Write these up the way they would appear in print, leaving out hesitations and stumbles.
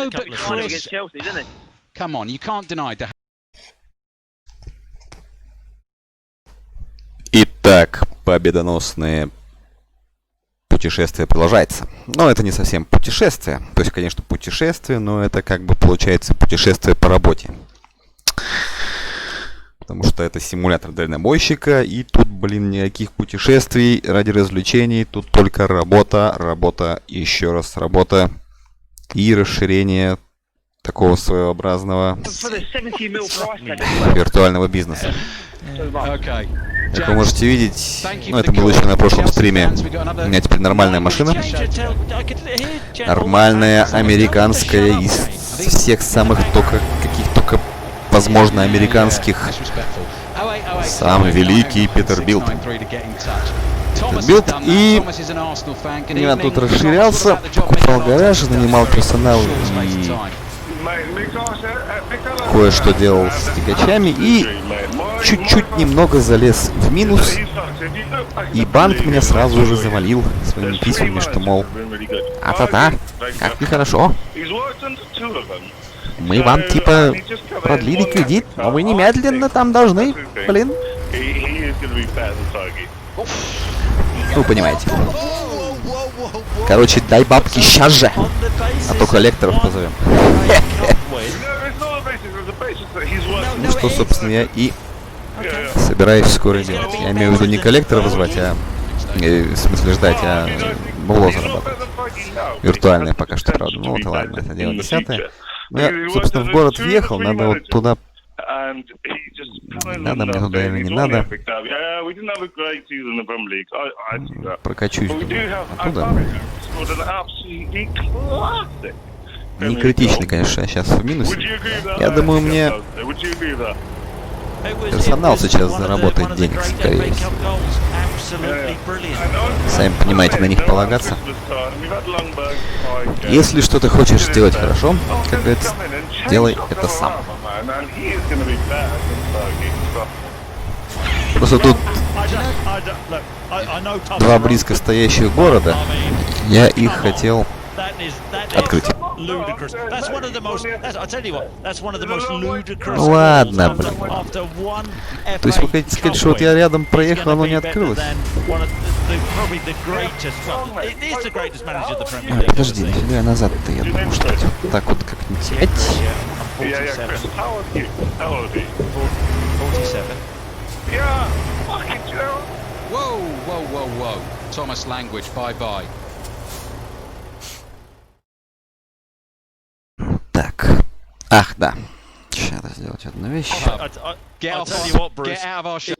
No, but Chris, come on, you can't deny the... Итак, победоносное путешествие продолжается. Но это не совсем путешествие. То есть, конечно, путешествие, но это как бы получается путешествие по работе. Потому что это симулятор дальнобойщика, и тут, блин, никаких путешествий ради развлечений. Тут только работа, работа, еще раз работа и расширение такого своеобразного виртуального бизнеса. Как вы можете видеть, ну, это было еще на прошлом стриме, у меня теперь нормальная машина. Нормальная, американская, из всех самых каких только возможно американских. Самый великий Петербилд. И я тут расширялся, покупал гараж, нанимал персонал и кое-что делал с тягачами и чуть-чуть немного залез в минус, и банк меня сразу же завалил своими письмами, что, мол, а-та-та, как нехорошо. Мы вам, типа, продлили кредит, но вы немедленно там должны, блин. Вы понимаете. Короче, дай бабки сейчас же, а то коллекторов позовем. Ну что, собственно, я и собираюсь скоро делать. Я имею в виду не коллекторов звать, а... в смысле ждать, а бабло зарабатывать. Виртуальное пока что, правда. Ну вот и ладно, это дело 10-е. Ну я, собственно, в город въехал, надо вот туда... Надо мне туда или не надо. Прокачусь оттуда. Не критично, конечно, сейчас в минусе. Я думаю, мне персонал сейчас заработает денег, скорее всего. Сами понимаете, на них полагаться. Если что-то хочешь сделать хорошо, как говорится, делай это сам. Просто тут два близко стоящих города, я их хотел открыть. Ну ладно, блин. То есть вы хотите сказать, что вот я рядом проехал, оно не открылось? Подожди, нафига я назад-то еду? Может быть, вот так вот как-нибудь. Thomas language, bye-bye. Так. Ах, да. Сейчас надо сделать одну вещь. Get out of our show.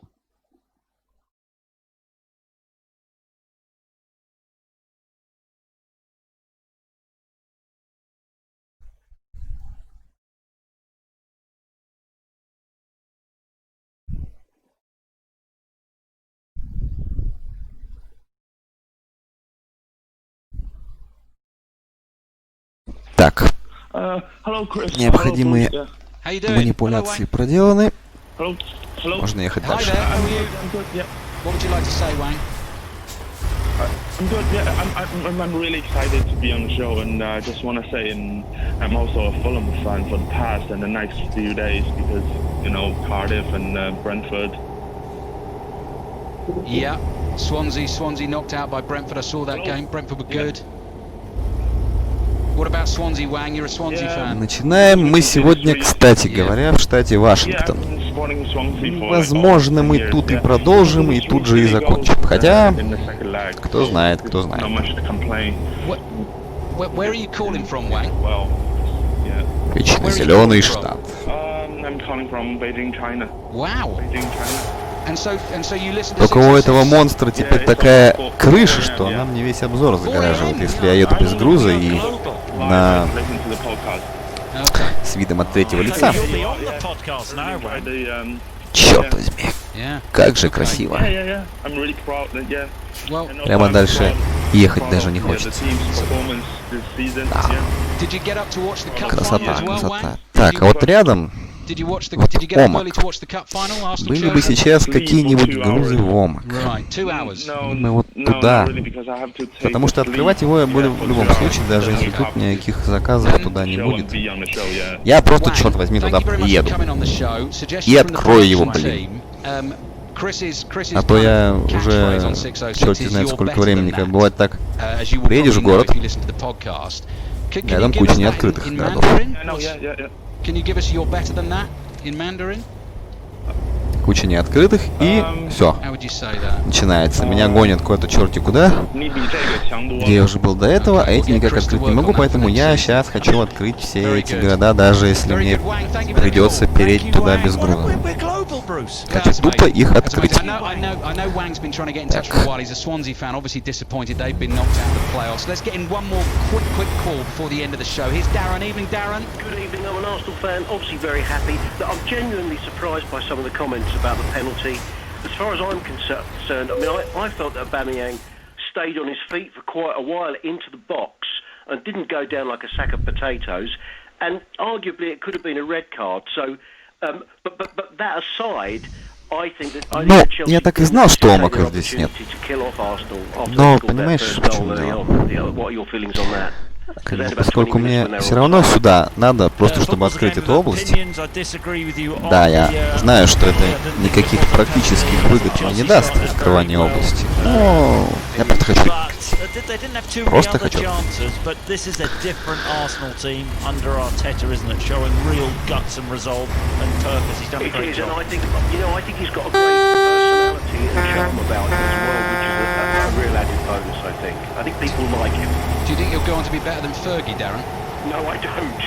Так. Необходимые манипуляции проделаны. Можно ехать дальше. I'm good. Yeah, I'm really excited to be on the show, and I just want to say, I'm also a Fulham fan for the past and the next few days because you know Cardiff and Brentford. Yeah, Swansea knocked out by Brentford. I saw that game. Brentford were good. What about Swansea, Wang? You're a Swansea fan. Начинаем мы сегодня, кстати говоря, в штате Вашингтон. Возможно, мы тут и продолжим, и тут же и закончим. Хотя, кто знает, кто знает. Where are you calling from, Wang? Вечно зеленый штат. Wow. Только у этого монстра теперь такая крыша, что она мне весь обзор загораживает, если я еду без груза и с видом от третьего лица. Черт возьми, как же красиво. Прямо дальше ехать даже не хочется. Да. Красота, красота. Так, а вот рядом Did you watch the? Вот Did you get up Омак. early to watch the cup final? Arsenal Были бы Chelsea? сейчас какие-нибудь грузы в Омак. Right, 2 hours. Мы вот туда. Потому что открывать его я буду в любом случае, даже если тут никаких заказов туда не будет. Я просто, черт возьми, туда приеду. И открою его, блин. А то я уже, черт не знает сколько времени, как бывает так, приедешь в город, рядом куча неоткрытых городов. Куча неоткрытых, и все. Начинается. Меня гонят куда-то черти куда, где я уже был до этого, а эти никак открыть не могу, поэтому я сейчас хочу открыть все эти города, даже если мне придется переть туда без груза. Хочу тупо их открыть. Так. About the penalty. As far as I'm concerned, I mean, I felt that Aubameyang stayed on his feet for quite a while into the box and didn't go down like a sack of potatoes. And arguably, it could have been a red card. So, but that aside, I think that. Ну, я так и знал, что Омака здесь нет. Но понимаешь, в чем дело? Поскольку мне все равно сюда надо, просто чтобы открыть эту область. Да, я знаю, что это никаких практических выгод мне не даст открывание области. Но я просто хочу. Просто хочу. Do you think you'll go on to be better than Fergie, Darren? No, I don't.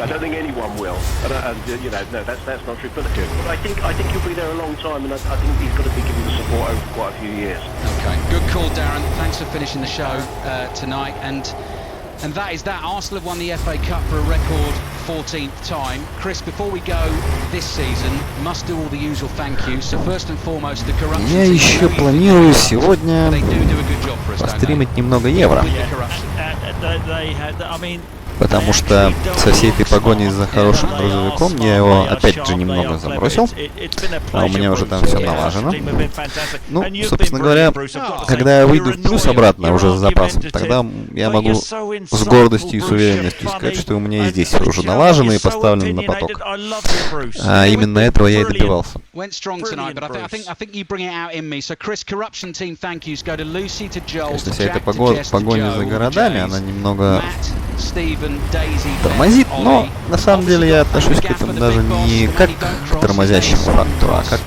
I don't think anyone will. You know, no, that's not true. But I think he'll be there a long time, and I think he's got to be given the support over quite a few years. Okay, good call, Darren. Thanks for finishing the show tonight, and that is that. Arsenal have won the FA Cup for a record 14th time. Chris, before we go this season, must do all the usual thank yous. So first and foremost, the corruption. Я еще планирую сегодня they do a good job for us, постримить немного евро. Потому что со всей этой погоней за хорошим грузовиком я его опять же немного забросил, а у меня уже там все налажено. Ну, собственно говоря, когда я выйду в плюс обратно уже с запасом, тогда я могу с гордостью и с уверенностью сказать, что у меня и здесь уже налажено и поставлено на поток. А именно этого я и добивался. Конечно, вся эта погоня за городами, она немного тормозит, но на самом деле я отношусь к этому даже не как к тормозящему фактору, а как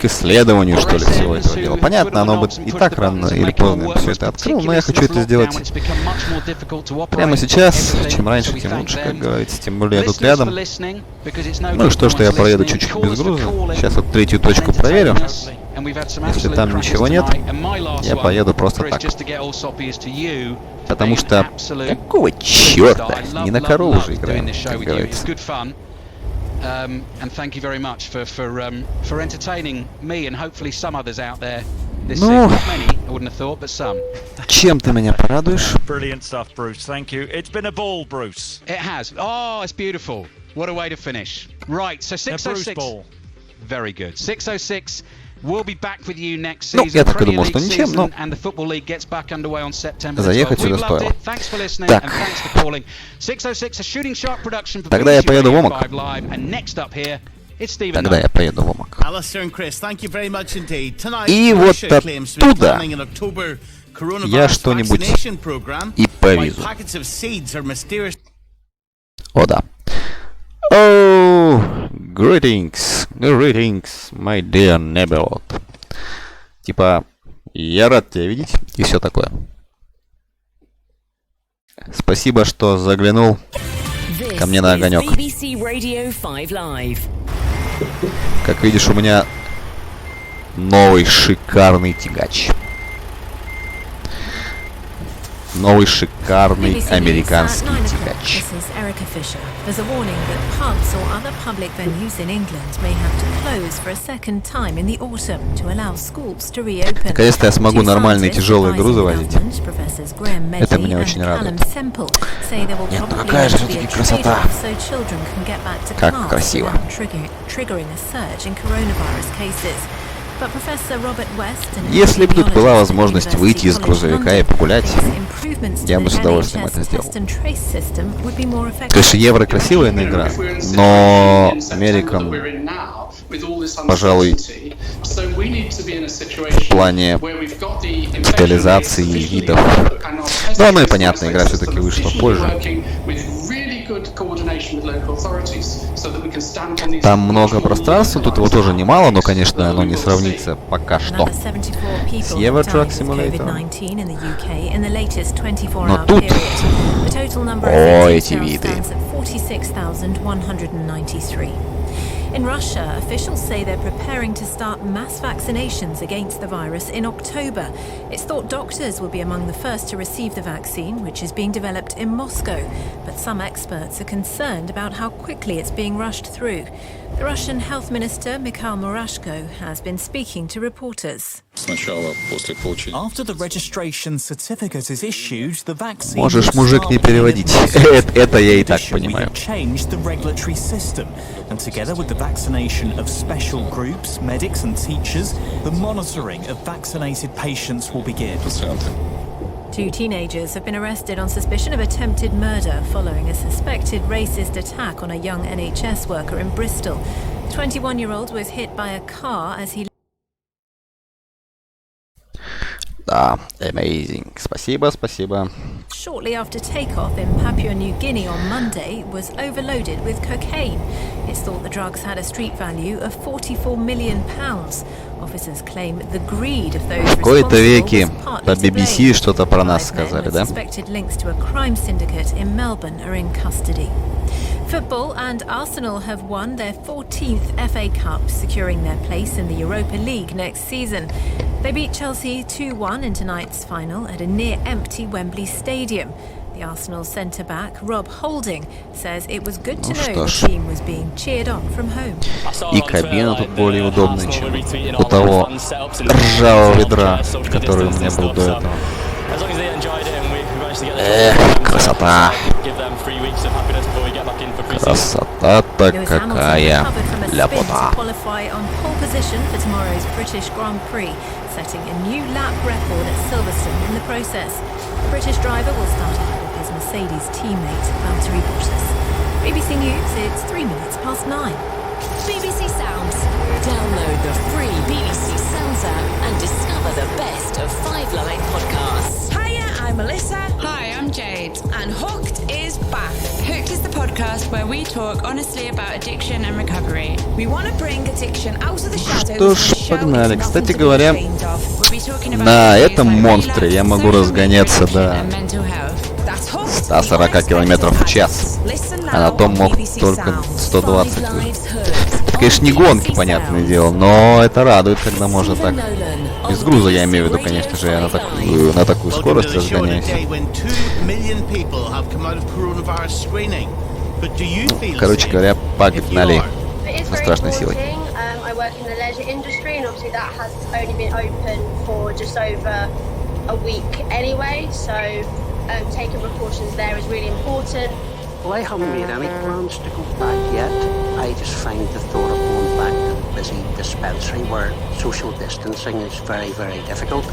к исследованию, что ли, всего этого дела. Понятно, оно бы и так рано или поздно все это открыл, но я хочу это сделать прямо сейчас. Чем раньше, тем лучше, как говорится. Тем более я тут рядом. Ну и что я проеду чуть-чуть без груза. Сейчас вот третью точку проверю. Если там ничего нет, я поеду просто так. Потому что какого черта? Не на корову же играем, как говорится. And thank you very much for entertaining me and hopefully some others out there this Ну, season. Not many, I wouldn't have thought, but some. Чем ты меня порадуешь? Brilliant stuff, Bruce. Thank you. It's been a ball, Bruce. It has. Oh, it's beautiful. What a way to finish. Right, so 6:06. Very good. 6:06. We'll be back with you next season. Ну, я так и думал, что ничем, но заехать сюда стоило. Так. Тогда я поеду в Омак. Тогда я поеду в Омак. И вот оттуда я что-нибудь и повезу. О, да. Oh, greetings, my dear neighborhood. Типа, я рад тебя видеть и все такое. Спасибо, что заглянул ко мне на огонек. Как видишь, у меня новый шикарный тягач. новый шикарный американский тягач. This is Erica Fisher. There's a warning that pubs or other public venues in England may have to close for a second time in the autumn to allow schools to reopen. Наконец-то я смогу нормальные тяжелые грузы возить. Это меня очень радует. Нет, ну какая же все-таки красота! Как красиво! Если бы тут была возможность выйти из грузовика и погулять, я бы с удовольствием это сделал. Конечно, Евро красивая игра, но American, пожалуй, в плане детализации видов. Ну, оно и понятно, игра все-таки вышла позже. Там много пространства, тут его тоже немало, но, конечно, оно не сравнится пока что с Euro Truck Simulator. Но тут... О, эти виды. In Russia, officials say they're preparing to start mass vaccinations against the virus in October. It's thought doctors will be among the first to receive the vaccine, which is being developed in Moscow. But some experts are concerned about how quickly it's being rushed through. The Russian Health Minister, Mikhail Murashko, has been speaking to reporters. After the registration certificate is issued, the vaccine Можешь, мужик, не переводить. Это я и так понимаю. Change the regulatory system, and together with the vaccination of special groups, medics and teachers, the monitoring of vaccinated patients will begin. Two teenagers have been arrested on suspicion of attempted murder following a suspected racist attack on a young NHS worker in Bristol. The 21-year-old was hit by a car as he... Да, amazing. Спасибо, спасибо. Shortly after takeoff in Papua New Guinea on Monday, was overloaded with cocaine. It's thought the drugs had a street value of £44 million. Officers claim the greed of those Какой-то веки responsible по was partly to BBC blame. что-то про нас 5 men сказали, with да? suspected links to a crime syndicate in Melbourne are in custody. Football and Arsenal have won their 14th FA Cup, securing their place in the Europa League next season. They beat Chelsea 2-1 in tonight's final at a near-empty Wembley Stadium. The Arsenal centre-back, Rob Holding, says it was good to know the team was being cheered on from home. И кабина тут более удобная, чем у того ржавого ведра, который у меня был до этого. Красота! Красота-то какая! Ляпота! Setting a new lap record at Silverstone in the process. The British driver will start ahead of his Mercedes teammate, Valtteri Bottas. BBC News, it's 9:03. BBC Sounds. Download the free BBC Sounds app and discover the best of Five Line podcasts. Hiya, I'm Melissa. Hi, I'm Jade. And Hooked is back. Hooked is the podcast where we talk honestly about addiction and recovery. We want to bring addiction out of the shadows. Что ж, погнали. Кстати говоря, на этом монстре я могу разгоняться до 140 км в час, а на том мог только 120. Это, конечно, не гонки, понятное дело, но это радует, когда можно так. Без груза, я имею в виду, конечно же, я на такую скорость разгоняюсь. Короче говоря, погнали со страшной силой. I work in the leisure industry, and obviously that has only been open for just over a week anyway, so taking precautions there is really important. Well, I haven't made any plans to go back yet. I just find the thought of going back to a busy dispensary where social distancing is very, very difficult.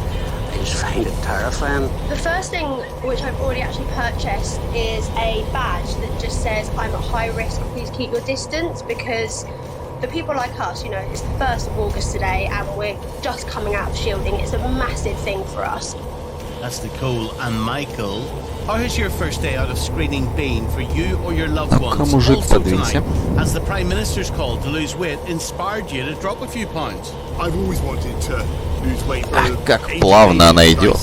I just find it terrifying. The first thing which I've already actually purchased is a badge that just says I'm at high risk, please keep your distance, because for people like us, you know, it's the 1st of August today and we're just coming out of shielding. It's a massive thing for us. That's Nicole and Michael. How has your first day out of screening been for you or your loved ones? Also tonight, has the Prime Minister's call to lose weight inspired you to drop a few pounds? I've always wanted to lose weight. Как плавно она идет.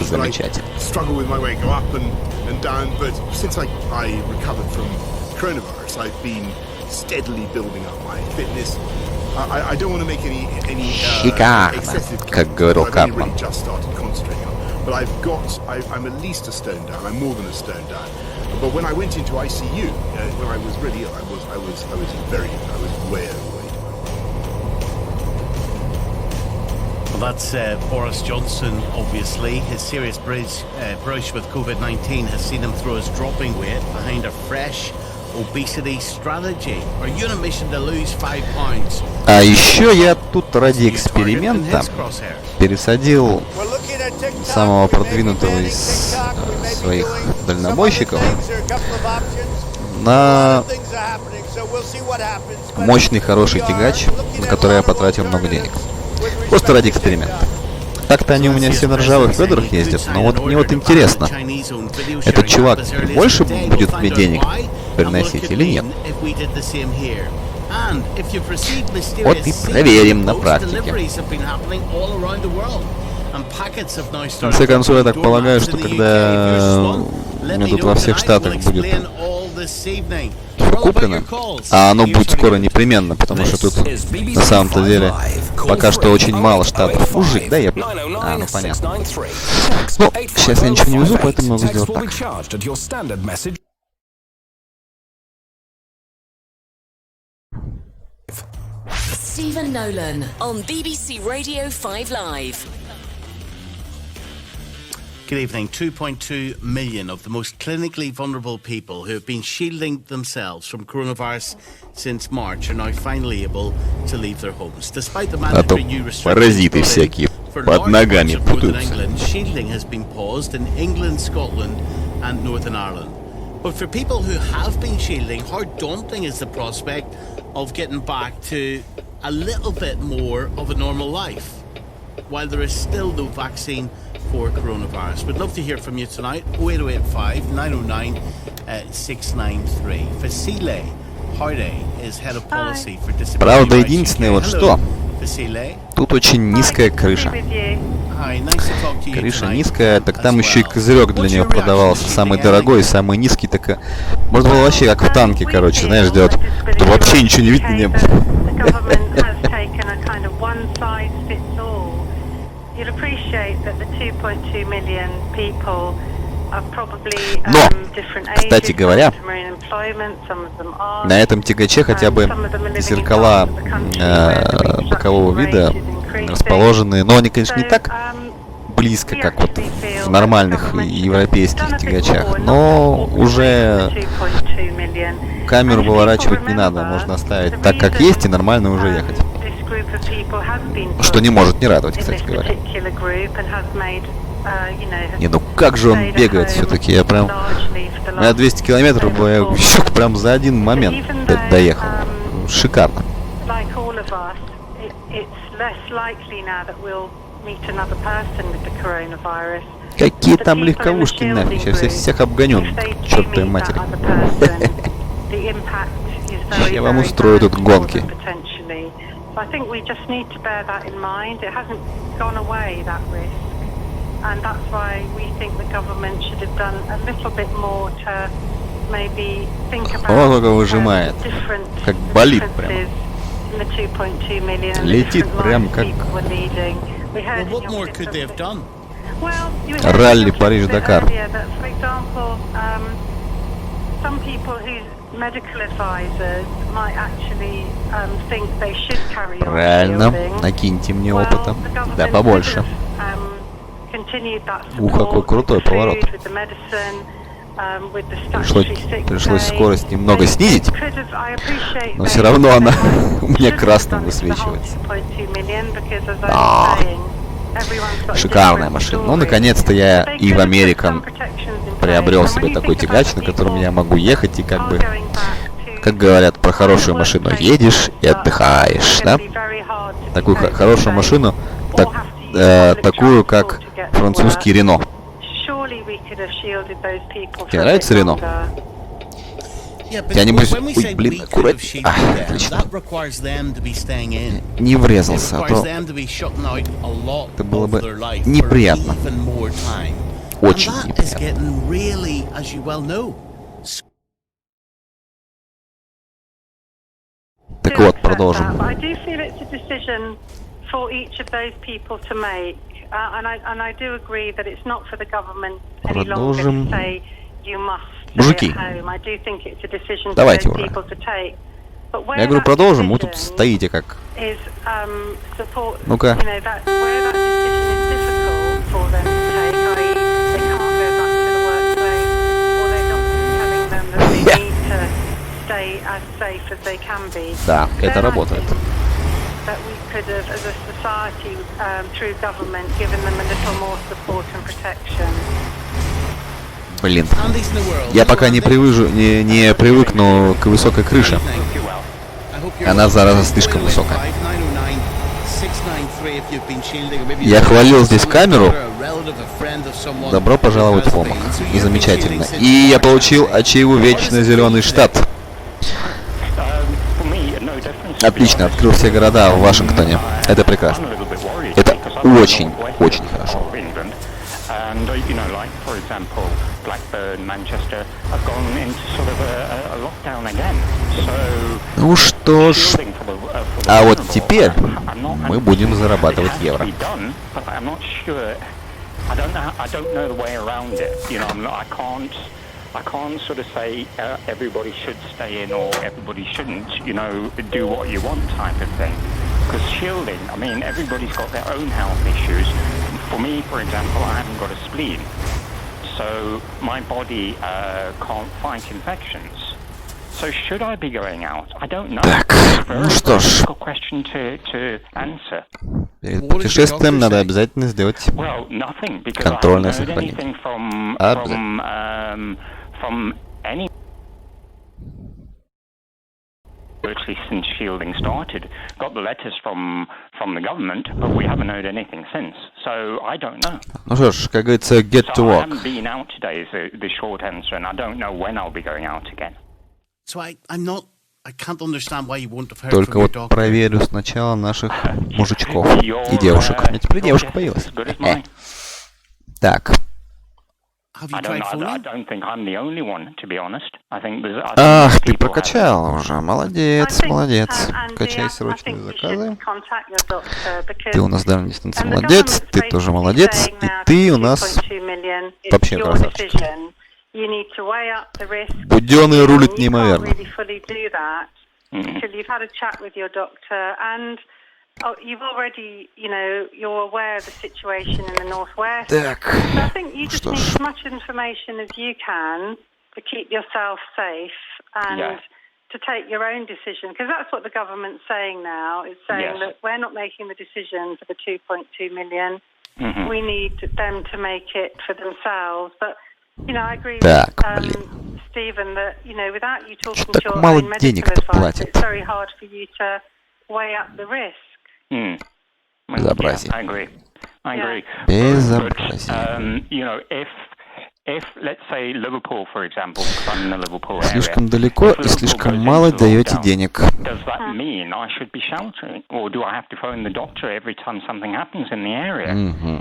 Замечательно. Struggle with my weight, go up and down, but since I recovered from coronavirus, I've been steadily building up my fitness. I don't want to make any excessive как говорил I've only Карпман. really just started concentrating on but I'm at least a stone down. I'm more than a stone down. But when I went into ICU, when I was really ill, I was way overweight. Well, that's Boris Johnson, obviously. His serious brush with COVID-19 has seen him throw his dropping weight behind a fresh obesity strategy. Are you on a mission to lose 5 pounds? А еще я тут ради эксперимента пересадил самого продвинутого из своих дальнобойщиков на мощный хороший тягач, на который я потратил много денег. Просто ради эксперимента. Так-то они у меня все на ржавых ведрах ездят, но вот мне вот интересно, этот чувак больше будет мне денег приносить или нет? Вот и проверим на практике. В конце концов, я так полагаю, что когда у меня тут во всех штатах будет куплено, а оно будет скоро непременно, потому что тут на самом-то деле пока что очень мало штатов. Мужик, да, я... ну понятно. Ну, сейчас я ничего не везу, поэтому могу сделать так. Stephen Nolan on BBC Radio 5 Live. Good evening. 2.2 million of the most clinically vulnerable people who have been shielding themselves from coronavirus since March are now finally able to leave their homes. Despite the mandatory new restrictions for large parts of Northern England, shielding has been paused in England, Scotland and Northern Ireland. But for people who have been shielding, how daunting is the prospect of getting back to a little bit more of a normal life, while there is still no vaccine for coronavirus? We'd love to hear from you tonight. 08085 909 693. Vasile Hardy is head of policy for disability. Правда, единственное вот что, тут очень низкая крыша. Крыша низкая, так там еще и козырек для нее продавался, самый дорогой и самый низкий, так можно было вообще как в танке, короче, знаешь, делать, чтобы вообще ничего не видно не было. Но, кстати говоря, на этом тягаче хотя бы зеркала бокового вида расположены, но они, конечно, не так близко, как вот в нормальных европейских тягачах, но уже камеру поворачивать не надо, можно оставить так, как есть, и нормально уже ехать. Что не может не радовать, кстати говоря. Не, ну как же он бегает все-таки, я прям... У меня 200 километров было, я еще прям за один момент доехал. Шикарно. Какие там легковушки нафиг, сейчас я всех обгоню, к чертовой матери. Я вам устрою тут гонки. And that's why we think the government should have done a little bit more to maybe think about выжимает, как болит прям. Летит прям как ралли Париж-Дакар. Правильно, накиньте мне опыта, да побольше. Ух, какой крутой поворот. Пришлось скорость немного снизить, но все равно она у меня красным высвечивается. Шикарная машина. Ну, наконец-то я и в Американ приобрел себе такой тягач, на котором я могу ехать и как бы, как говорят про хорошую машину, едешь и отдыхаешь, да? Такую хорошую машину, такую, как французский Рено. Тебе нравится Рено? Я небось... Ой, блин, аккуратнее. Отлично. Не врезался, а то это было бы неприятно. Очень неприятно. Так вот, продолжим. And I do agree that it's not for the government any longer to say you must stay at home. I do think it's a decision for those people to take. But where Я говорю, продолжим. Вы тут стоите как. Is support. Ну-ка. You know that where that decision is difficult for them to take, i.e. they can't go back to the workplace, or they're not telling them that they need to stay as safe as they can be. Да, это работает. That we could have, as a society, through government, given them a little more support and protection. Блин, я пока не привыкну к высокой крыше. Она, зараза, слишком высокая. Я хвалил здесь камеру. Добро пожаловать в Омак. Замечательно. И я получил ачиву «Вечно зеленый штат». Отлично, открыл все города в Вашингтоне. Это прекрасно. Это очень, очень хорошо. Ну что ж, а вот теперь мы будем зарабатывать евро. I can't sort of say everybody should stay in or everybody shouldn't, you know, do what you want type of thing. Because shielding, I mean, everybody's got their own health issues. For me, for example, I haven't got a spleen. So my body can't fight infections. So should I be going out? I don't know. Так, ну что ж. Question to answer. Перед путешествием надо обязательно сделать контрольное сохранение. From any virtually since shielding started, got the letters from the government, but we haven't heard anything since. So I don't know. Ну что ж, как говорится, get to work. I haven't been out today is the short answer, and I don't know when I'll be going out again. So I can't understand why you won't have heard Только from your вот doctor. проверю сначала наших мужичков и девушек. У меня теперь девушка появилась. Так. I don't think I'm the only one, to be honest. I think there's other Ах, ты people прокачала уже. Молодец, молодец. Качай срочные заказы. Ты у нас дальний дистанции молодец, ты тоже молодец, и ты у нас вообще красавчик. Будённый рулит неимоверно. Oh, you've already, you know, you're aware of the situation in the northwest. Так, so I think you just need as much information as you can to keep yourself safe and to take your own decision, because that's what the government's saying now. It's saying that we're not making the decision for the 2.2 million. We need them to make it for themselves. But, you know, I agree with Stephen that, you know, without you talking to your own medical advice, it's very hard for you to weigh up the risk. Безобразие. I agree. Безобразие. You know, if let's say Liverpool, for example, because I'm in the Liverpool area, слишком далеко и слишком мало даете денег. Does that mean I should be sheltering, or do I have to phone the doctor every time something happens in the area?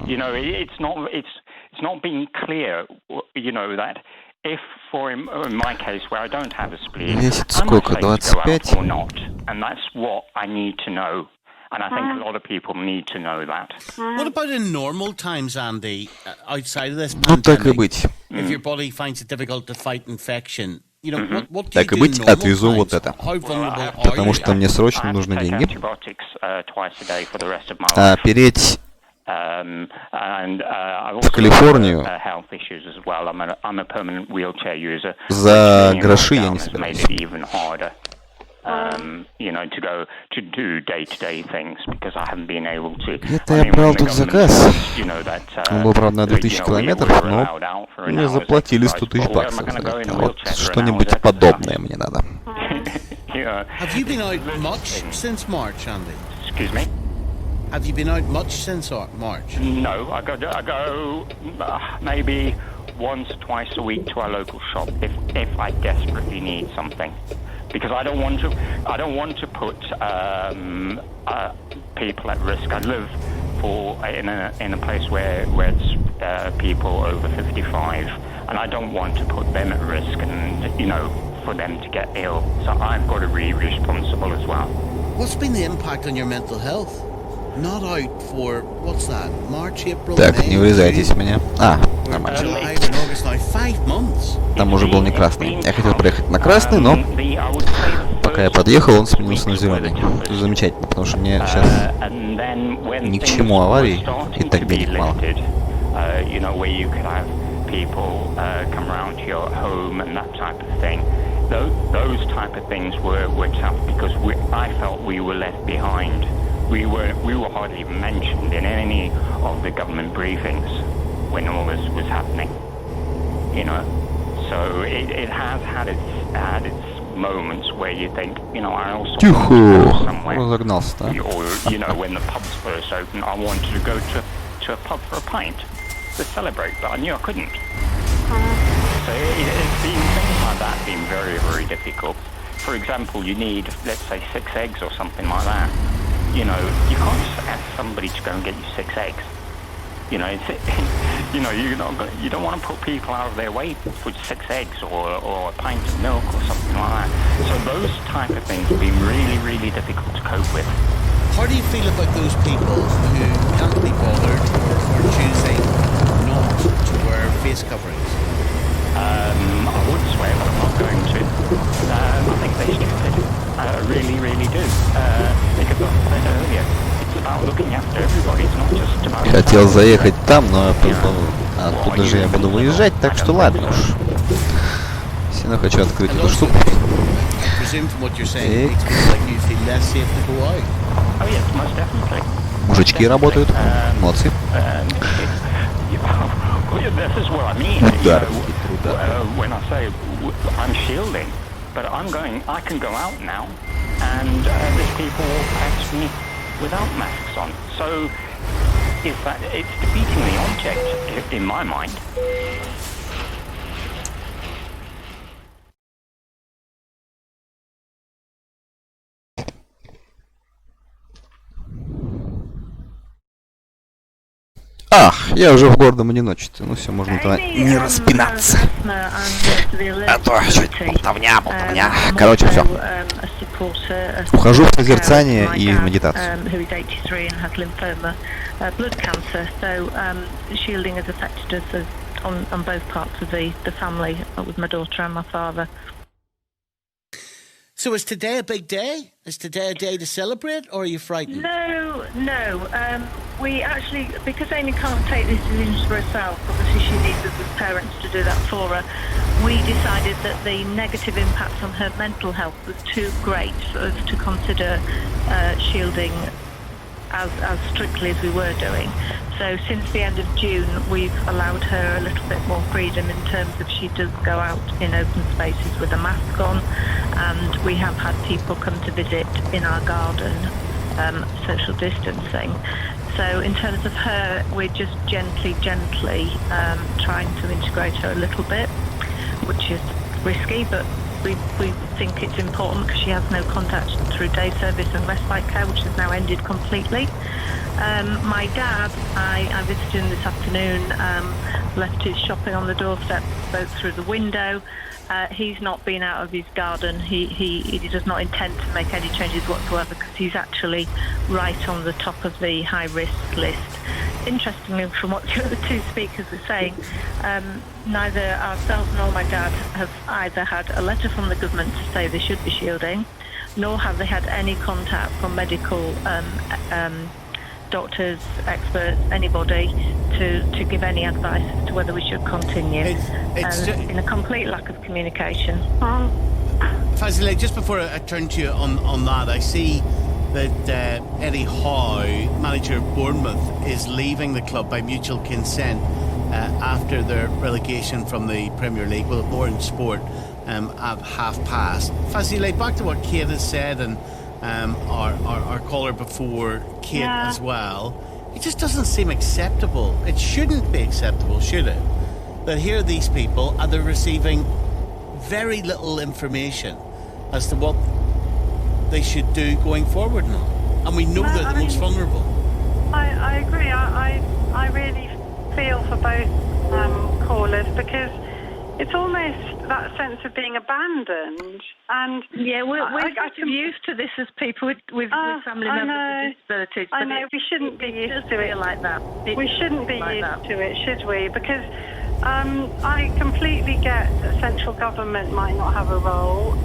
You know, it's not being clear. You know that. If, in my case, where I don't have a spleen, am I safe to go out or not? And that's what I need to know. And I think a lot of people need to know that. What about in normal times, Andy, outside of this Ну, так и быть. if your body finds it difficult to fight infection? You know, what do Так и you do in быть, normal отвезу times? вот это. How vulnerable are Потому you? что мне срочно нужны деньги. Antibiotics twice a day for the rest of my life. Переть And I've в also Калифорнию health issues as well. I'm a permanent wheelchair user. за гроши я не собираюсь. Made it even harder. You know, to do day-to-day things because I haven't been able to. Где-то я брал тут заказ. Он был, правда, на 2000 километров, но мне заплатили 100 тысяч баксов за это. Вот что-нибудь подобное мне надо. Have you been out much since March, Andy? Excuse me? Have you been out much since March? No, I go maybe once or twice a week to our local shop if I desperately need something. Because I don't want to put people at risk. I live in a place where it's people over 55, and I don't want to put them at risk, and you know, for them to get ill. So I've got to be responsible as well. What's been the impact on your mental health? not out for, what's that, March, April, Так, May, не вырезайтесь меня. Нормально. July and August now, 5 months. Там уже был не красный. Я хотел проехать на красный, но пока я подъехал, он сменился на зеленый. Замечательно, потому что мне сейчас ни к чему аварий, и так денег мало. People come around to your home and that type of thing. Those type of things were tough because I felt we were left behind. We were hardly even mentioned in any of the government briefings when all this was happening. You know, so it has had its moments where you think, you know, I also want to go somewhere. Or, you know, when the pubs first opened, I wanted to go to a pub for a pint to celebrate, but I knew I couldn't. So it's been things like that been very, very difficult. For example, you need, let's say, 6 eggs or something like that. You know, you can't just ask somebody to go and get you 6 eggs. You know, you don't want to put people out of their way for 6 eggs or a pint of milk or something like that. So those type of things have been really, really difficult to cope with. How do you feel about those people who can't be bothered or choosing not to wear face coverings? I would swear, but I'm not going to. I think they're stupid. I really, really do. They could have said earlier. It's about looking after everybody. It's not just about... Хотел заехать там, но оттуда же я буду выезжать, так что ладно уж. Все равно хочу открыть эту штуку. Мужички работают. Молодцы. This is what I mean. When I say I'm shielding, but I can go out now, and there's people walk past me without masks on. So, it's defeating the object in my mind. Я уже в гордом одиночестве. Ну все, можно тогда не распинаться. А то что-то болтовня. Короче, все. Ухожу в созерцание и в медитацию. So is today a big day? Is today a day to celebrate, or are you frightened? No. We actually, because Amy can't take these decisions for herself, obviously she needs us as parents to do that for her, we decided that the negative impact on her mental health was too great for us to consider shielding as strictly as we were doing. So since the end of June, we've allowed her a little bit more freedom in terms of she does go out in open spaces with a mask on, and we have had people come to visit in our garden, social distancing. So in terms of her, we're just gently trying to integrate her a little bit, which is risky, but we think it's important because she has no contact through day service and respite care, which has now ended completely. My dad, I visited him this afternoon, left his shopping on the doorstep, spoke through the window. He's not been out of his garden. He does not intend to make any changes whatsoever because he's actually right on the top of the high-risk list. Interestingly, from what the other two speakers were saying, neither ourselves nor my dad have either had a letter from the government to say they should be shielding, nor have they had any contact from medical doctors, experts, anybody to give any advice as to whether we should continue. It's been a complete lack of communication. Fazile, just before I turn to you on that, I see that Eddie Howe, manager of Bournemouth, is leaving the club by mutual consent after their relegation from the Premier League. We'll have more in sport at past. Fazile, back to what Kate has said, and our caller before, Kate, as well. It just doesn't seem acceptable. It shouldn't be acceptable, should it? That here are these people and they're receiving very little information as to what they should do going forward now. And we know they're the most vulnerable. I agree. I really feel for both callers because it's almost that sense of being abandoned. And we're used to this as people with family members with disabilities. I know we shouldn't be used to it like that. We shouldn't be used to it, should we? Because I completely get that central government might not have a role,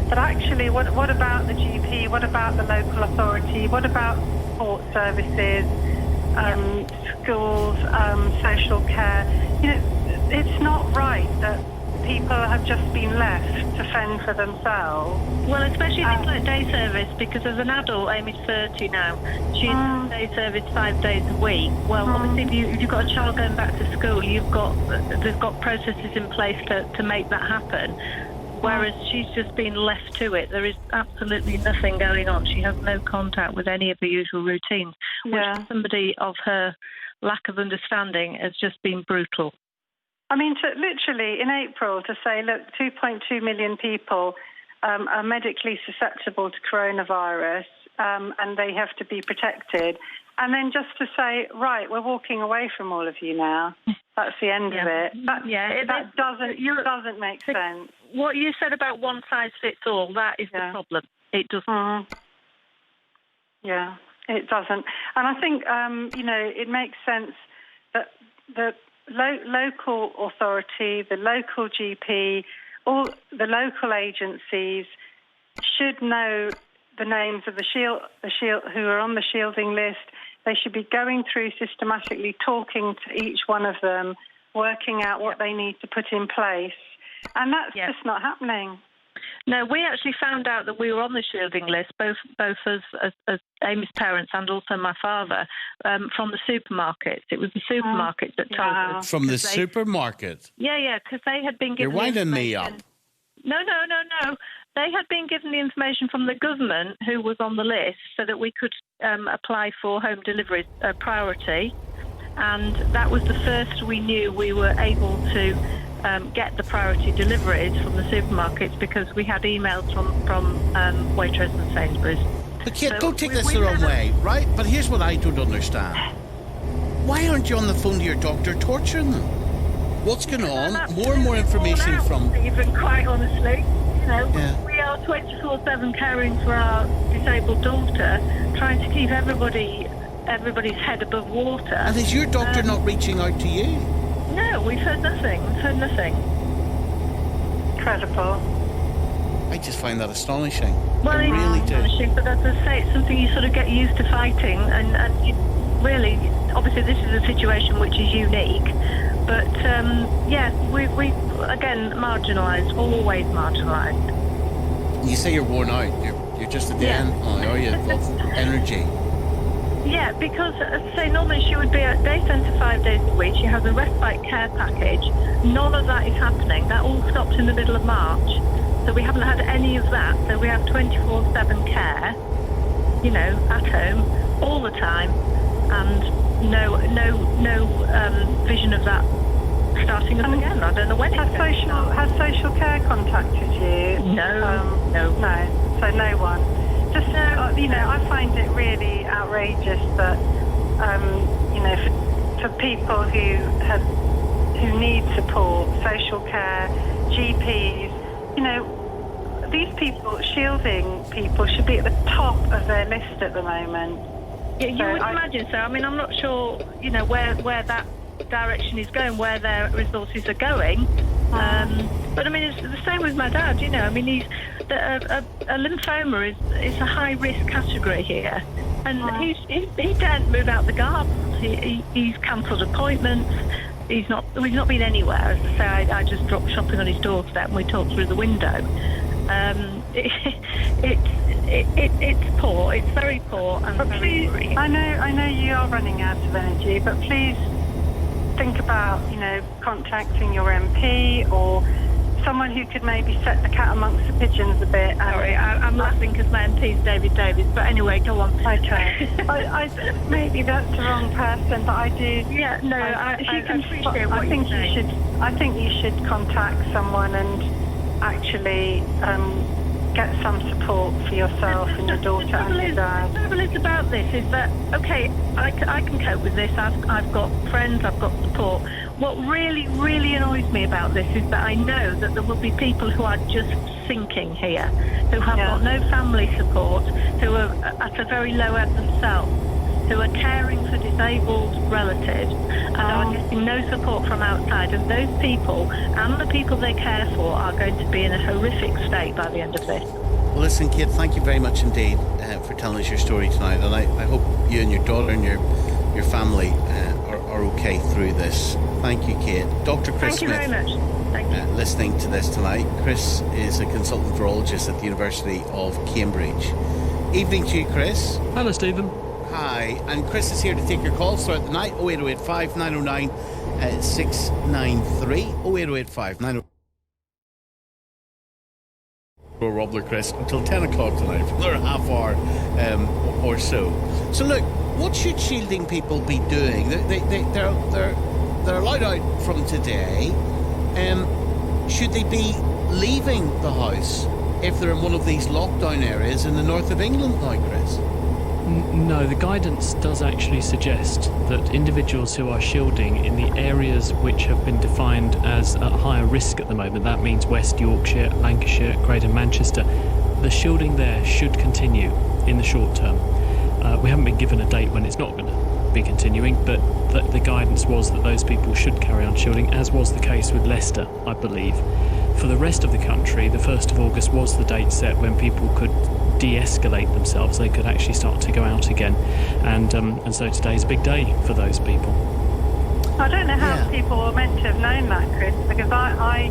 but actually, what about the GP? What about the local authority? What about support services, schools, social care? You know, it's not right that people have just been left to fend for themselves. Well, especially things like day service, because as an adult, Amy's 30 now, she's in day service 5 days a week. Well, obviously, if you've got a child going back to school, they've got processes in place to make that happen. Whereas she's just been left to it. There is absolutely nothing going on. She has no contact with any of the usual routines, which for somebody of her lack of understanding has just been brutal. I mean, literally in April to say, look, 2.2 million people are medically susceptible to coronavirus and they have to be protected. And then just to say, right, we're walking away from all of you now. That's the end of it. That doesn't make sense. What you said about one size fits all, that is the problem. It doesn't. Yeah, it doesn't. And I think, it makes sense that the local authority, the local GP, all the local agencies should know the names of the shield who are on the shielding list. They should be going through systematically, talking to each one of them, working out what they need to put in place. And that's just not happening. No, we actually found out that we were on the shielding list, both as Amy's parents and also my father, from the supermarkets. It was the supermarket that told us. From the supermarket? Yeah, because they had been given. You're winding me up. No. They had been given the information from the government who was on the list so that we could apply for home delivery priority. And that was the first we knew we were able to get the priority deliveries from the supermarkets because we had emails from Waitrose and Sainsbury's. But Kate, don't take this the wrong way, right? But here's what I don't understand. Why aren't you on the phone to your doctor torturing them? What's going on? More and more information from... Even quite honestly, we are 24/7 caring for our disabled daughter, trying to keep everybody's head above water. And is your doctor not reaching out to you? No, we've heard nothing. Incredible. I just find that astonishing. Well, I really do. Astonishing, but as I say, it's something you sort of get used to fighting, and you really, obviously, this is a situation which is unique. But we again marginalised, always marginalised. You say you're worn out. You're just at the end, are you, of energy? Yeah, because, as I say, normally she would be at day centre 5 days a week. She has a respite care package. None of that is happening. That all stopped in the middle of March. So we haven't had any of that. So we have 24/7 care, at home, all the time. And no vision of that starting up again. I don't know when Has social care contacted you? No. So no one. Just, I find it really outrageous that, for people who need support, social care, GPs, these people, shielding people, should be at the top of their list at the moment. Yeah, you would imagine so. I mean, I'm not sure, where that direction is going, where their resources are going. But I mean, it's the same with my dad. I mean, a lymphoma is a high risk category here, and he daren't move out the garden. He's cancelled appointments. He's not been anywhere. As I say, I just dropped shopping on his doorstep and we talked through the window. It's poor. It's very poor and very worrying. I know you are running out of energy, but please think about, contacting your MP or someone who could maybe set the cat amongst the pigeons a bit. Sorry, I'm laughing because my MP is David Davis, but anyway, go on. Okay. Maybe that's the wrong person, but I do... Yeah, no, I appreciate what you're saying. I think you should contact someone and actually get some support for yourself and your daughter and your dad. The trouble is about this is that, okay, I can cope with this. I've got friends, I've got support. what really, really annoys me about this is that I know that there will be people who are just sinking here, who have got no family support, who are at a very low ebb themselves, who are caring for disabled relatives and are getting no support from outside. And those people and the people they care for are going to be in a horrific state by the end of this. Well, listen, Kate, thank you very much indeed for telling us your story tonight. And I hope you and your daughter and your family are okay through this. Thank you, Kate. Dr. Chris Smith. Thank you very much. Thank you. Listening to this tonight. Chris is a consultant virologist at the University of Cambridge. Evening to you, Chris. Hello, Stephen. Hi, and Chris is here to take your calls throughout the night. 08085 909 693 08085 909. Robler, Chris, until 10 o'clock tonight for another half hour or so. So look, what should shielding people be doing? They're allowed out from today. Should they be leaving the house if they're in one of these lockdown areas in the north of England now, Chris? No, the guidance does actually suggest that individuals who are shielding in the areas which have been defined as at higher risk at the moment, that means West Yorkshire, Lancashire, Greater Manchester, the shielding there should continue in the short term. We haven't been given a date when it's not going to be continuing, but the guidance was that those people should carry on shielding, as was the case with Leicester, I believe. For the rest of the country, the 1st of August was the date set when people could de-escalate themselves. They could actually start to go out again, and so today's a big day for those people. I don't know how people were meant to have known that, Chris, because I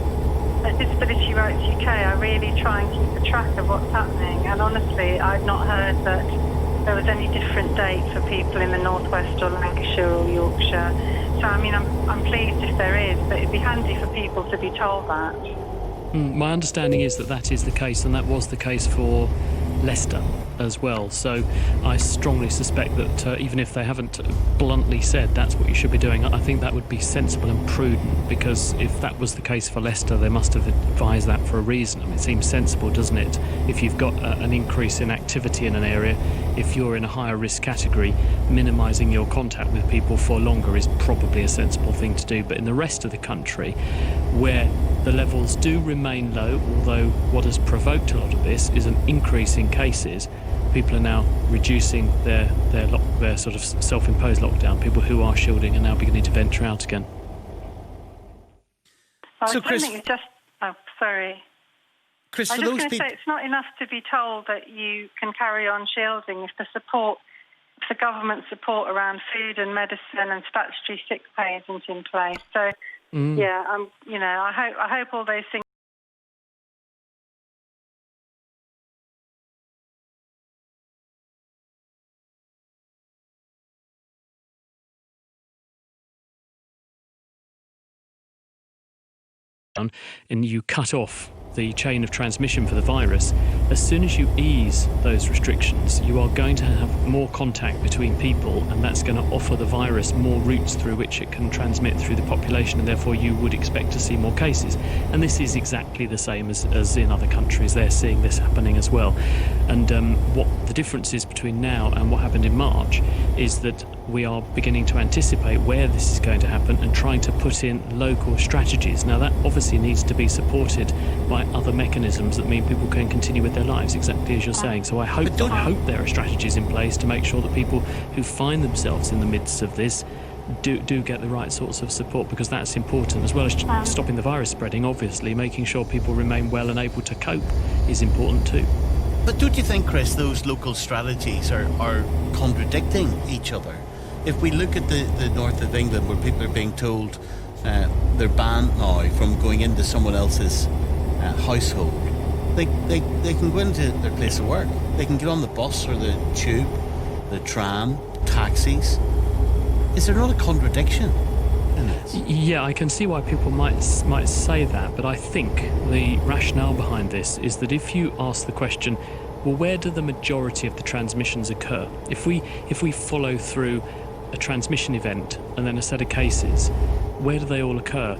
at Disability Rights UK, I really try and keep a track of what's happening, and honestly, I've not heard that there was any different date for people in the northwest or Lancashire or Yorkshire. So I mean, I'm pleased if there is, but it'd be handy for people to be told that. My understanding is that is the case, and that was the case for Leicester as well. So I strongly suspect that even if they haven't bluntly said that's what you should be doing, I think that would be sensible and prudent, because if that was the case for Leicester, they must have advised that for a reason. I mean, it seems sensible, doesn't it? If you've got an increase in activity in an area, if you're in a higher risk category, minimising your contact with people for longer is probably a sensible thing to do. But in the rest of the country, where the levels do remain low, although what has provoked a lot of this is an increase in cases, people are now reducing their sort of self-imposed lockdown. People who are shielding are now beginning to venture out again. So, Chris, sorry. Chris, I was just going to say, it's not enough to be told that you can carry on shielding if the government support around food and medicine and statutory sick pay isn't in place. So, I hope all those things. And you cut off the chain of transmission for the virus. As soon as you ease those restrictions, you are going to have more contact between people, and that's going to offer the virus more routes through which it can transmit through the population, and therefore you would expect to see more cases. And this is exactly the same as in other countries. They're seeing this happening as well. And what the difference is between now and what happened in March is that we are beginning to anticipate where this is going to happen and trying to put in local strategies. Now, that obviously needs to be supported by other mechanisms that mean people can continue with their lives, exactly as you're saying. So I hope there are strategies in place to make sure that people who find themselves in the midst of this do get the right sorts of support, because that's important, as well as stopping the virus spreading. Obviously, making sure people remain well and able to cope is important too. But don't you think, Chris, those local strategies are contradicting each other? If we look at the north of England, where people are being told they're banned now from going into someone else's household, they can go into their place of work. They can get on the bus or the tube, the tram, taxis. Is there not a contradiction in this? Yeah, I can see why people might say that, but I think the rationale behind this is that if you ask the question, well, where do the majority of the transmissions occur? If we follow through a transmission event and then a set of cases, where do they all occur?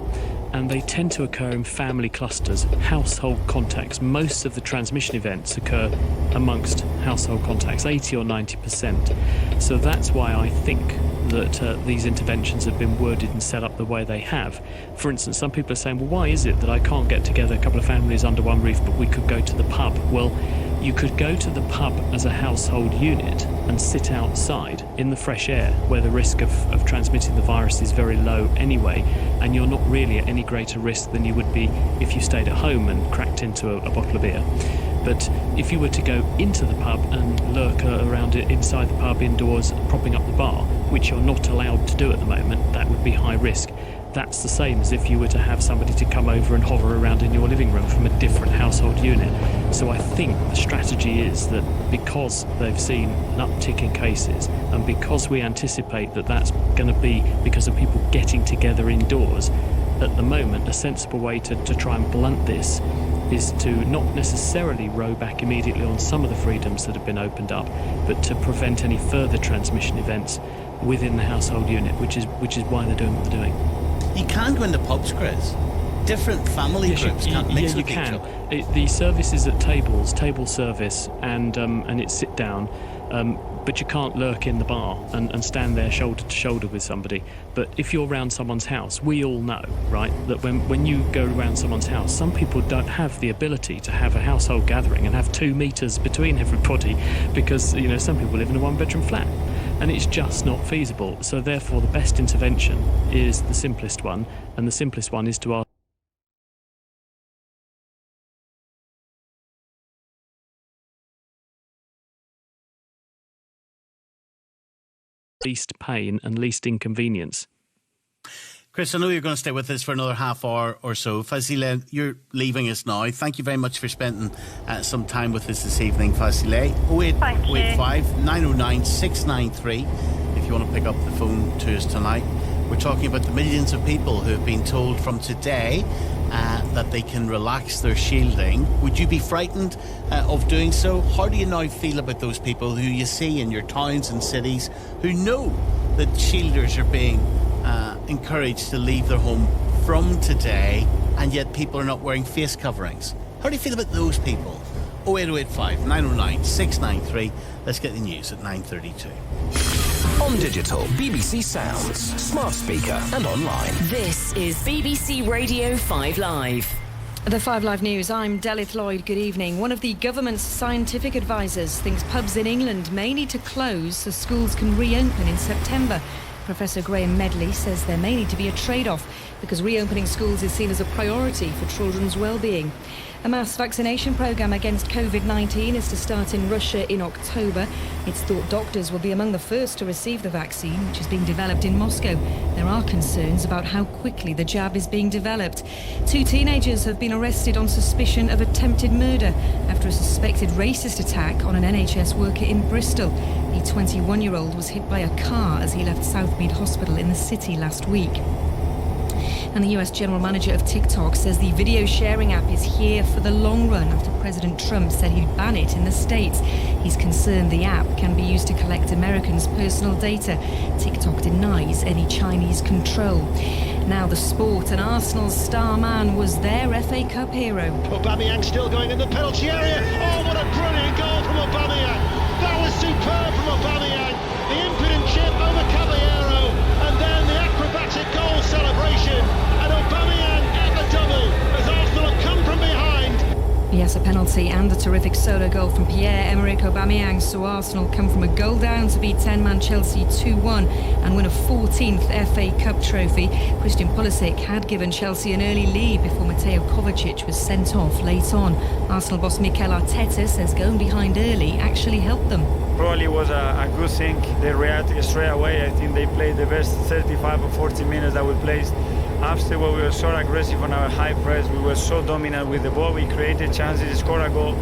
And they tend to occur in family clusters, household contacts. Most of the transmission events occur amongst household contacts, 80 or 90%. So that's why I think that these interventions have been worded and set up the way they have. For instance, some people are saying, well, why is it that I can't get together a couple of families under one roof, but we could go to the pub? Well, you could go to the pub as a household unit and sit outside in the fresh air, where the risk of transmitting the virus is very low anyway, and you're not really at any greater risk than you would be if you stayed at home and cracked into a bottle of beer. But if you were to go into the pub and lurk around it inside the pub indoors, propping up the bar, which you're not allowed to do at the moment, that would be high risk. That's the same as if you were to have somebody to come over and hover around in your living room from a different household unit. So I think the strategy is that because they've seen an uptick in cases, and because we anticipate that that's going to be because of people getting together indoors, at the moment a sensible way to try and blunt this is to not necessarily row back immediately on some of the freedoms that have been opened up, but to prevent any further transmission events within the household unit, which is why they're doing what they're doing. You can go into pubs, Chris. Different family groups can't mix with each other. The service is at tables, table service, and it's sit down. But you can't lurk in the bar and stand there shoulder to shoulder with somebody. But if you're around someone's house, we all know, right, that when you go around someone's house, some people don't have the ability to have a household gathering and have 2 meters between everybody because, you know, some people live in a one-bedroom flat. And it's just not feasible. So therefore, the best intervention is the simplest one, and the simplest one is to ask least pain and least inconvenience. Chris, I know you're going to stay with us for another half hour or so. Fazile, you're leaving us now. Thank you very much for spending some time with us this evening, Fazile. 085 909 693 if you want to pick up the phone to us tonight. We're talking about the millions of people who have been told from today that they can relax their shielding. Would you be frightened of doing so? How do you now feel about those people who you see in your towns and cities who know that shielders are being encouraged to leave their home from today, and yet people are not wearing face coverings? How do you feel about those people? 08085 909 693. Let's get the news at 9:32. On digital, BBC Sounds, smart speaker and online. This is BBC Radio 5 Live. The 5 Live News, I'm Delith Lloyd. Good evening. One of the government's scientific advisors thinks pubs in England may need to close so schools can reopen in September. Professor Graham Medley says there may need to be a trade-off because reopening schools is seen as a priority for children's well-being. A mass vaccination programme against COVID-19 is to start in Russia in October. It's thought doctors will be among the first to receive the vaccine, which is being developed in Moscow. There are concerns about how quickly the jab is being developed. 2 teenagers have been arrested on suspicion of attempted murder after a suspected racist attack on an NHS worker in Bristol. The 21-year-old was hit by a car as he left Southmead Hospital in the city last week. And the US General Manager of TikTok says the video sharing app is here for the long run after President Trump said he'd ban it in the States. He's concerned the app can be used to collect Americans' personal data. TikTok denies any Chinese control. Now the sport, and Arsenal's star man was their FA Cup hero. Aubameyang still going in the penalty area. Oh, what a brilliant goal from Aubameyang. That was superb from Aubameyang. The impudent chip over Caballero, and then the acrobatic goal celebration. And Aubameyang at the double as Arsenal have come from behind. Yes, a penalty and a terrific solo goal from Pierre-Emerick Aubameyang saw Arsenal come from a goal down to beat 10-man Chelsea 2-1 and win a 14th FA Cup trophy. Christian Pulisic had given Chelsea an early lead before Mateo Kovacic was sent off late on. Arsenal boss Mikel Arteta says going behind early actually helped them. Probably was a good thing. They reacted straight away. I think they played the best 35 or 40 minutes that we played. Afterward, we were so aggressive on our high press. We were so dominant with the ball. We created chances, scored a goal.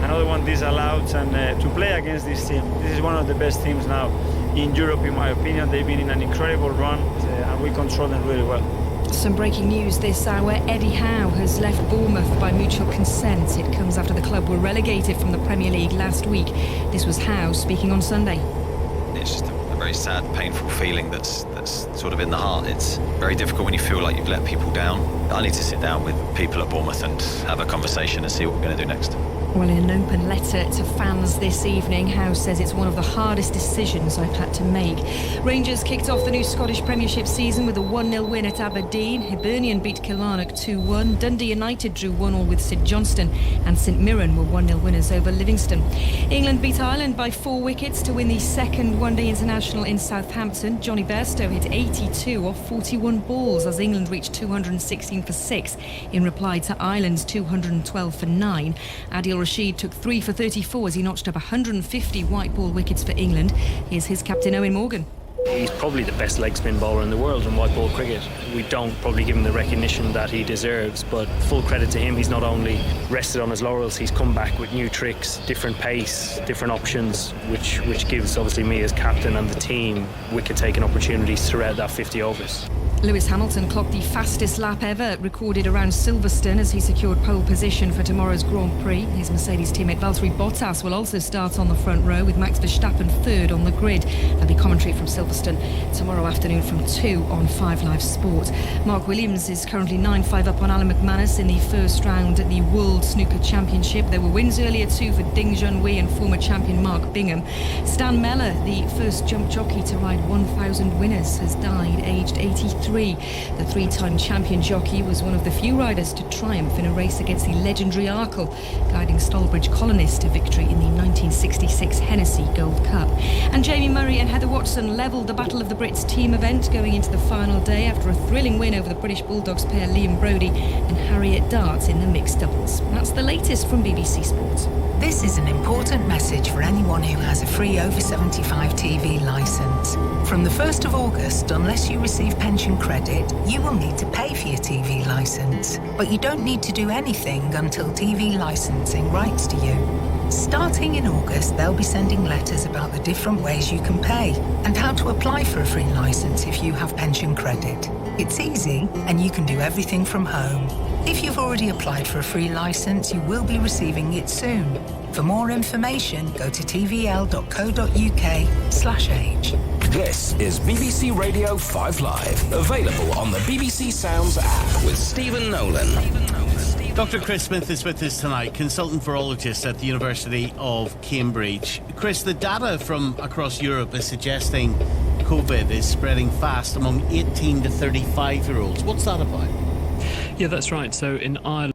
Another one disallowed. And to play against this team, this is one of the best teams now in Europe, in my opinion. They've been in an incredible run, and we control them really well. Some breaking news this hour. Eddie Howe has left Bournemouth by mutual consent. It comes after the club were relegated from the Premier League last week. This was Howe speaking on Sunday. It's just a very very sad, painful feeling that's sort of in the heart. It's very difficult when you feel like you've let people down. I need to sit down with people at Bournemouth and have a conversation and see what we're going to do next. Well, in an open letter to fans this evening, House says it's one of the hardest decisions I've had to make. Rangers kicked off the new Scottish Premiership season with a 1-0 win at Aberdeen. Hibernian beat Kilmarnock 2-1. Dundee United drew 1-1 with St Johnstone, and St Mirren were 1-0 winners over Livingston. England beat Ireland by 4 wickets to win the second one-day international in Southampton. Johnny Bairstow hit 82 off 41 balls as England reached 216 for 6 in reply to Ireland's 212 for 9. Adil Rashid took 3 for 34 as he notched up 150 white ball wickets for England. Here's his captain Owen Morgan. He's probably the best leg spin bowler in the world in white ball cricket. We don't probably give him the recognition that he deserves, but full credit to him. He's not only rested on his laurels, he's come back with new tricks, different pace, different options, which gives obviously me as captain and the team wicket-taking opportunities throughout that 50 overs. Lewis Hamilton clocked the fastest lap ever recorded around Silverstone as he secured pole position for tomorrow's Grand Prix. His Mercedes teammate Valtteri Bottas will also start on the front row with Max Verstappen third on the grid. There'll be commentary from Silverstone tomorrow afternoon from 2 on 5 Live Sport. Mark Williams is currently 9-5 up on Alan McManus in the first round at the World Snooker Championship. There were wins earlier too for Ding Junhui and former champion Mark Bingham. Stan Meller, the first jump jockey to ride 1,000 winners, has died aged 83. The 3-time champion jockey was one of the few riders to triumph in a race against the legendary Arkle, guiding Stallbridge Colonists to victory in the 1966 Hennessy Gold Cup. And Jamie Murray and Heather Watson levelled the Battle of the Brits team event going into the final day after a thrilling win over the British Bulldogs pair Liam Brodie and Harriet Dart in the mixed doubles. That's the latest from BBC Sports. This is an important message for anyone who has a free over 75 TV licence. From the 1st of August, unless you receive pension credit, you will need to pay for your TV licence. But you don't need to do anything until TV licensing writes to you. Starting in August, they'll be sending letters about the different ways you can pay and how to apply for a free licence if you have pension credit. It's easy and you can do everything from home. If you've already applied for a free licence, you will be receiving it soon. For more information, go to tvl.co.uk/age. This is BBC Radio 5 Live, available on the BBC Sounds app with Stephen Nolan. Dr. Chris Smith is with us tonight, consultant virologist at the University of Cambridge. Chris, the data from across Europe is suggesting COVID is spreading fast among 18 to 35-year-olds. What's that about? Yeah, that's right. So in Ireland,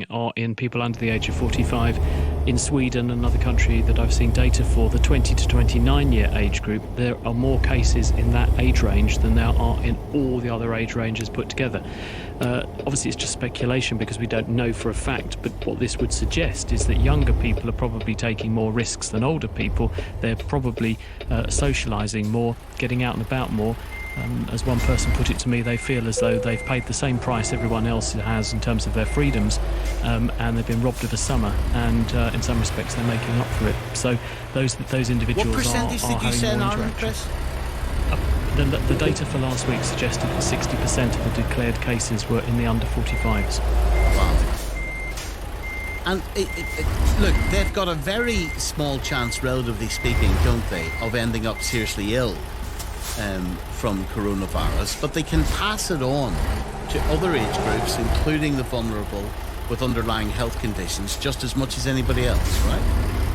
are in people under the age of 45. In Sweden, another country that I've seen data for, the 20 to 29-year age group, there are more cases in that age range than there are in all the other age ranges put together. Obviously, it's just speculation because we don't know for a fact, but what this would suggest is that younger people are probably taking more risks than older people. They're probably socialising more, getting out and about more. As one person put it to me, they feel as though they've paid the same price everyone else has in terms of their freedoms, and they've been robbed of a summer, and in some respects they're making up for it. So those individuals what percentage are did you say in Ireland, Chris? The data for last week suggested that 60% of the declared cases were in the under 45s. Wow. And look, they've got a very small chance, relatively speaking, don't they, of ending up seriously ill from coronavirus, but they can pass it on to other age groups, including the vulnerable with underlying health conditions, just as much as anybody else, right?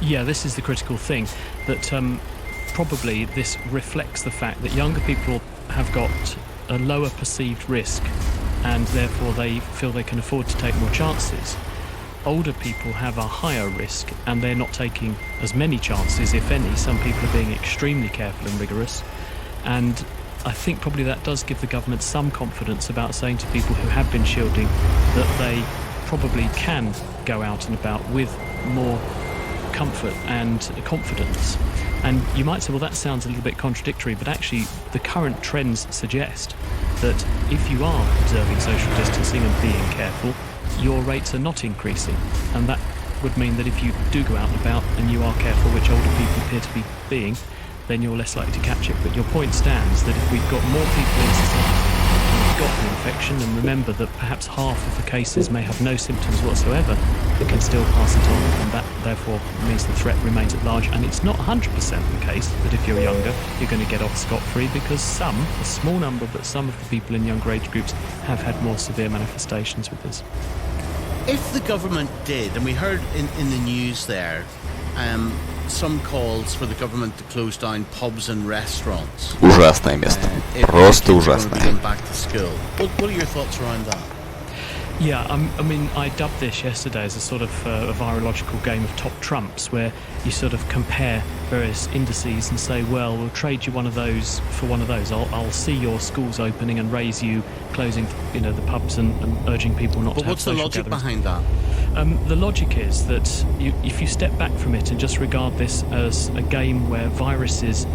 Yeah, this is the critical thing, that probably this reflects the fact that younger people have got a lower perceived risk and therefore they feel they can afford to take more chances. Older people have a higher risk and they're not taking as many chances, if any. Some people are being extremely careful and rigorous. And I think probably that does give the government some confidence about saying to people who have been shielding that they probably can go out and about with more comfort and confidence. And you might say, well, that sounds a little bit contradictory, but actually the current trends suggest that if you are observing social distancing and being careful, your rates are not increasing. And that would mean that if you do go out and about and you are careful, which older people appear to be being, then you're less likely to catch it. But your point stands that if we've got more people in society got the infection, and remember that perhaps half of the cases may have no symptoms whatsoever, they can still pass it on, and that therefore means the threat remains at large. And it's not 100% the case that if you're younger, you're going to get off scot-free, because some, a small number, but some of the people in younger age groups have had more severe manifestations with this. If the government did, and we heard in the news there, some calls for the government to close down pubs and restaurants. Ужасное место. Просто ужасное. Going back to school. What are your thoughts around that? Yeah, I mean, I dubbed this yesterday as a sort of a virological game of top trumps, where you sort of compare various indices and say, well, we'll trade you one of those for one of those. I'll see your schools opening and raise you closing, the pubs and urging people not to have social gatherings. But what's the logic behind that? The logic is that if you step back from it and just regard this as a game where viruses,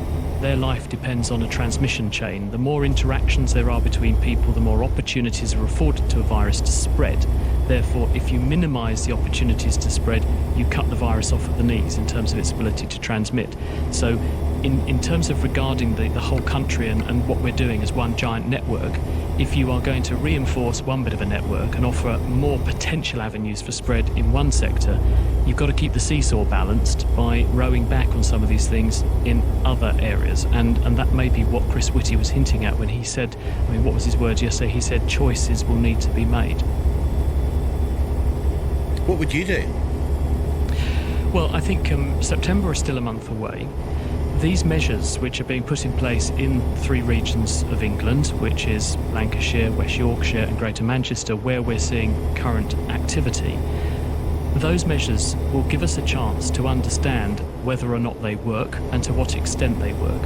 their life depends on a transmission chain. The more interactions there are between people, the more opportunities are afforded to a virus to spread. Therefore, if you minimise the opportunities to spread, you cut the virus off at the knees in terms of its ability to transmit. So in terms of regarding the whole country and what we're doing as one giant network, if you are going to reinforce one bit of a network and offer more potential avenues for spread in one sector, you've got to keep the seesaw balanced by rowing back on some of these things in other areas. And that may be what Chris Whitty was hinting at when he said, what was his words yesterday? He said choices will need to be made. What would you do? Well, I think September is still a month away. These measures, which are being put in place in 3 regions of England, which is Lancashire, West Yorkshire and Greater Manchester, where we're seeing current activity, those measures will give us a chance to understand whether or not they work and to what extent they work.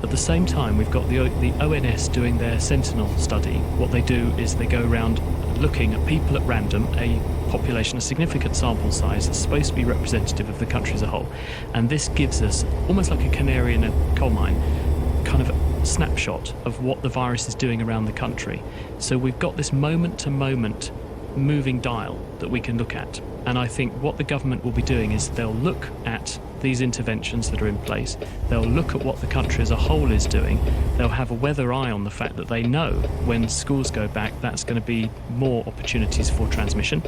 At the same time, we've got the ONS doing their Sentinel study. What they do is they go around looking at people at random, a population, a significant sample size that's supposed to be representative of the country as a whole. And this gives us, almost like a canary in a coal mine, kind of a snapshot of what the virus is doing around the country. So we've got this moment-to-moment moving dial that we can look at. And I think what the government will be doing is they'll look at these interventions that are in place. They'll look at what the country as a whole is doing. They'll have a weather eye on the fact that they know when schools go back, that's going to be more opportunities for transmission.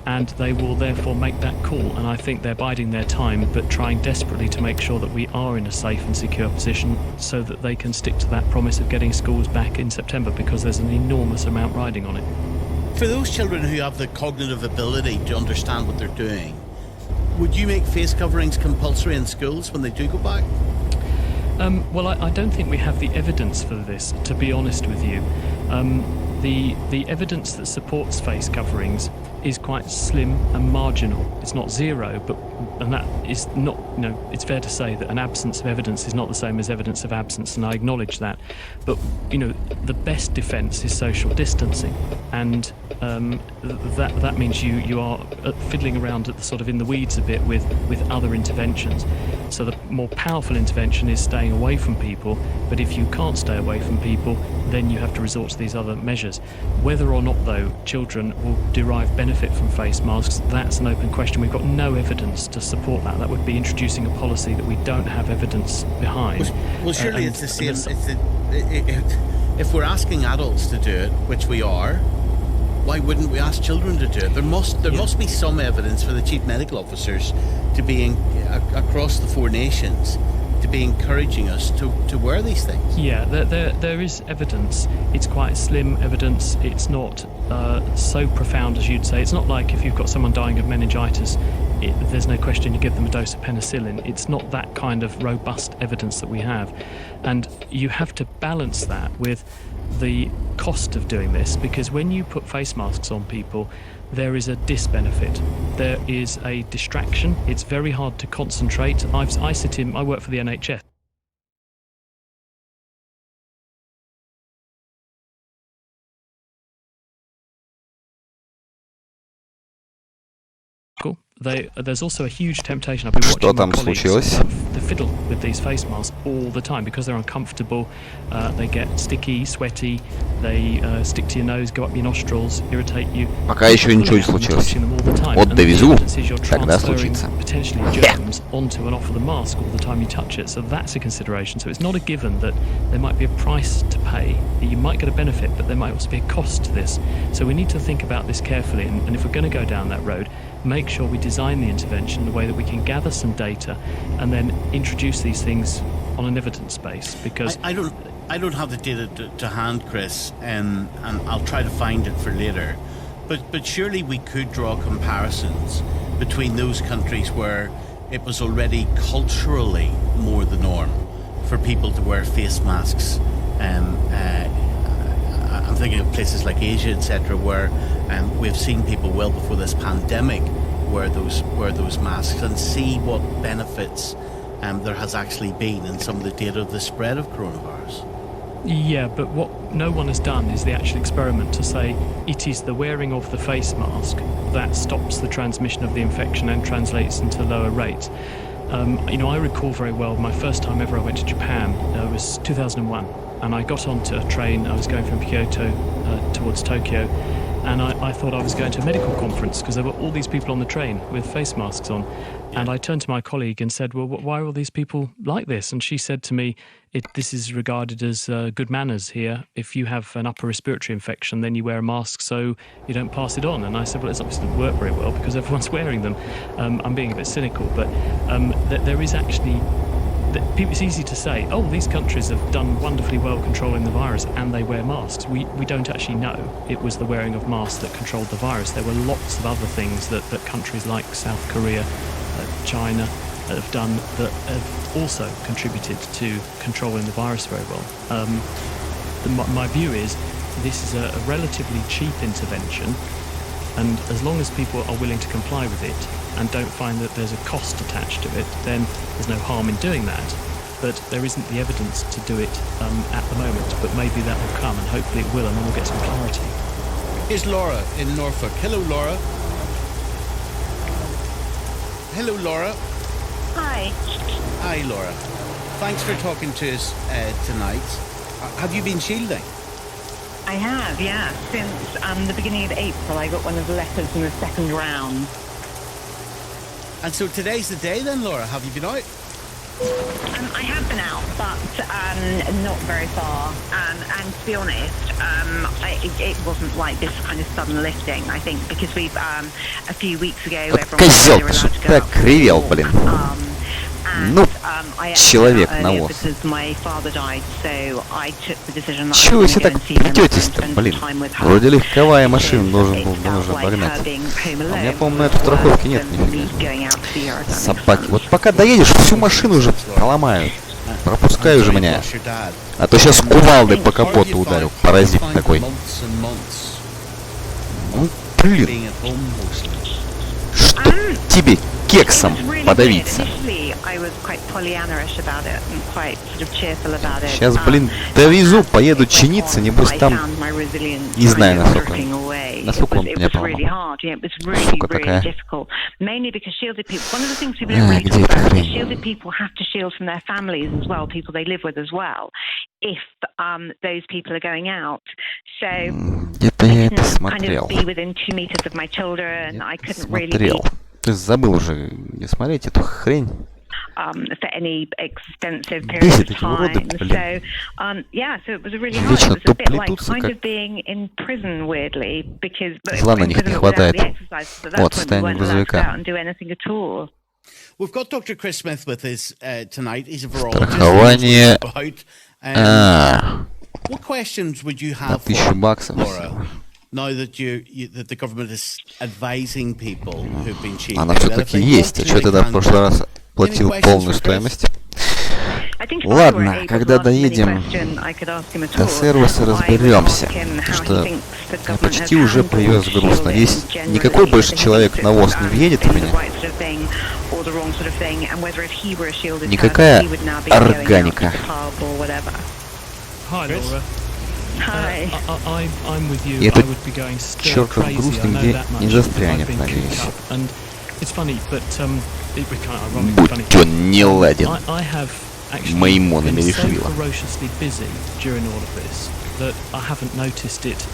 And they will therefore make that call. And I think they're biding their time, but trying desperately to make sure that we are in a safe and secure position so that they can stick to that promise of getting schools back in September, because there's an enormous amount riding on it. For those children who have the cognitive ability to understand what they're doing, would you make face coverings compulsory in schools when they do go back? Well, I don't think we have the evidence for this, to be honest with you. The evidence that supports face coverings is quite slim and marginal. It's not zero, and that is not, it's fair to say that an absence of evidence is not the same as evidence of absence, and I acknowledge that. But, the best defence is social distancing, and that means you are fiddling around at in the weeds a bit with other interventions. So the more powerful intervention is staying away from people, but if you can't stay away from people, then you have to resort to these other measures. Whether or not, though, children will derive benefit from face masks, that's an open question. We've got no evidence to support that. That would be introducing a policy that we don't have evidence behind. Well, surely it's the same. If we're asking adults to do it, which we are, why wouldn't we ask children to do it? There must be some evidence for the chief medical officers to be across the 4 nations to be encouraging us to wear these things. Yeah, there is evidence. It's quite slim evidence. It's not so profound as you'd say. It's not like if you've got someone dying of meningitis, there's no question you give them a dose of penicillin. It's not that kind of robust evidence that we have. And you have to balance that with the cost of doing this, because when you put face masks on people, there is a disbenefit. There is a distraction. It's very hard to concentrate. I work for the NHS. there's also a huge temptation. I've been watching my colleagues they fiddle with these face masks all the time because they're uncomfortable. They get sticky, sweaty. They stick to your nose, go up your nostrils, irritate you. Пока еще ничего не случилось. Вот довезу, тогда случится. Potentially germs onto and off of the mask all the time you touch it. So that's a consideration. So it's not a given that there might be a price to pay. You might get a benefit, but there might also be a cost to this. So we need to think about this carefully. And if we're going to go down that road, make sure we design the intervention in a way that we can gather some data and then introduce these things on an evidence base. Because I don't have the data to hand, Chris, and I'll try to find it for later. But surely we could draw comparisons between those countries where it was already culturally more the norm for people to wear face masks. I'm thinking of places like Asia, etc., where we've seen people well before this pandemic wear those masks and see what benefits there has actually been in some of the data of the spread of coronavirus. Yeah, but what no one has done is the actual experiment to say it is the wearing of the face mask that stops the transmission of the infection and translates into lower rates. I recall very well my first time ever I went to Japan was 2001, and I got onto a train. I was going from Kyoto towards Tokyo, and I thought I was going to a medical conference because there were all these people on the train with face masks on. And I turned to my colleague and said, well, why are all these people like this? And she said to me, this is regarded as good manners here. If you have an upper respiratory infection, then you wear a mask so you don't pass it on. And I said, well, it's obviously doesn't work very well because everyone's wearing them. I'm being a bit cynical, but there is actually... It's easy to say, oh, these countries have done wonderfully well controlling the virus and they wear masks. We don't actually know it was the wearing of masks that controlled the virus. There were lots of other things that countries like South Korea, China have done that have also contributed to controlling the virus very well. My view is this is a relatively cheap intervention, and as long as people are willing to comply with it and don't find that there's a cost attached to it, then there's no harm in doing that. But there isn't the evidence to do it at the moment, but maybe that will come, and hopefully it will, and then we'll get some clarity. Here's Laura in Norfolk. Hello, Laura. Hello, Laura. Hi. Hi, Laura. Thanks for talking to us tonight. Have you been shielding? I have, yeah. Since the beginning of April, I got one of the letters in the second round. And so today's the day then, Laura. Have you been out? I have been out, but not very far. And to be honest, it wasn't like this kind of sudden lifting. I think because we've a few weeks ago, everyone was allowed to go out кривел, блин. Ну, человек на ос. Чего вы все так плететесь-то, блин? Вроде легковая машина должен был уже погнать. А у меня, по-моему, на этой страховке нет нифига. Собаки. Вот пока доедешь, всю машину уже поломают. Пропускай уже меня. А то сейчас кувалдой по капоту ударил. Паразит такой. Ну, блин. Что тебе кексом подавиться? Сейчас, блин, довезу, поеду чиниться, небось там, не знаю, насколько он меня поломал. Сука такая. Где эта хрень? Где-то я это смотрел. Смотрел. Ты забыл уже не смотреть эту хрень. For any extensive period of time. So it was really hard. It was a bit like kind of being in prison, weirdly, because зла на них не хватает. Вот состояние грузовика. We've got Dr. Chris Smith with us tonight. He's a virologist. Страхование. What questions would you have for Laura? Now that that the government is advising people who've been cheated. Она все-таки есть. А что тогда в прошлый раз платил полную стоимость? Ладно, когда доедем до сервиса, разберемся. Потому что я почти уже привез грустно. Здесь никакой больше человек на ВОЗ не въедет у меня. Никакая органика. И этот чертов груз нигде не застрянет, надеюсь. It's funny, but it kind of ironically funny. Будь он не ладен. I have actually Маймона been so Меришвила. ferociously busy during all of this that I haven't noticed it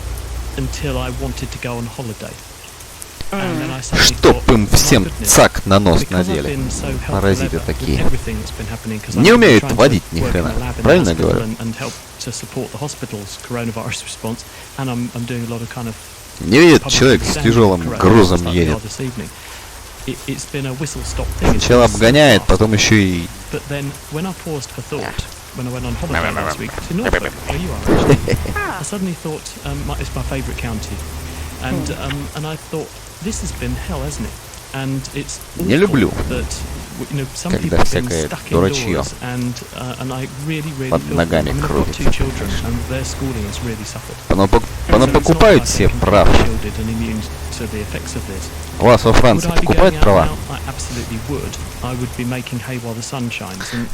until I wanted to go on holiday. And then I suddenly Чтоб thought, им всем цак на нос надели. Паразиты такие. Не умеют водить ни хрена. Правильно говорю? Не видит человек с тяжелым грузом едет. Сначала обгоняет, потом еще и... When I went on holiday last week to Norfolk, where you are actually, I suddenly thought it's my favourite county, and I thought this has been hell, hasn't it? And it's Не люблю, some когда people have been всякое stuck дурачье indoors, and I really под feel ногами I've got крутится. 2 children, and their schooling has really suffered. Понапокупают все прав. У вас во Франции покупают права?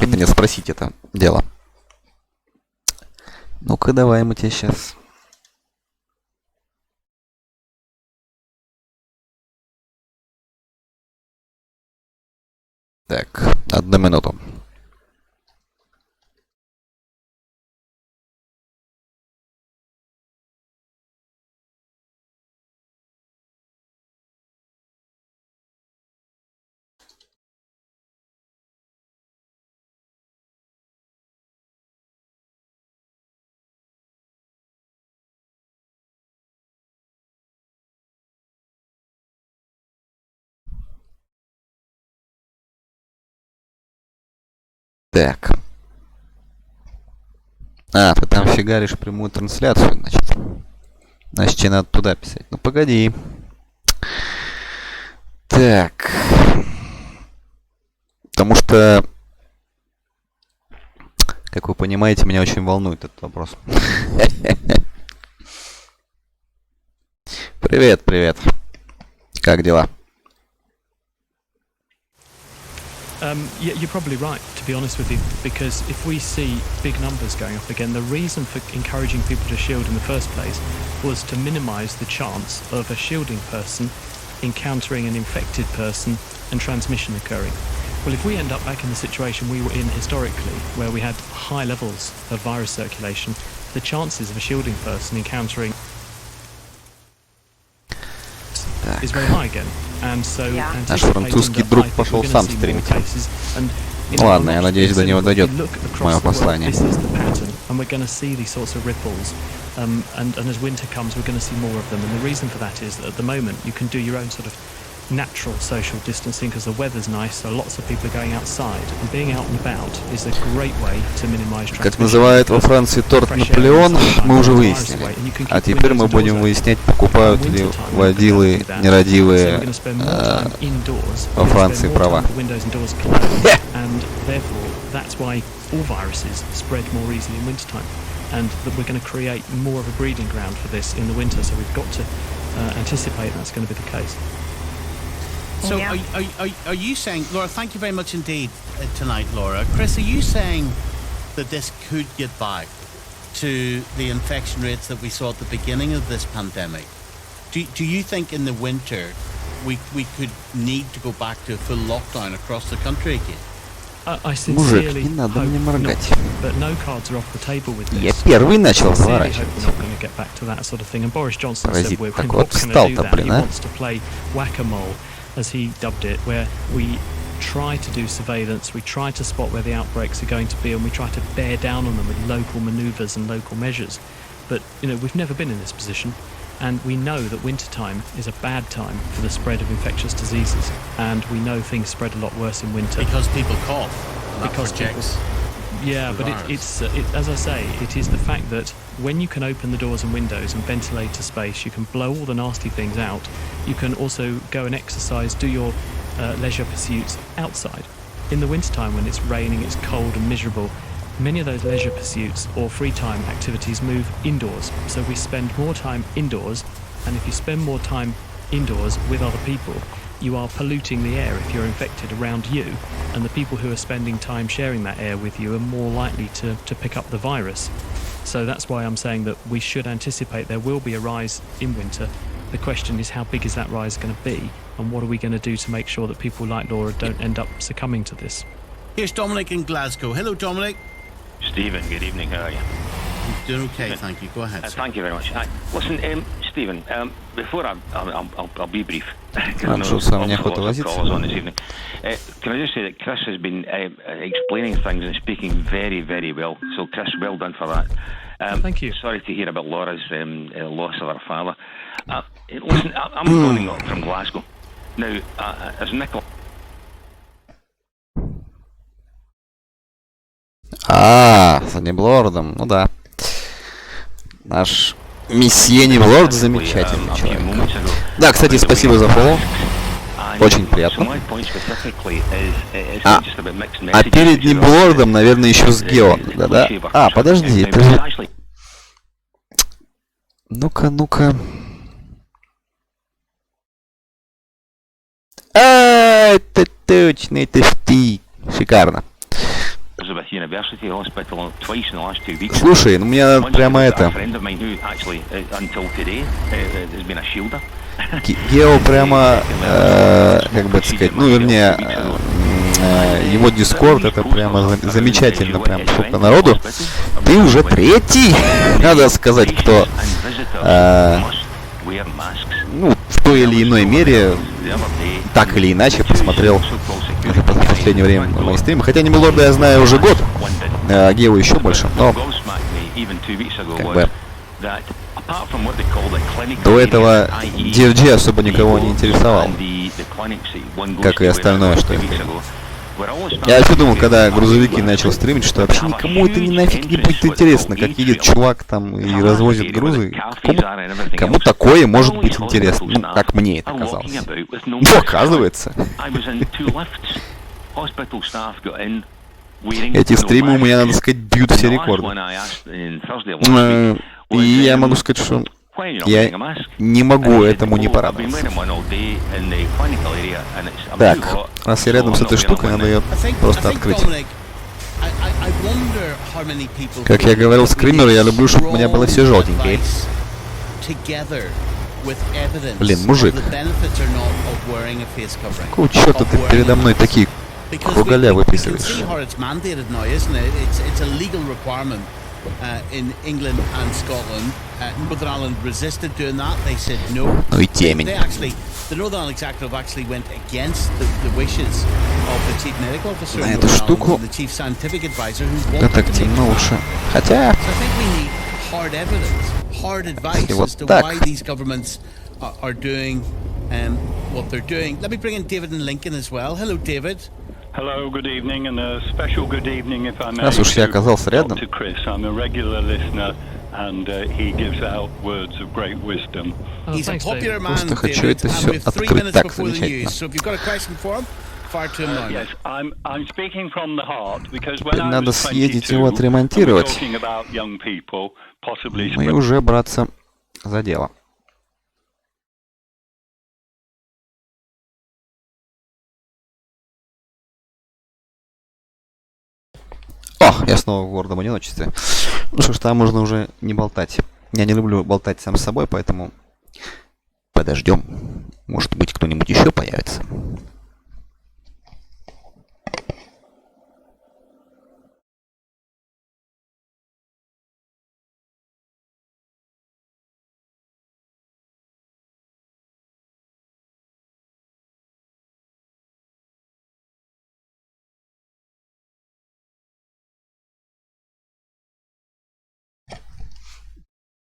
Это не спросить это дело. Ну-ка, давай мы тебе сейчас... Так, 1 минуту. Так. А, ты там фигаришь прямую трансляцию, значит. Значит, тебе надо туда писать. Ну, погоди. Так. Потому что, как вы понимаете, меня очень волнует этот вопрос. Привет, привет. Как дела? You're probably right, to be honest with you, because if we see big numbers going up again, the reason for encouraging people to shield in the first place was to minimise the chance of a shielding person encountering an infected person and transmission occurring. Well, if we end up back in the situation we were in historically, where we had high levels of virus circulation, the chances of a shielding person encountering is very high again. And so Наш французский друг пошел сам стримить. Ну ладно, я надеюсь, до него дойдет мое послание. And we're going to see these sorts of ripples. And as winter comes, we're going to see more of them. And the reason for that is that at the moment you can do your own sort of natural social distancing because the weather's nice, so lots of people are going outside. And being out and about is a great way to minimize transmission. Как называют во Франции торт Наполеон, мы уже выяснили. А теперь мы будем выяснять, покупают ли водилы нерадивые во Франции права. And therefore, that's why all viruses spread more easily in wintertime. And that we're going to create more of a breeding ground for this in the winter, so we've got to anticipate that's going to be the case. So are you saying, Laura, thank you very much indeed tonight, Laura. Chris, are you saying that this could get back to the infection rates that we saw at the beginning of this pandemic? Do you think in the winter we could need to go back to a full lockdown across the country again? I sincerely hope not, but no cards are off the table with this. Я первый начал разворачивать. разворачивать. Not going to get back to that sort of thing. And Boris Johnson Паразит said we're такой not вот going to do встал-то, that. He блин, а? wants to play whack-a-mole, as he dubbed it, where we try to do surveillance, we try to spot where the outbreaks are going to be, and we try to bear down on them with local manoeuvres and local measures. But, we've never been in this position. And we know that wintertime is a bad time for the spread of infectious diseases. And we know things spread a lot worse in winter. Because people cough. Because projects. Yeah, but it's as I say, it is the fact that when you can open the doors and windows and ventilate a space, you can blow all the nasty things out. You can also go and exercise, do your leisure pursuits outside. In the wintertime when it's raining, it's cold and miserable, many of those leisure pursuits or free time activities move indoors. So we spend more time indoors, and if you spend more time indoors with other people, you are polluting the air if you're infected around you, and the people who are spending time sharing that air with you are more likely to pick up the virus. So that's why I'm saying that we should anticipate there will be a rise in winter The question is, how big is that rise going to be, and what are we going to do to make sure that people like Laura don't end up succumbing to this? Here's Dominic in Glasgow. Hello, Dominic. Stephen, good evening. How are you? I'm doing okay, thank you. Go ahead. Thank you very much. Listen, Stephen, before I'll be brief. Can I just say that Chris has been explaining things and speaking very, very well. So, Chris, well done for that. Thank you. Sorry to hear about Laura's loss of her father. Listen, I'm phoning up from Glasgow. Now, as Nicola... с Неблордом, ну да. Наш месье Неблорд замечательный человек. Да, кстати, спасибо за фоллоу. Очень приятно. А перед Неблордом, наверное, еще с Гео. Да? А, подожди, это же... Ну-ка. Это точно, это ты. Шикарно. Слушай, ну меня прямо это... Гео прямо, как бы сказать, ну вернее, его Дискорд, это прямо замечательно, прям сколько народу. Ты уже третий, надо сказать, кто, ну, в той или иной мере, так или иначе посмотрел в последнее время мои стримы. Хотя Неблорда я знаю уже год, а Гео еще больше, но как бы до этого DFG особо никого не интересовал, как и остальное, что я делал. Я вообще думал, когда грузовики начал стримить, что вообще никому это нафиг не будет интересно, как едет чувак там и развозит грузы. Кому такое может быть интересно? Ну, как мне это казалось. Но оказывается. Эти стримы у меня, надо сказать, бьют все рекорды. И я могу сказать, что я не могу этому не порадоваться. Так, раз я рядом с этой штукой, надо ее просто открыть. Как я говорил скримеру, я люблю, чтобы у меня было все желтенькое. Блин, мужик. Какого черта ты передо мной такие кругаля выписываешь? In England and Scotland, Northern Ireland resisted doing that. They said no. Ну и темень. The Northern Ireland Executive actually went against the wishes of the chief medical officer на эту штуку the chief scientific advisor who wanted так темно лучше. Хотя. So I think we need hard evidence, hard advice as to why these governments are doing what they're doing. Let me bring in David in Lincoln as well. Hello, David. Hello, good evening, and a special good evening, if I may, раз уж я оказался рядом. to Chris. I'm a regular listener, and he gives out words of great wisdom. He's a popular man, Просто хочу David, это and все we have 3 открыть minutes так before the замечательно. news. So if you've got a question for him, fire to him now. Yes, I'm speaking from the heart, because when I Надо was съездить 22, его отремонтировать. talking about young people, possibly... Мы уже браться за дело. О, я снова в гордом одиночестве. Ну что ж, там можно уже не болтать. Я не люблю болтать сам с собой, поэтому подождем. Может быть, кто-нибудь еще появится.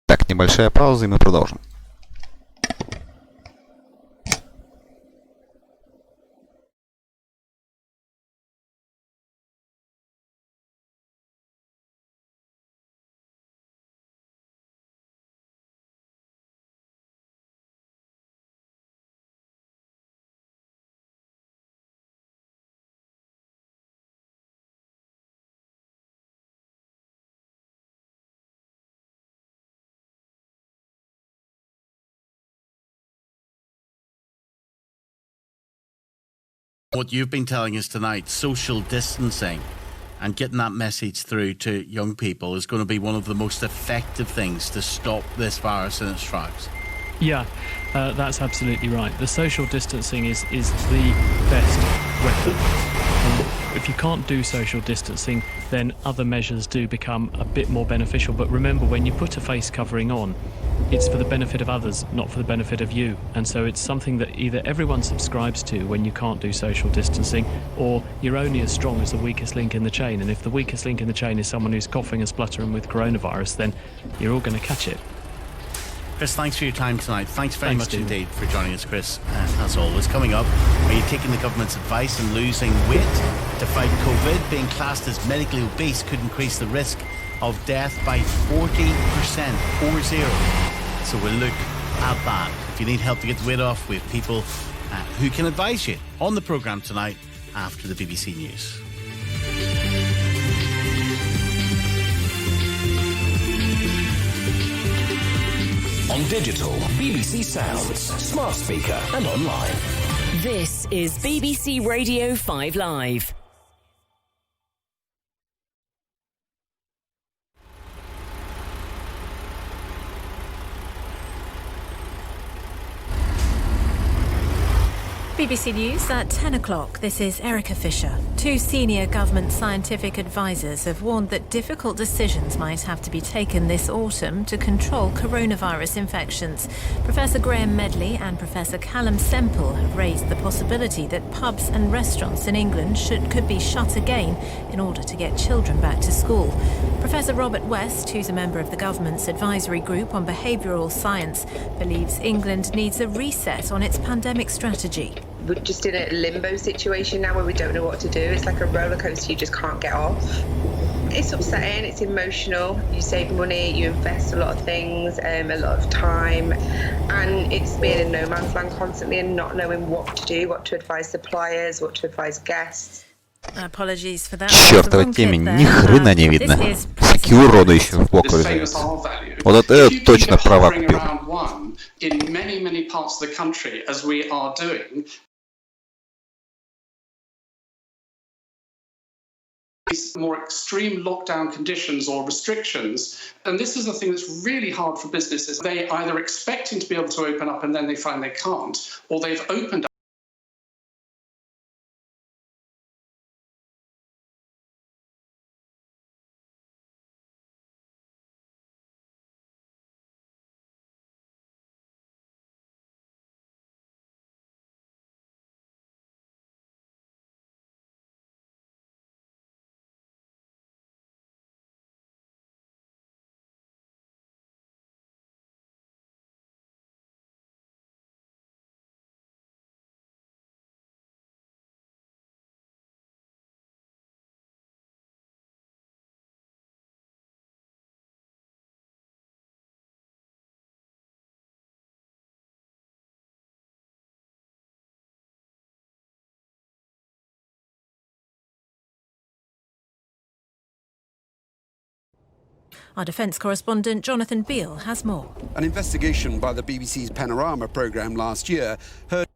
Так, небольшая пауза, и мы продолжим. What you've been telling us tonight, social distancing and getting that message through to young people is going to be one of the most effective things to stop this virus in its tracks. Yeah, That's absolutely right. The social distancing is the best weapon. If you can't do social distancing, then other measures do become a bit more beneficial. But remember, when you put a face covering on, it's for the benefit of others, not for the benefit of you. And so it's something that either everyone subscribes to when you can't do social distancing, or you're only as strong as the weakest link in the chain. And if the weakest link in the chain is someone who's coughing and spluttering with coronavirus, then you're all going to catch it. Chris, thanks for your time tonight. Thanks very much indeed for joining us, Chris. As always, coming up, are you taking the government's advice and losing weight to fight COVID? Being classed as medically obese could increase the risk of death by 40%, 40. So we'll look at that. If you need help to get the weight off, we have people who can advise you on the programme tonight after the BBC News. On digital, BBC Sounds, smart speaker and online. This is BBC Radio 5 Live. BBC News at 10 o'clock. This is Erica Fisher. 2 senior government scientific advisors have warned that difficult decisions might have to be taken this autumn to control coronavirus infections. Professor Graham Medley and Professor Callum Semple have raised the possibility that pubs and restaurants in England could be shut again in order to get children back to school. Professor Robert West, who's a member of the government's advisory group on behavioural science, believes England needs a reset on its pandemic strategy. We're just in a limbo situation now where we don't know what to do. It's like a roller coaster you just can't get off. It's upsetting, it's emotional. You save money, you invest a lot of things, a lot of time, and it's being in no man's land constantly and not knowing what to do, what to advise suppliers, what to advise guests. Apologies for that. Чёртова темень, ни хрена не видно. Какие уроды еще в бок врезаются. Вот это точно права купил. In many parts of the country, as we are doing, these more extreme lockdown conditions or restrictions, and this is the thing that's really hard for businesses. They either expecting to be able to open up and then they find they can't, or they've opened up. Our defence correspondent Jonathan Beale has more. An investigation by the BBC's Panorama programme last year heard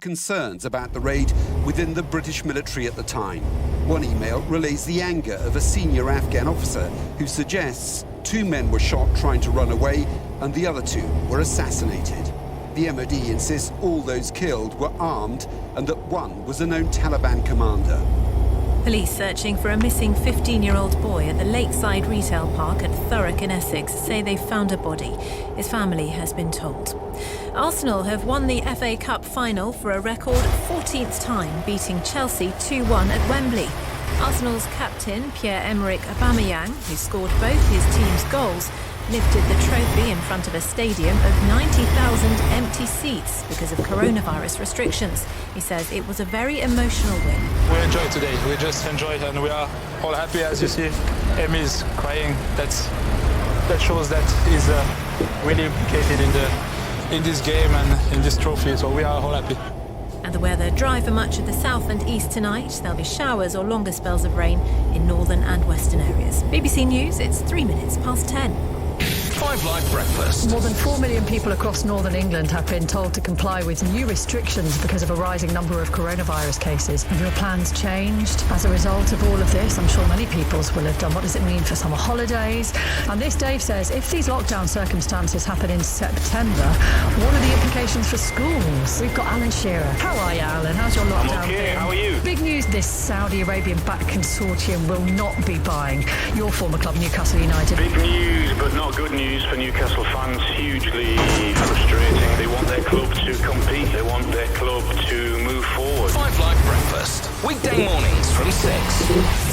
concerns about the raid within the British military at the time. One email relays the anger of a senior Afghan officer who suggests 2 men were shot trying to run away and the other 2 were assassinated. The MOD insists all those killed were armed and that one was a known Taliban commander. Police searching for a missing 15-year-old boy at the Lakeside Retail Park at Thurrock in Essex say they found a body. His family has been told. Arsenal have won the FA Cup final for a record 14th time, beating Chelsea 2-1 at Wembley. Arsenal's captain, Pierre-Emerick Aubameyang, who scored both his team's goals, lifted the trophy in front of a stadium of 90,000 empty seats because of coronavirus restrictions. He says it was a very emotional win. We enjoyed today. We just enjoyed and we are all happy. As you see, Emmy's crying. That shows that he's really implicated in this game and in this trophy. So we are all happy. And the weather dry for much of the south and east tonight. There'll be showers or longer spells of rain in northern and western areas. BBC News, it's 3 minutes past 10. 5 Live Breakfast. More than 4 million people across northern England have been told to comply with new restrictions because of a rising number of coronavirus cases. Have your plans changed as a result of all of this? I'm sure many people's will have done. What does it mean for summer holidays? And this, Dave says, if these lockdown circumstances happen in September, what are the implications for schools? We've got Alan Shearer. How are you, Alan? How's your lockdown? I'm okay. How are you? Big news, this Saudi Arabian-backed consortium will not be buying your former club, Newcastle United. Big news, but not good news for Newcastle fans. Hugely frustrating. They want their club to compete. They want their club to move forward. 5 Live Breakfast. Weekday mornings from 6.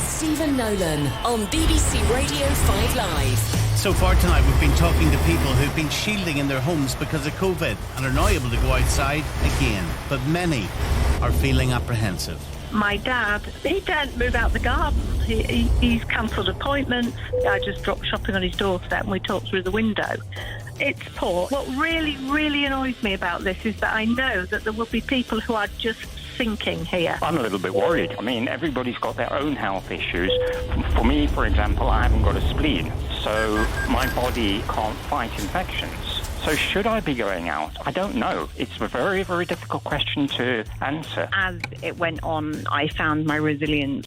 Stephen Nolan on BBC Radio 5 Live. So far tonight we've been talking to people who've been shielding in their homes because of COVID and are now able to go outside again. But many are feeling apprehensive. My dad, he daren't move out the garden. He's cancelled appointments. I just dropped shopping on his doorstep and we talked through the window. It's poor. What really, really annoys me about this is that I know that there will be people who are just sinking here. I'm a little bit worried. I mean, everybody's got their own health issues. For me, for example, I haven't got a spleen, so my body can't fight infections. So should I be going out? I don't know. It's a very, very difficult question to answer. As it went on, I found my resilience.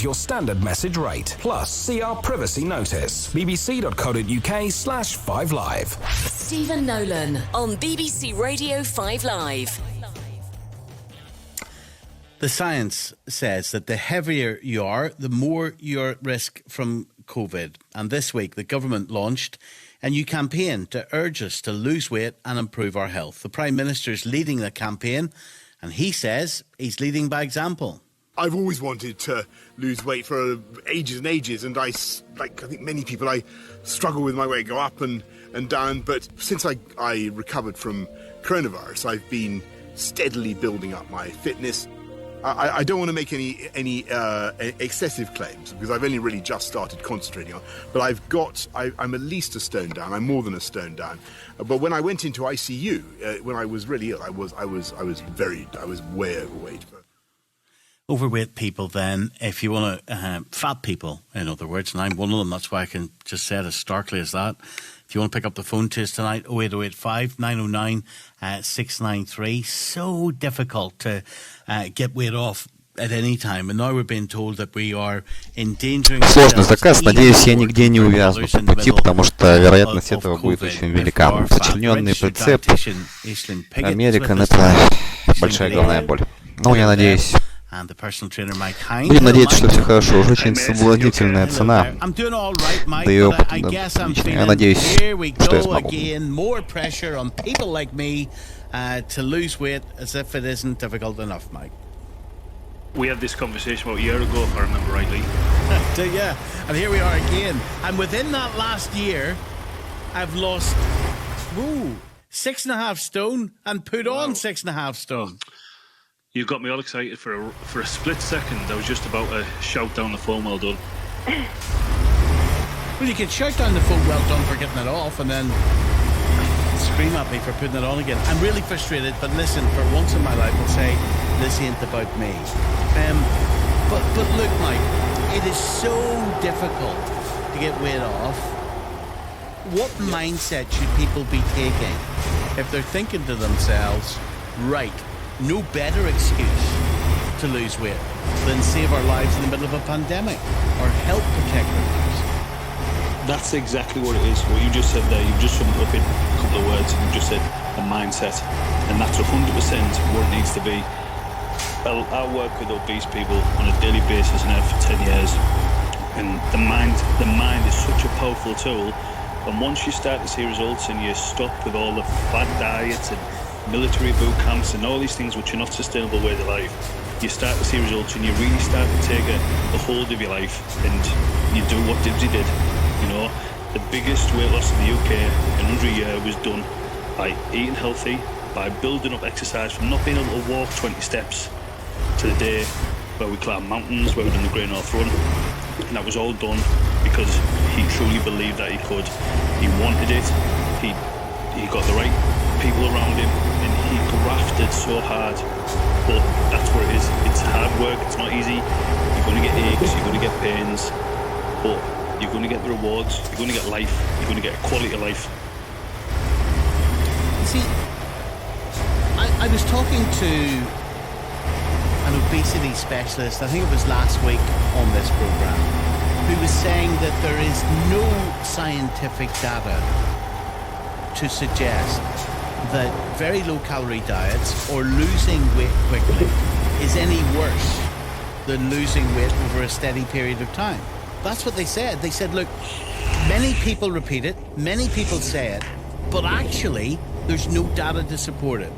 Your standard message rate. Plus, see our privacy notice. bbc.co.uk/5live. Stephen Nolan on BBC Radio 5 Live. The science says that the heavier you are, the more you're at risk from COVID. And this week, the government launched a new campaign to urge us to lose weight and improve our health. The Prime Minister's leading the campaign, and he says he's leading by example. I've always wanted to lose weight for ages and ages, and I think many people, I struggle with my weight, go up and down. But since I recovered from coronavirus, I've been steadily building up my fitness. I don't want to make any excessive claims because I've only really just started concentrating on. But I'm at least a stone down. I'm more than a stone down. But when I went into ICU, when I was really ill, I was way overweight. Overweight people, then, if you want to, fat people, in other words, and I'm one of them, that's why I can just say it as starkly as that. If you want to pick up the phone to us tonight, 08085 909 693. So difficult to get weight off at any time, and now we're being told that we are endangering. Сложный заказ, надеюсь, я нигде не увязну по пути, потому что вероятность этого будет очень велика. Сочлененный прицеп, Америка, это большая головная боль. Ну, я надеюсь. Будем надеяться, что все хорошо. Уж очень соблазнительная цена. Да и опыт отличный. Я надеюсь, что я смогу. We had this conversation about a year ago, if I remember rightly. Yeah, and here we are again. And within that last year, I've lost 6.5 stone and put on 6.5 stone. You got me all excited for a split second. I was just about to shout down the phone, well done. Well, you can shout down the phone, well done, for getting it off, and then scream at me for putting it on again. I'm really frustrated, but listen, for once in my life, I'll say, this ain't about me. But look, Mike, it is so difficult to get weight off. What mindset should people be taking if they're thinking to themselves, right, no better excuse to lose weight than save our lives in the middle of a pandemic or help protect our lives? That's exactly what it is. What you just said there, you've just summed up in a couple of words. You just said a mindset, and that's 100% what it needs to be. I work with obese people on a daily basis now for 10 years, and the mind is such a powerful tool. And once you start to see results and you stop with all the fad diets and military boot camps and all these things which are not sustainable ways of life, you start to see results and you really start to take a hold of your life, and you do what Dibsy did. You know, the biggest weight loss in the UK in under a year was done by eating healthy, by building up exercise from not being able to walk 20 steps to the day where we climbed mountains, where we done the Great North Run. And that was all done because he truly believed that he could. He wanted it. He got the right people around him, and he grafted so hard. But that's what it is. It's hard work. It's not easy. You're going to get aches. You're going to get pains. But you're going to get the rewards. You're going to get life. You're going to get a quality of life. See, I was talking to an obesity specialist, I think it was last week on this programme, who was saying that there is no scientific data to suggest that very low-calorie diets or losing weight quickly is any worse than losing weight over a steady period of time. That's what they said. They said, look, many people repeat it, many people say it, but actually there's no data to support it.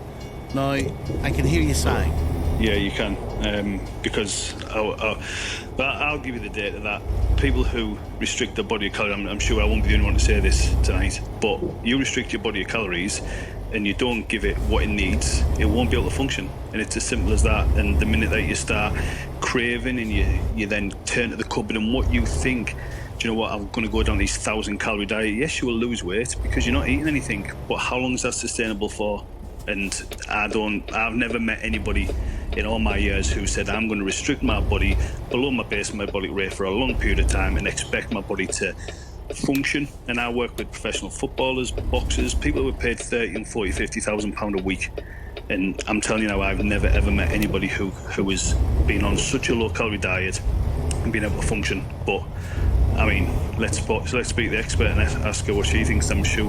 Now, I can hear you sighing. Yeah, you can, because I'll give you the data that people who restrict their body of calories, I'm sure I won't be the only one to say this tonight, but you restrict your body of calories and you don't give it what it needs, it won't be able to function. And it's as simple as that. And the minute that you start craving and you then turn to the cupboard and what you think, do you know what, I'm going to go down these 1,000-calorie diet. Yes, you will lose weight because you're not eating anything, but how long is that sustainable for? And I've never met anybody in all my years who said I'm going to restrict my body below my base metabolic rate for a long period of time and expect my body to function. And I work with professional footballers, boxers, people who are paid 30 and 40, 50,000 pound a week. And I'm telling you now, I've never ever met anybody who has been on such a low calorie diet and been able to function. But I mean, let's speak to the expert and ask her what she thinks. I'm sure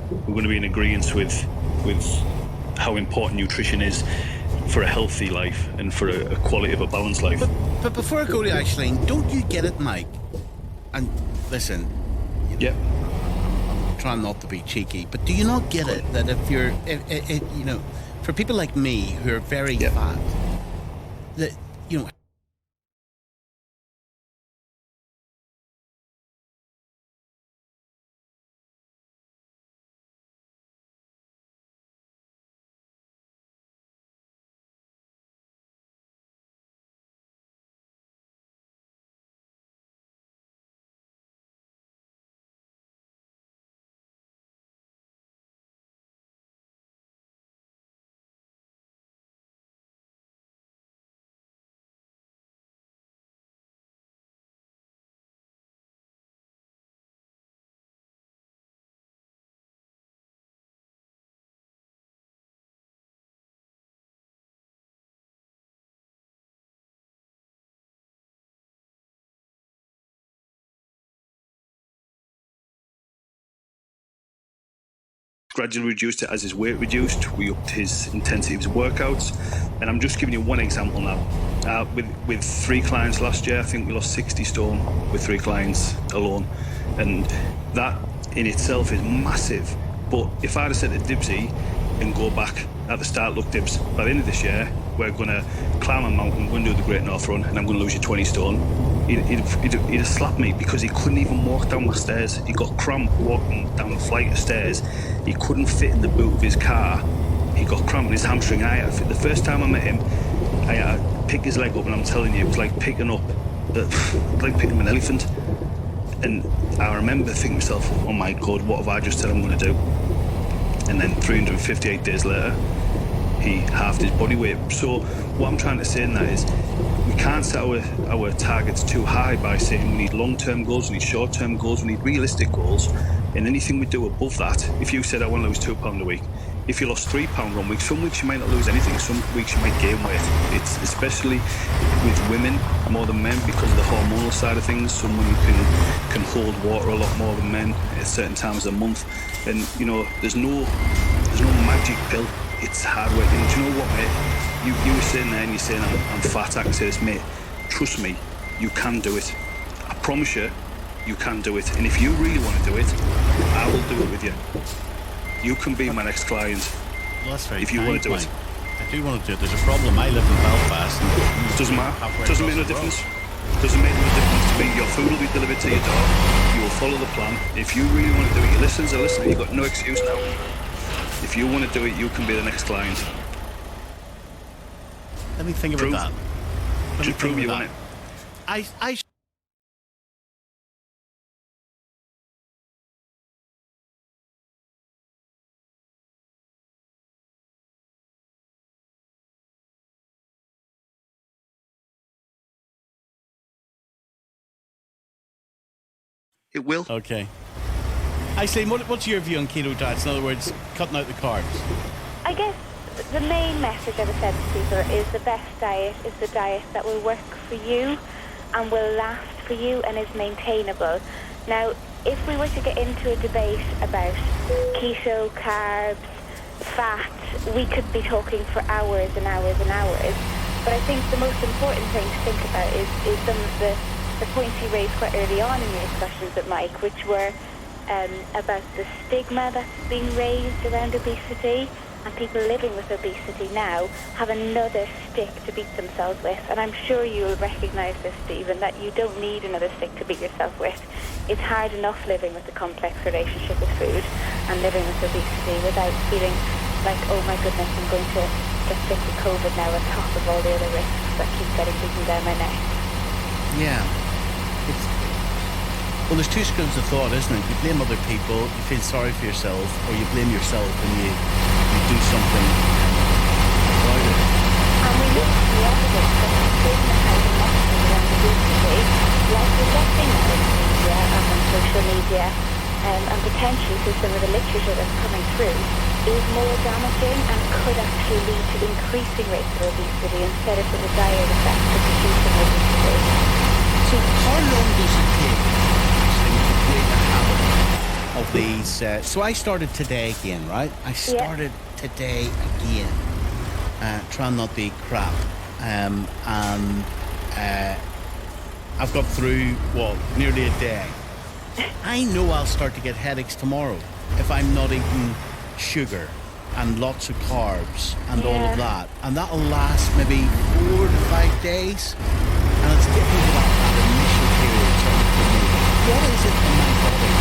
we're going to be in agreement with how important nutrition is for a healthy life and for a quality of a balanced life. But before I go to Aisling, don't you get it, Mike? And listen, yeah, I'm trying not to be cheeky, but do you not get it that if you're, you know, for people like me who are very fat, that, you know, gradually reduced it as his weight reduced. We upped his intensity of his workouts, and I'm just giving you one example now. With 3 clients last year, I think we lost 60 stone with 3 clients alone, and that in itself is massive. But if I'd have said to Dibsy and go back at the start, look Dibs, by the end of this year we're going to climb a mountain, we're going to do the Great North Run, and I'm going to lose you 20 stone, he'd have slapped me because he couldn't even walk down the stairs. He got cramp walking down a flight of stairs. He couldn't fit in the boot of his car. He got cramp in his hamstring. The first time I met him, I had to pick his leg up, and I'm telling you, it was like picking up an elephant. And I remember thinking to myself, oh my God, what have I just said I'm going to do? And then 358 days later, he halved his body weight. So what I'm trying to say in that is we can't set our targets too high by saying we need long-term goals, we need short-term goals, we need realistic goals. And anything we do above that, if you said I want to lose £2 a week, if you lost £3 1 week, some weeks you might not lose anything, some weeks you might gain weight. It's especially with women more than men because of the hormonal side of things. Some women can hold water a lot more than men at certain times of the month. And you know, there's no magic pill. It's hard work. And do you know what, mate? You were saying there and you're saying I'm fat. I can say this, mate. Trust me, you can do it. I promise you, you can do it. And if you really want to do it, I will do it with you. You can be my next client. Well, that's very if you want to do it. I do want to do it. There's a problem. I live in Belfast. It doesn't matter. Doesn't make no difference. Doesn't make no difference to me. Your food will be delivered to your door. You will follow the plan. If you really want to do it, your listeners are listening. You've got no excuse now. If you want to do it, you can be the next client. Let me think about that. Just prove you want it. It will. Okay. Aisling, what's your view on keto diets? In other words, cutting out the carbs. I guess the main message I would say to people is the best diet is the diet that will work for you and will last for you and is maintainable. Now, if we were to get into a debate about keto, carbs, fat, we could be talking for hours and hours and hours. But I think the most important thing to think about is some of the points you raised quite early on in your discussions with Mike, which were about the stigma that's being raised around obesity, and people living with obesity now have another stick to beat themselves with. And I'm sure you'll recognise this, Stephen, that you don't need another stick to beat yourself with. It's hard enough living with a complex relationship with food and living with obesity without feeling like, oh my goodness, I'm going to get sick with COVID now on top of all the other risks that keep getting beaten down my neck. Yeah. Well, there's two schools of thought, isn't it? You blame other people, you feel sorry for yourself, or you blame yourself and you do something about it. And we look at the evidence that has stigmatizing messages around obesity, like rejecting it in the media and on social media, and potentially through some of the literature that's coming through, is more damaging and could actually lead to increasing rates of obesity instead of the desired effect of reducing obesity. So how long does it take to create a habit of these? So I started today again, right? I started today again, trying not to eat crap. And I've got through, nearly a day. I know I'll start to get headaches tomorrow if I'm not eating sugar and lots of carbs and all of that. And that'll last maybe 4 to 5 days. And it's getting to that initial period. What is it in my body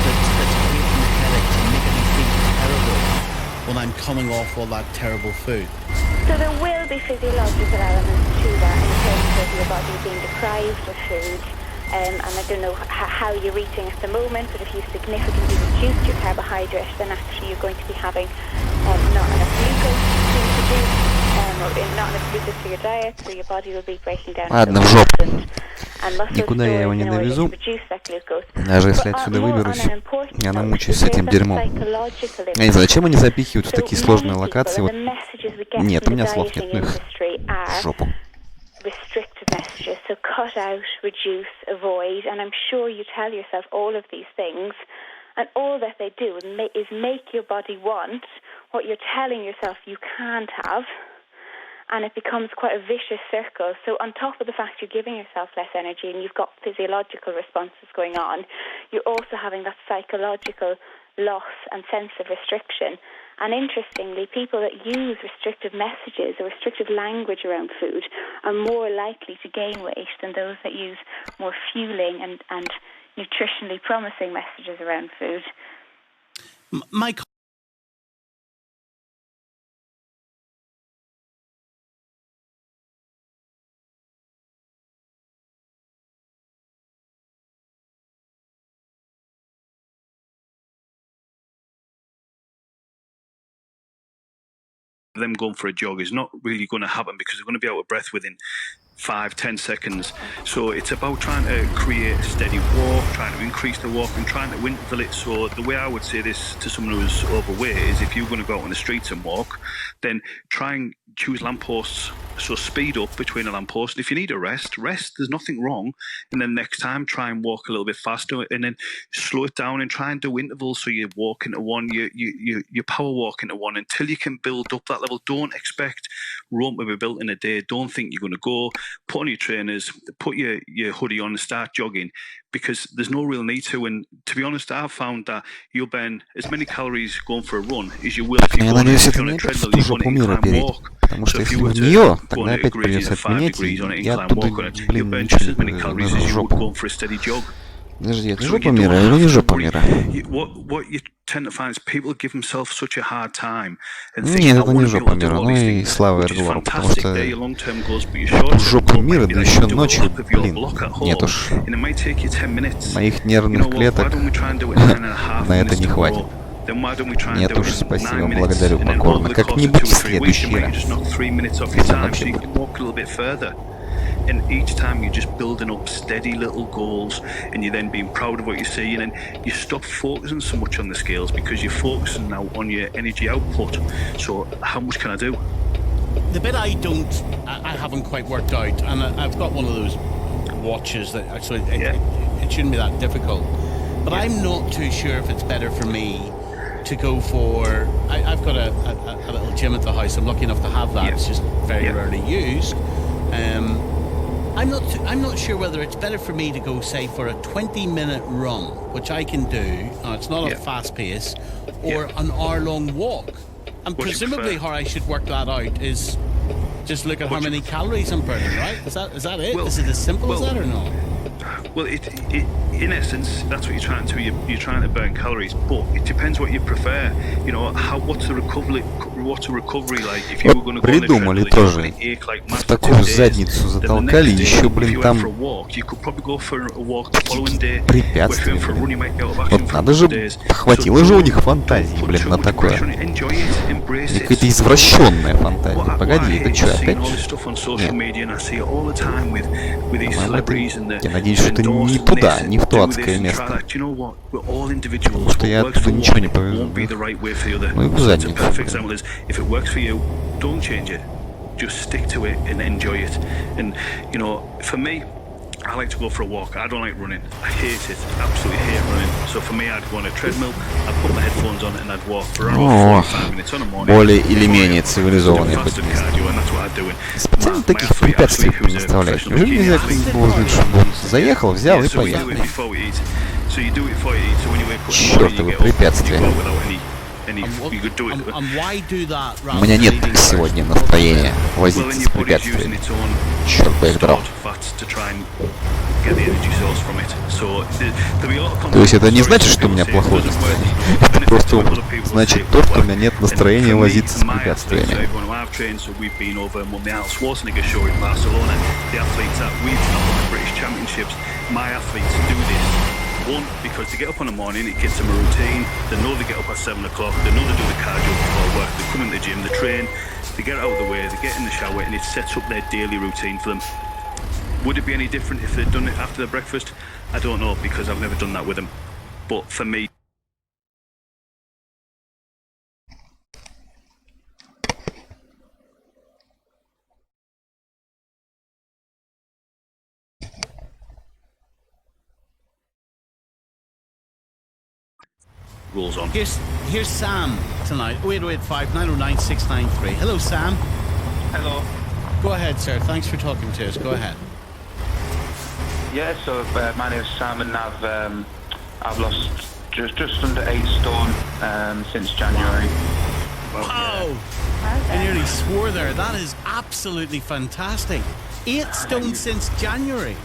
that's creating the headaches and making me feel terrible when I'm coming off all that terrible food? So there will be physiological elements to that in terms of your body being deprived of food. And I don't know how you're eating at the moment, but if you significantly reduce your carbohydrate, then actually you're going to be having not enough glucose to produce, or not enough glucose for your diet, so your body will be breaking down. Ладно, в жопу. Никуда я его не довезу. Даже если отсюда выберусь, я намучаюсь с этим дерьмом. Я не знаю, зачем они запихивают в такие сложные локации. Вот. Нет, у меня слов нет, ну их в жопу. Restrictive messages, so cut out, reduce, avoid, and I'm sure you tell yourself all of these things, and all that they do is make your body want what you're telling yourself you can't have, and it becomes quite a vicious circle. So on top of the fact you're giving yourself less energy and you've got physiological responses going on, you're also having that psychological loss and sense of restriction. And interestingly, people that use restrictive messages or restrictive language around food are more likely to gain weight than those that use more fueling and nutritionally promising messages around food. Mike. Them going for a jog is not really going to happen because they're going to be out of breath within 5-10 seconds. So it's about trying to create a steady walk, trying to increase the walk and trying to interval it. So the way I would say this to someone who's overweight is if you're going to go out on the streets and walk, then try and choose lampposts So speed up between a lamppost. And if you need a rest. There's nothing wrong. And then next time, try and walk a little bit faster, and then slow it down and try and do intervals. So you walk into one, you power walk into one until you can build up that level. Don't expect Rome to be built in a day. Don't think you're going to go put on your trainers, put your hoodie on and start jogging, because there's no real need to. And to be honest, I've found that you'll burn as many calories going for a run as you will if you go on a treadmill. You want to incline walk. Потому что если в нее, тогда опять придется отменять, и я оттуда, блин, ничего не вывожу в жопу. Подожди, это жопа мира или не жопа мира? Нет, это не жопа мира, ну и слава Эрдогану, потому что эту жопу мира, да еще ночью, блин, нет уж, моих нервных клеток на это не хватит. Нет уж, спасибо, благодарю покорно. Как-нибудь в следующий раз. Вообще будет. And each time you're just building up steady little goals, and you're then being proud of what you see, and then you stop focusing so much on the scales because you're focusing now on your energy output. So how much can I do? The bit I haven't quite worked out, and I've got one of those watches that actually it shouldn't be that difficult, but I'm not too sure if it's better for me to go for. I've got a little gym at the house. I'm lucky enough to have that. It's just very rarely used. I'm not sure whether it's better for me to go, say, for a 20-minute run, which I can do. It's not a fast pace, or an hour-long walk. And presumably, how I should work that out is just look at how many calories I'm burning. Right? Is that it? Is it as simple as that, or not? Well, in essence, that's what you're trying to do. You're trying to burn calories, but it depends what you prefer. You know, what's a recovery like? If you were going to go on a придумали тоже. В такую задницу затолкали, еще, блин, там препятствия. Вот надо же, хватило же у них фантазии, блин, на такое. Какая-то извращенная фантазия. Погоди, это что, опять? Нет. Я надеюсь, что это не туда, не в то адское место. Потому что я оттуда ничего не повезу. Ну и в задницу. If it works for you, don't change it. Just stick to it and enjoy it. And, you know, for me, I like to go for a walk. I don't like running. I hate it. Absolutely hate running. So for me, I'd go on a treadmill, I'd put my headphones on and I'd walk for around 45 minutes on a morning. Более или менее цивилизованный путь. Специально таких препятствий предоставляешь. Неужели нельзя заехал, взял и поехал? Чёртовы препятствия. У меня нет сегодня настроения возиться с препятствиями. Черт бы их драл. То есть это не значит, что у меня плохое настроение. Это просто значит то, что у меня нет настроения возиться с препятствиями. One, because they get up in the morning, it gives them a routine. They know they get up at 7 o'clock, they know they do the cardio before work, they come in the gym, they train, they get out of the way, they get in the shower, and it sets up their daily routine for them. Would it be any different if they'd done it after their breakfast? I don't know, because I've never done that with them. But for me... Rolls on. Here's Sam tonight. 08085 909 693. Hello, Sam. Hello. Go ahead, sir. Thanks for talking to us. Go ahead. Yeah, so my name's Sam, and I've lost just under 8 stone since January. Wow! I nearly swore there. That is absolutely fantastic. 8 stone since January.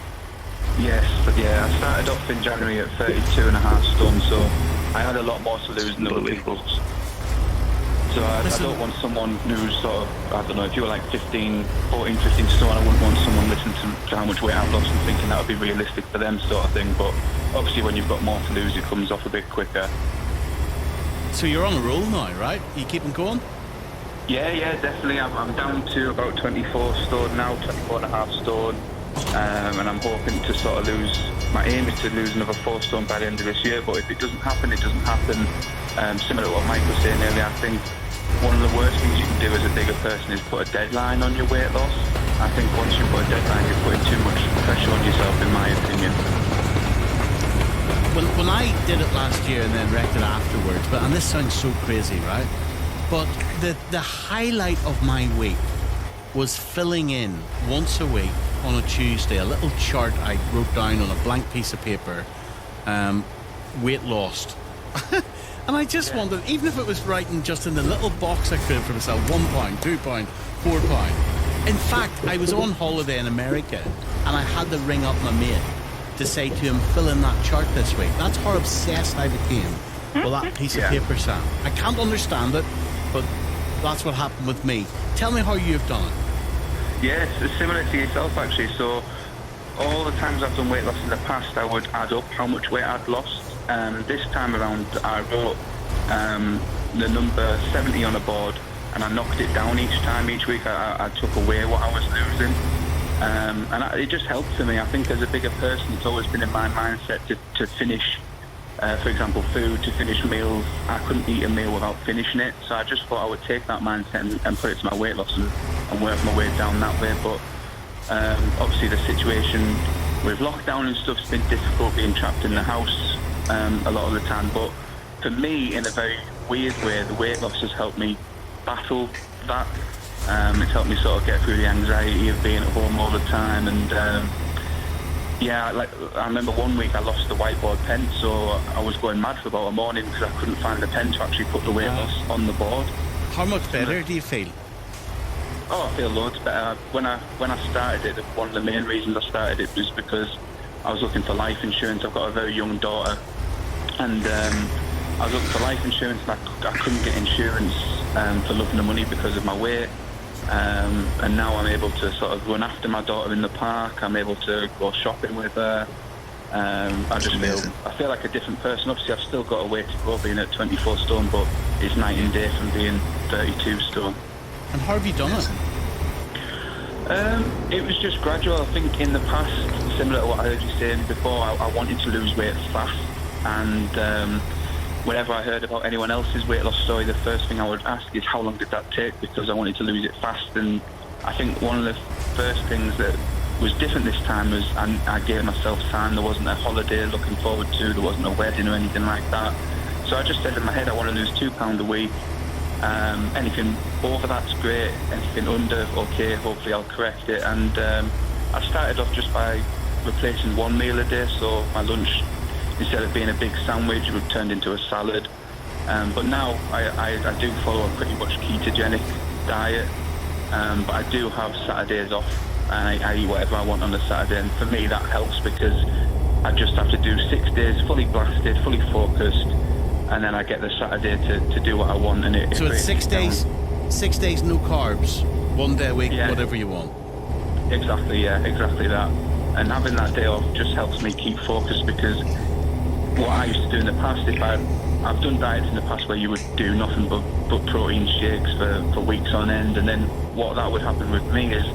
Yes, but yeah, I started off in January at 32.5 stone, so I had a lot more to lose than other people. So I don't want someone who's sort of, I don't know, if you were like 14, 15 stone, I wouldn't want someone listening to how much weight I've lost and thinking that would be realistic for them sort of thing. But obviously when you've got more to lose, it comes off a bit quicker. So you're on a roll now, right? Are you keeping going? Yeah, definitely. I'm down to about 24 stone now, 24.5 stone. And I'm hoping to sort of lose, my aim is to lose another 4 stone by the end of this year, but if it doesn't happen, it doesn't happen. Similar to what Mike was saying earlier, I think one of the worst things you can do as a bigger person is put a deadline on your weight loss. I think once you put a deadline, you're putting too much pressure on yourself, in my opinion. When I did it last year and then wrecked it afterwards, and this sounds so crazy, right? But the highlight of my week was filling in once a week on a Tuesday a little chart I wrote down on a blank piece of paper, weight lost. And I just wondered, even if it was writing just in the little box I created for myself, 1 pound, 2 pound, 4 pound. In fact, I was on holiday in America and I had to ring up my mate to say to him, fill in that chart this week. That's how obsessed I became with that piece of paper, Sam. I can't understand it, but that's what happened with me. Tell me how you've done it. Yes, it's similar to yourself, actually. So all the times I've done weight loss in the past, I would add up how much weight I'd lost. This time around, I wrote the number 70 on a board, and I knocked it down each time. Each week I took away what I was losing. It just helped for me. I think as a bigger person, it's always been in my mindset to finish, for example, food, to finish meals. I couldn't eat a meal without finishing it, so I just thought I would take that mindset and put it to my weight loss and work my way down that way. But obviously the situation with lockdown and stuff's been difficult, being trapped in the house a lot of the time. But for me, in a very weird way, the weight loss has helped me battle that. It's helped me sort of get through the anxiety of being at home all the time. And I remember one week I lost the whiteboard pen, so I was going mad for about a morning because I couldn't find the pen to actually put the weight loss on the board. How much better do you feel? Oh, I feel loads better. When I started it, one of the main reasons I started it was because I was looking for life insurance. I've got a very young daughter, and I was looking for life insurance, and I couldn't get insurance for loving the money because of my weight. And now I'm able to sort of run after my daughter in the park. I'm able to go shopping with her. I feel like a different person. Obviously, I've still got a way to go being at 24 stone, but it's night and day from being 32 stone. And how have you done it? It was just gradual. I think in the past, similar to what I heard you saying before, I wanted to lose weight fast. And whenever I heard about anyone else's weight loss story, the first thing I would ask is how long did that take, because I wanted to lose it fast. And I think one of the first things that was different this time was I gave myself time. There wasn't a holiday looking forward to, there wasn't a wedding or anything like that. So I just said in my head, I want to lose £2 a week. Anything over that's great, anything under, okay, hopefully I'll correct it. And I started off just by replacing one meal a day, so my lunch, instead of being a big sandwich, it turned into a salad. But now I do follow a pretty much ketogenic diet, but I do have Saturdays off, and I eat whatever I want on a Saturday, and for me that helps because I just have to do 6 days fully blasted, fully focused, and then I get the Saturday to do what I want. And so it's 6 days, 6 days no carbs, 1 day a week, whatever you want. Exactly that. And having that day off just helps me keep focused, because what I used to do in the past, I've done diets in the past where you would do nothing but protein shakes for weeks on end, and then what that would happen with me is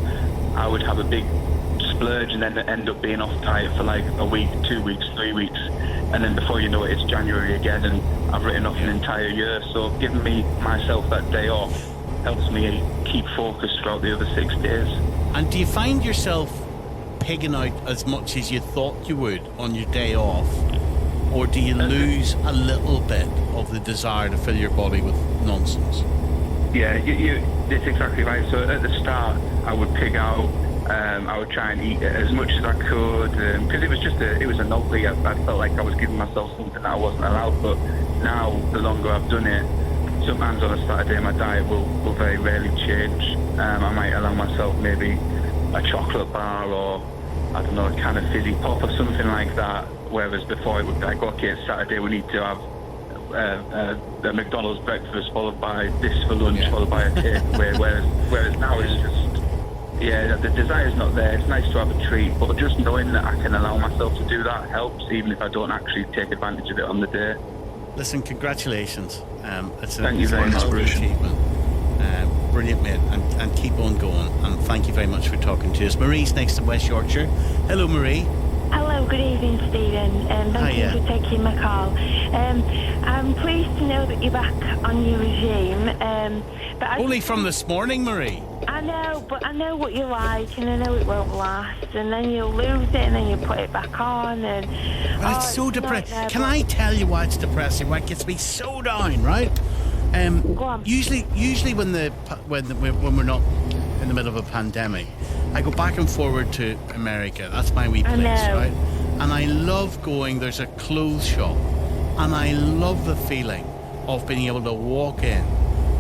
I would have a big splurge and then end up being off diet for like a week, 2 weeks, 3 weeks, and then before you know it, it's January again and I've written off an entire year. So giving myself that day off helps me keep focused throughout the other 6 days. And do you find yourself pigging out as much as you thought you would on your day off? Or do you lose a little bit of the desire to fill your body with nonsense? Yeah, it's exactly right. So at the start, I would pig out. I would try and eat as much as I could, because it was a novelty. I felt like I was giving myself something that I wasn't allowed. But now, the longer I've done it, sometimes on a Saturday, my diet will very rarely change. I might allow myself maybe a chocolate bar or, I don't know, a can of fizzy pop or something like that. Whereas before it would be like, okay, it's Saturday, we need to have a McDonald's breakfast followed by this for lunch, followed by a takeaway. Whereas now it's just, the desire's not there. It's nice to have a treat, but just knowing that I can allow myself to do that helps, even if I don't actually take advantage of it on the day. Listen, congratulations. Thank you very much. Achievement. Brilliant, mate, and keep on going. And thank you very much for talking to us. Marie's next to West Yorkshire. Hello, Marie. Hello, good evening, Stephen. Thank you for taking my call. I'm pleased to know that you're back on your regime. But Only from this morning, Marie. I know, but I know what you're like, and I know it won't last. And then you'll lose it, and then you put it back on, and it's so depressing. Can I tell you why it's depressing? Why it gets me so down, right? Go on. Usually when we're not in the middle of a pandemic, I go back and forward to America. That's my wee place, right? And I love going. There's a clothes shop, and I love the feeling of being able to walk in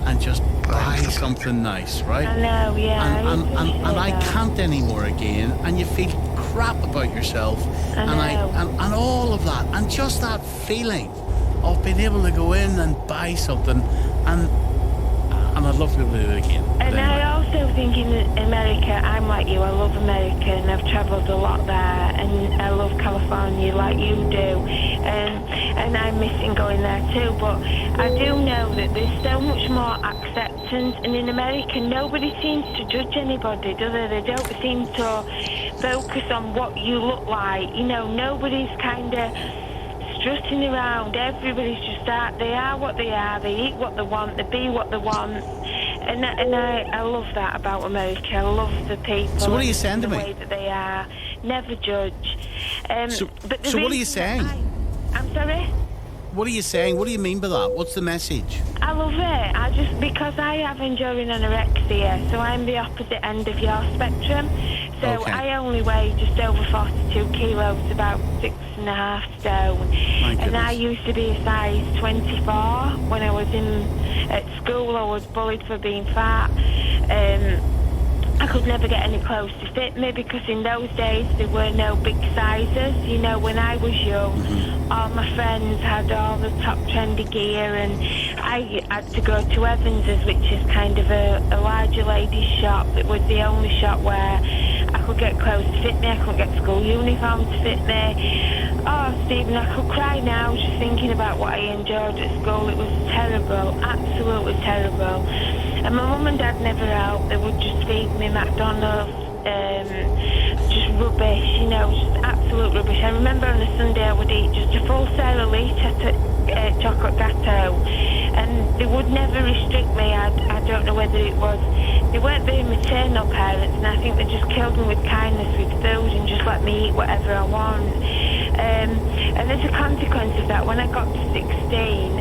and just buy something nice, right? I know, yeah. And I can't anymore again, and you feel crap about yourself, and all of that, and just that feeling of being able to go in and buy something, and I'd love to be able to do it again. And anyway. I also think in America, I'm like you, I love America, and I've travelled a lot there, and I love California like you do, and I'm missing going there too, but I do know that there's so much more acceptance, and in America, nobody seems to judge anybody, do they? They don't seem to focus on what you look like, you know, nobody's kind of strutting around. Everybody's just out. They are what they are. They eat what they want. They be what they want. And I love that about America. I love the people. So what are you saying to me? The way that they are. Never judge. So what are you saying? I'm sorry? What are you saying? What do you mean by that? What's the message? I love it. Because I have enduring anorexia, so I'm the opposite end of your spectrum. So okay. I only weigh just over 42 kilos, about 6.5 stone. And I used to be a size 24 when I was at school. I was bullied for being fat. I could never get any clothes to fit me because in those days there were no big sizes. You know, when I was young, all my friends had all the top trendy gear, and I had to go to Evans's, which is kind of a larger ladies' shop. It was the only shop where I could get clothes to fit me. I couldn't get school uniform to fit me. Oh, Stephen, I could cry now just thinking about what I endured at school. It was terrible, absolutely terrible. And my mum and dad never helped. They would just feed me McDonald's, just rubbish, you know, just absolute rubbish. I remember on a Sunday I would eat just a full Sara Lee chocolate gâteau, and they would never restrict me. I don't know whether it was, they weren't very maternal parents, and I think they just killed me with kindness with food and just let me eat whatever I want. And as a consequence of that, when I got to 16,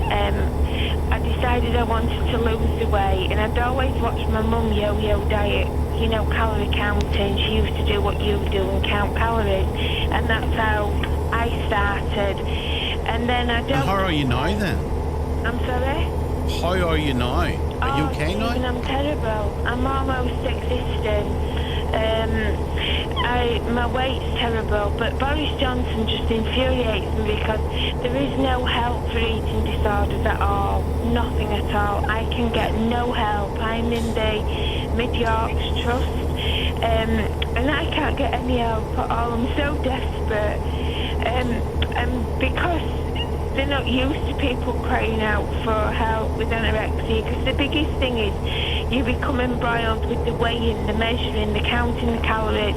I decided I wanted to lose the weight, and I'd always watched my mum yo-yo diet, you know, calorie counting. She used to do what you do and count calories, and that's how I started. And then I don't... And how are you now then? I'm sorry? How are you now? Are you okay now? Stephen, I'm terrible. I'm almost existing. My weight's terrible, but Boris Johnson just infuriates me because there is no help for eating disorders at all. Nothing at all. I can get no help. I'm in the Mid-Yorks Trust, and I can't get any help at all. I'm so desperate. And because they're not used to people crying out for help with anorexia, because the biggest thing is you become embroiled with the weighing, the measuring, the counting the calories,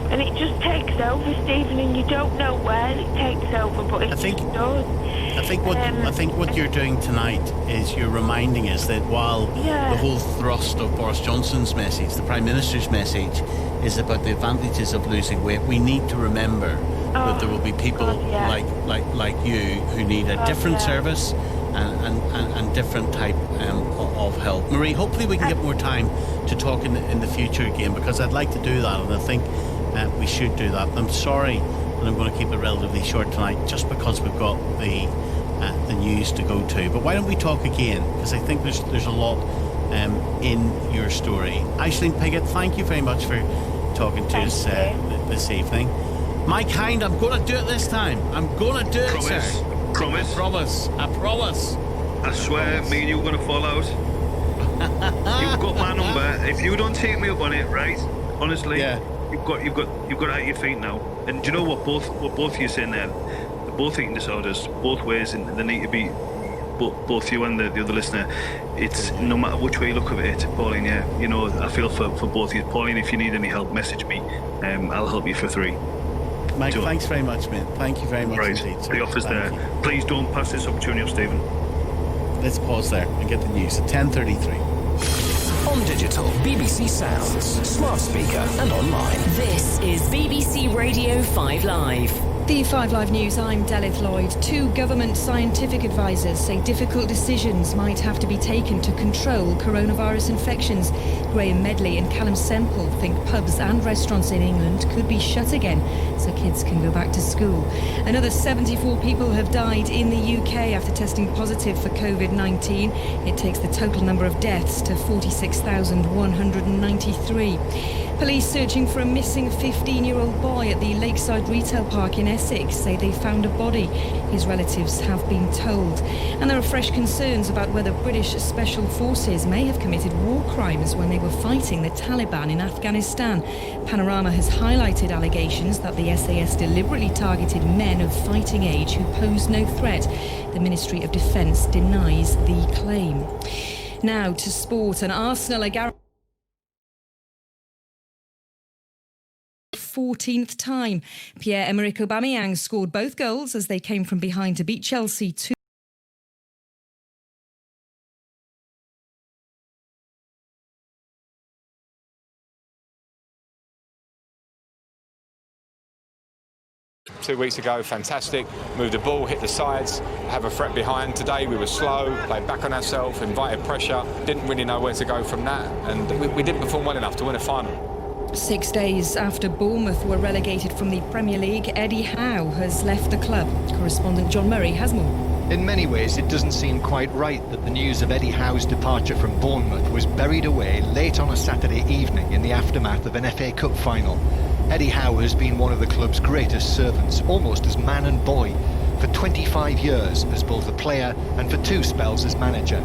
and it just takes over, Stephen, and you don't know where it takes over, but it just does. I think what you're doing tonight is you're reminding us that while the whole thrust of Boris Johnson's message, the Prime Minister's message, is about the advantages of losing weight, we need to remember that there will be people like you who need a different service and different type of help. Marie, hopefully we can get more time to talk in the future again, because I'd like to do that, and I think we should do that. I'm sorry that I'm going to keep it relatively short tonight, just because we've got the news to go to. But why don't we talk again? Because I think there's a lot in your story. Aisling Piggott, thank you very much for talking to us this evening. My kind, I'm going to do it this time. I'm going to do it, sir. Promise. I promise. I swear, me and you are going to fall out. You've got my number. If you don't take me up on it, right? Honestly, you've got it at your feet now. And do you know what? Both of you saying there, they're both eating disorders, both ways, and they need to be. Both you and the other listener, it's no matter which way you look at it, Pauline. Yeah, you know, I feel for both of you. Pauline, if you need any help, message me. I'll help you for 3. Mike, thanks very much, mate. Thank you very much indeed. The offer's there. Please don't pass this opportunity up, Stephen. let's pause there and get the news at 10:33. On digital, BBC Sounds, smart speaker and online. This is BBC Radio 5 Live. The 5 Live News, I'm Delith Lloyd. 2 government scientific advisors say difficult decisions might have to be taken to control coronavirus infections. Graham Medley and Callum Semple think pubs and restaurants in England could be shut again so kids can go back to school. Another 74 people have died in the UK after testing positive for COVID-19. It takes the total number of deaths to 46,193. Police searching for a missing 15-year-old boy at the Lakeside Retail Park in Essex say they found a body. His relatives have been told. And there are fresh concerns about whether British special forces may have committed war crimes when they were fighting the Taliban in Afghanistan. Panorama has highlighted allegations that the SAS deliberately targeted men of fighting age who posed no threat. The Ministry of Defence denies the claim. Now to sport, and Arsenal are 14th time. Pierre-Emerick Aubameyang scored both goals as they came from behind to beat Chelsea 2. Two weeks ago, fantastic. Moved the ball, hit the sides, have a threat behind. Today we were slow, played back on ourselves, invited pressure, didn't really know where to go from that, and we didn't perform well enough to win a final. 6 days after Bournemouth were relegated from the Premier League, Eddie Howe has left the club. Correspondent John Murray has more. In many ways, it doesn't seem quite right that the news of Eddie Howe's departure from Bournemouth was buried away late on a Saturday evening in the aftermath of an FA Cup final. Eddie Howe has been one of the club's greatest servants, almost as man and boy, for 25 years as both a player and for 2 spells as manager.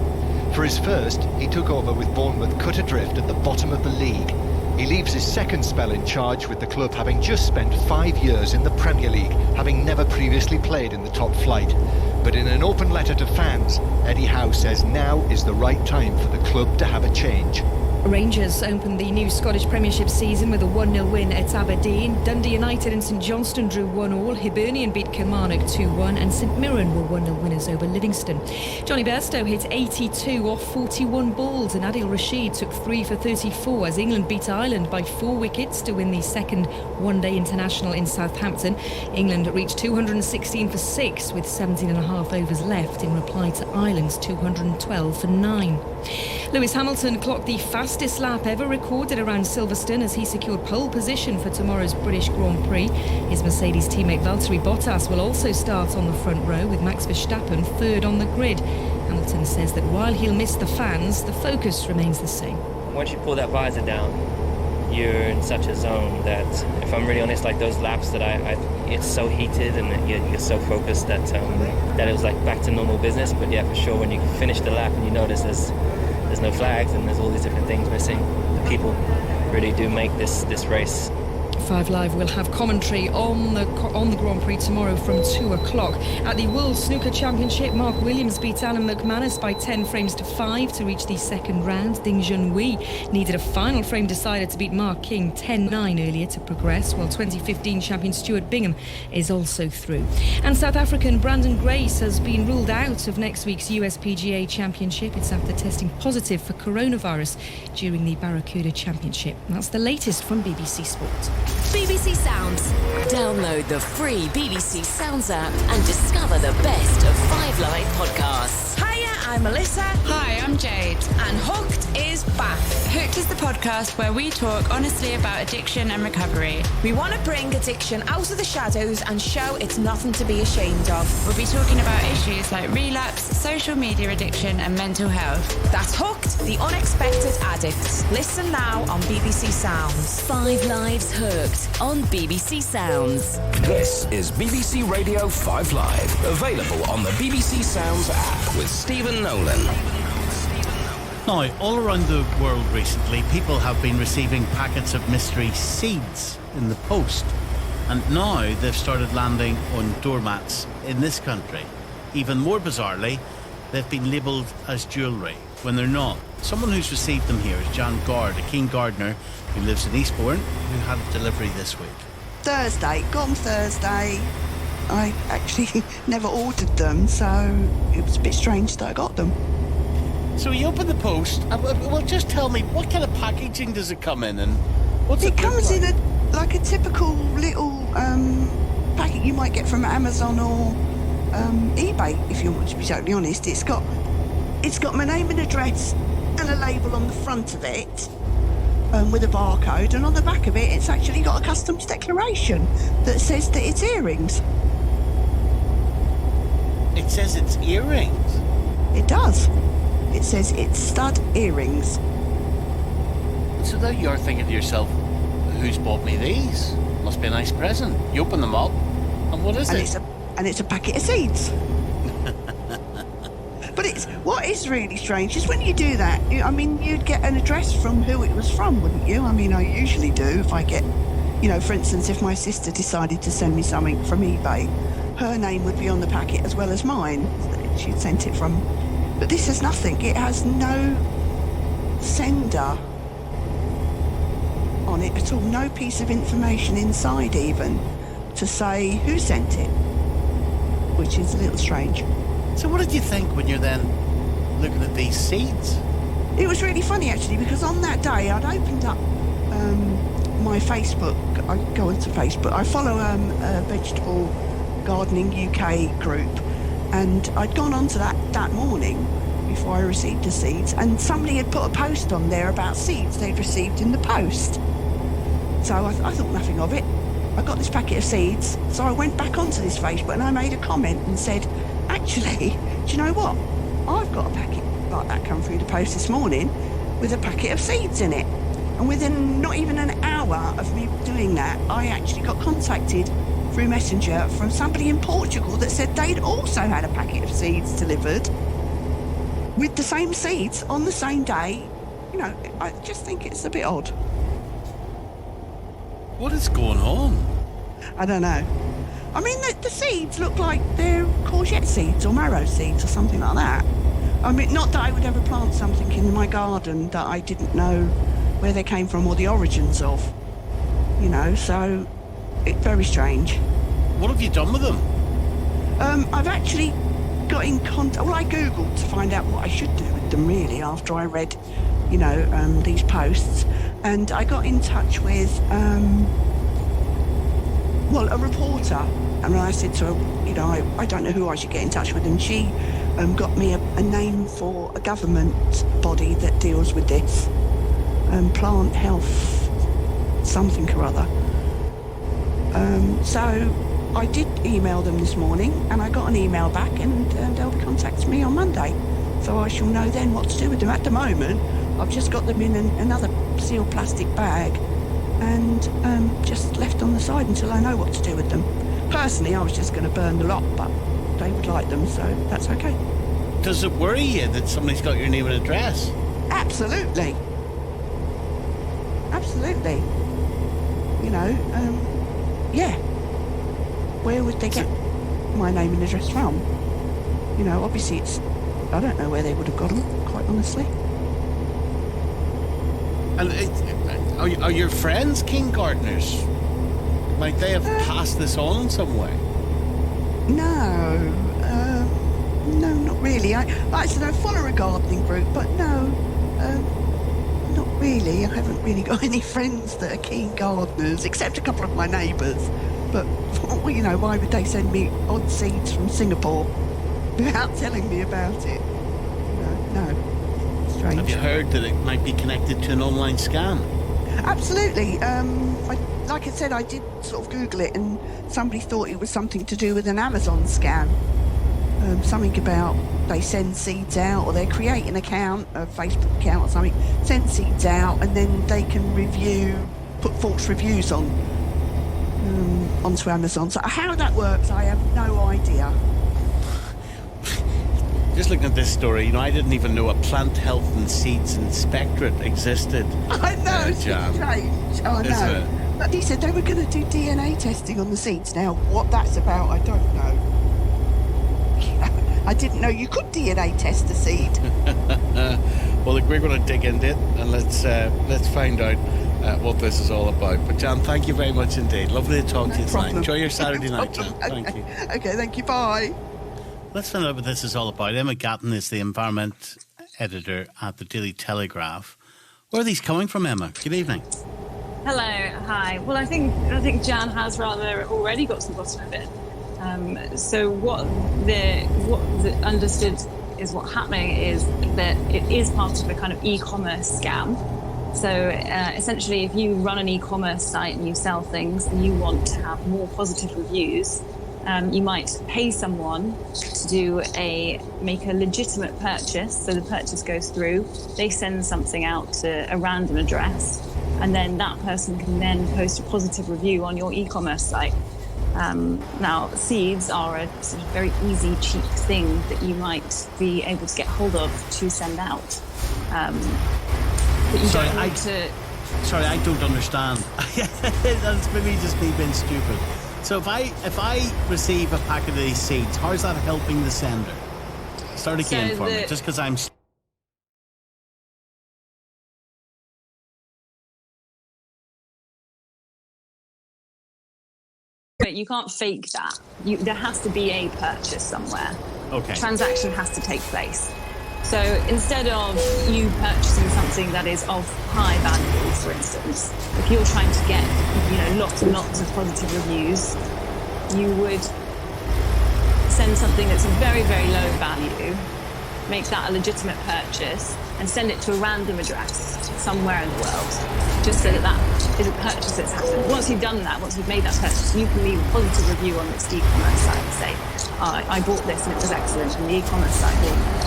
For his first, he took over with Bournemouth cut adrift at the bottom of the league. He leaves his second spell in charge with the club having just spent 5 years in the Premier League, having never previously played in the top flight. But in an open letter to fans, Eddie Howe says now is the right time for the club to have a change. Rangers opened the new Scottish Premiership season with a 1-0 win at Aberdeen. Dundee United and St Johnstone drew 1-1. Hibernian beat Kilmarnock 2-1 and St Mirren were 1-0 winners over Livingston. Johnny Bairstow hit 82 off 41 balls and Adil Rashid took 3 for 34 as England beat Ireland by 4 wickets to win the second one-day international in Southampton. England reached 216 for 6 with 17.5 overs left in reply to Ireland's 212 for 9. Lewis Hamilton clocked the fastest lap ever recorded around Silverstone as he secured pole position for tomorrow's British Grand Prix. His Mercedes teammate Valtteri Bottas will also start on the front row with Max Verstappen third on the grid. Hamilton says that while he'll miss the fans, the focus remains the same. Once you pull that visor down, you're in such a zone that, if I'm really honest, like those laps that it's so heated and you're so focused that it was like back to normal business. But yeah, for sure, when you finish the lap and you notice there's no flags and there's all these different things missing, the people really do make this race. 5 Live will have commentary on the Grand Prix tomorrow from 2 o'clock. At the World Snooker Championship, Mark Williams beat Alan McManus by 10 frames to 5 to reach the second round. Ding Junhui needed a final frame decider to beat Mark King 10-9 earlier to progress, while 2015 champion Stuart Bingham is also through. And South African Brandon Grace has been ruled out of next week's USPGA Championship. It's after testing positive for coronavirus during the Barracuda Championship. That's the latest from BBC Sport. BBC Sounds. Download the free BBC Sounds app and discover the best of 5 Live podcasts. Hiya, I'm Melissa. Hi, I'm Jade. And Hooked is back. Hooked is the podcast where we talk honestly about addiction and recovery. We want to bring addiction out of the shadows and show it's nothing to be ashamed of. We'll be talking about issues like relapse, social media addiction and mental health. That's Hooked, the unexpected addict. Listen now on BBC Sounds. 5 Live's Hooked on BBC Sounds. This is BBC Radio 5 Live, available on the BBC Sounds app with Stephen Nolan. Now, all around the world recently, people have been receiving packets of mystery seeds in the post. And now they've started landing on doormats in this country. Even more bizarrely, they've been labelled as jewellery when they're not. Someone who's received them here is Jan Gard, a keen gardener who lives in Eastbourne, who had a delivery this week. Thursday, gone Thursday. I actually never ordered them, so it was a bit strange that I got them. So you open the post. Well, just tell me, what kind of packaging does it come in, and what's it comes like? in a typical little packet you might get from Amazon or eBay, if you want to be totally honest. It's got my name and address and a label on the front of it with a barcode, and on the back of it it's actually got a customs declaration that says that it's earrings. It says it's earrings? It does. It says it's stud earrings. So now you're thinking to yourself, who's bought me these? Must be a nice present. You open them up, and what is it? It's a packet of seeds. But what is really strange is when you do that, you'd get an address from who it was from, wouldn't you? I mean, I usually do. If I get, for instance, if my sister decided to send me something from eBay, her name would be on the packet as well as mine. She'd sent it from. But this has nothing. It has no sender on it at all. No piece of information inside even to say who sent it, which is a little strange. So what did you think when you're then looking at these seeds? It was really funny actually, because on that day I'd opened up my Facebook. I go onto Facebook. I follow a Vegetable Gardening UK group, and I'd gone onto that morning before I received the seeds, and somebody had put a post on there about seeds they'd received in the post. So I thought nothing of it. I got this packet of seeds, so I went back onto this Facebook and I made a comment and said, actually, do you know what? I've got a packet like that come through the post this morning with a packet of seeds in it. And within not even an hour of me doing that, I actually got contacted through Messenger from somebody in Portugal that said they'd also had a packet of seeds delivered with the same seeds on the same day. I just think it's a bit odd. What is going on? I don't know. I mean, the seeds look like they're courgette seeds or marrow seeds or something like that. I mean, not that I would ever plant something in my garden that I didn't know where they came from or the origins of. So it's very strange. What have you done with them? I've actually got in contact. Well, I Googled to find out what I should do with them, really, after I read, these posts. And I got in touch with, a reporter. And I said to her, I don't know who I should get in touch with. And she got me a name for a government body that deals with this. Plant health, something or other. So I did email them this morning, and I got an email back, and they'll contact me on Monday. So I shall know then what to do with them. At the moment, I've just got them in another sealed plastic bag and just left on the side until I know what to do with them. Personally, I was just going to burn the lot, but they would like them, so that's okay. Does it worry you that somebody's got your name and address? Absolutely. Absolutely. Yeah. Where would they get my name and address from? Obviously I don't know where they would have got them, quite honestly. And are your friends keen gardeners? Might they have passed this on in some way? No, not really. I said I follow a gardening group, but no, not really. I haven't really got any friends that are keen gardeners, except a couple of my neighbours. But, why would they send me odd seeds from Singapore without telling me about it? No. Strange. Have you heard that it might be connected to an online scam? Absolutely. Like I said, I did sort of Google it, and somebody thought it was something to do with an Amazon scam. Something about they send seeds out, or they create an account, a Facebook account or something, send seeds out, and then they can put false reviews onto Amazon. So how that works, I have no idea. Just looking at this story, I didn't even know a plant health and seeds inspectorate existed. I know, it's Jan. strange. I know. But he said they were going to do DNA testing on the seeds. Now, what that's about, I don't know. I didn't know you could DNA test a seed. Well, look, we're going to dig into it, and let's find out what this is all about. But Jan, thank you very much indeed. Lovely to talk to you tonight. Enjoy your Saturday night, Jan. Thank you. Okay, thank you. Bye. Let's find out what this is all about. Emma Gatton is the environment editor at the Daily Telegraph. Where are these coming from, Emma? Good evening. Hello, hi. Well, I think Jan has rather already got to the bottom of it. So what the understood is what's happening is that it is part of a kind of e-commerce scam. So essentially, if you run an e-commerce site and you sell things and you want to have more positive reviews, you might pay someone to make a legitimate purchase. So the purchase goes through, they send something out to a random address, and then that person can then post a positive review on your e-commerce site. Now, seeds are a sort of very easy, cheap thing that you might be able to get hold of to send out. But you don't need to... Sorry, I don't understand. That's maybe just me being stupid. So if I receive a packet of these seeds, how is that helping the sender? Start again for me, just because I'm... But you can't fake that. There has to be a purchase somewhere. Okay. Transaction has to take place. So instead of you purchasing something that is of high value, for instance, if you're trying to get, lots and lots of positive reviews, you would send something that's very, very low value, make that a legitimate purchase, and send it to a random address somewhere in the world, just so that is a purchase that's happened. Once you've done that, once you've made that purchase, you can leave a positive review on this e-commerce site and say, I bought this and it was excellent, and the e-commerce site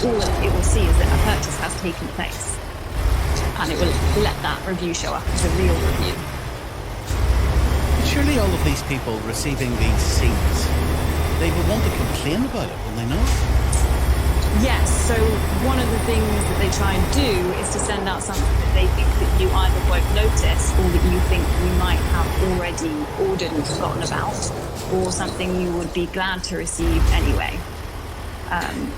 all it will see is that a purchase has taken place, and it will let that review show up as a real review. Surely all of these people receiving these seeds, they will want to complain about it, will they not? Yes, so one of the things that they try and do is to send out something that they think that you either won't notice or that you think you might have already ordered and forgotten about, or something you would be glad to receive anyway.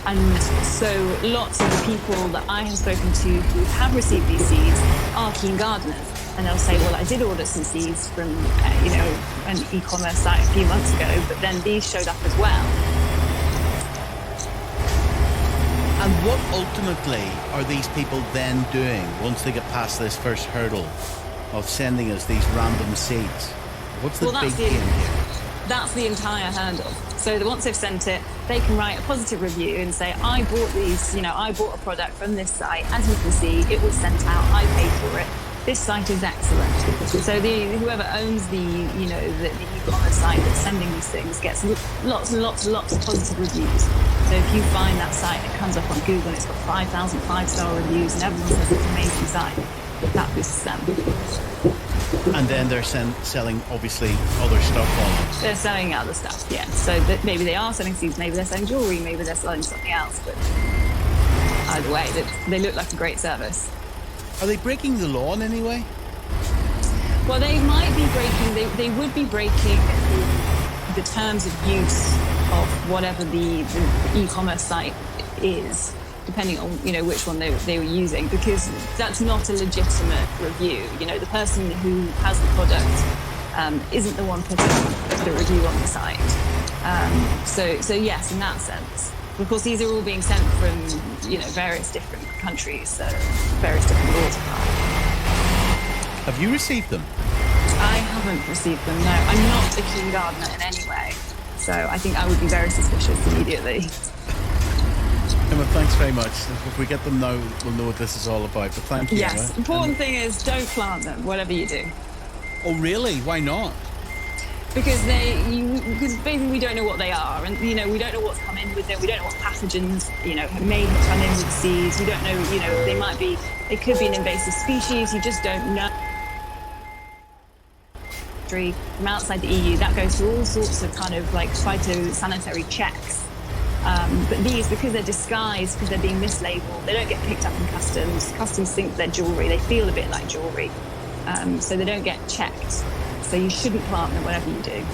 And so lots of the people that I have spoken to who have received these seeds are keen gardeners. And they'll say, well, I did order some seeds from, an e-commerce site a few months ago, but then these showed up as well. And what ultimately are these people then doing once they get past this first hurdle of sending us these random seeds? What's the big game here? That's the entire hurdle. So that once they've sent it, they can write a positive review and say, I bought these, I bought a product from this site. As you can see, it was sent out, I paid for it. This site is excellent. So whoever owns the e-commerce site that's sending these things gets lots and lots and lots of positive reviews. So if you find that site, it comes up on Google and it's got 5,000 five-star reviews and everyone says it's an amazing site, that boosts them. And then they're selling, obviously, other stuff on it. They're selling other stuff, yeah. So that maybe they are selling seeds, maybe they're selling jewellery, maybe they're selling something else. But either way, they look like a great service. Are they breaking the law in any way? Well, they might be breaking, they would be breaking the terms of use of whatever the e-commerce site is, depending on which one they were using, because that's not a legitimate review. The person who has the product isn't the one putting the review on the site. So yes, in that sense. Of course, these are all being sent from various different countries, so various different laws apply. Have you received them? I haven't received them. No, I'm not a keen gardener in any way, so I think I would be very suspicious immediately. Emma, thanks very much. If we get them now, we'll know what this is all about. But thank you. Yes, Emma. Important thing is don't plant them, whatever you do. Oh, really? Why not? Because basically we don't know what they are, and we don't know what's come in with them. We don't know what pathogens may have come in with the seeds. We don't know. They could be an invasive species. You just don't know. From outside the EU, that goes through all sorts of kind of like phytosanitary checks. But these, because they're disguised, because they're being mislabeled, they don't get picked up in customs. Customs think they're jewellery. They feel a bit like jewellery, so they don't get checked. So you shouldn't plant them, whatever you do.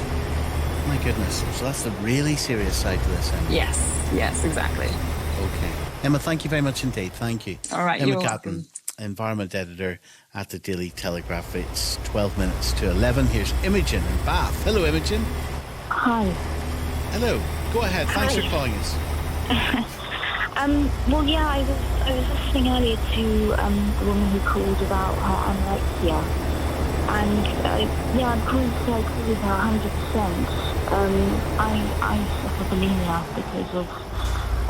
My goodness. So that's the really serious side to this, Emma. Yes, exactly. Okay. Emma, thank you very much indeed. Thank you. All right, Emma you're Gatton, welcome. environment editor at the Daily Telegraph. It's 12 minutes to 11. Here's Imogen in Bath. Hello, Imogen. Hi. Hello. Go ahead. Thanks for calling us. Well, yeah, I was listening earlier to the woman who called about her anorexia, and yeah, I'm calling to say I agree with her 100%. I suffer bulimia because of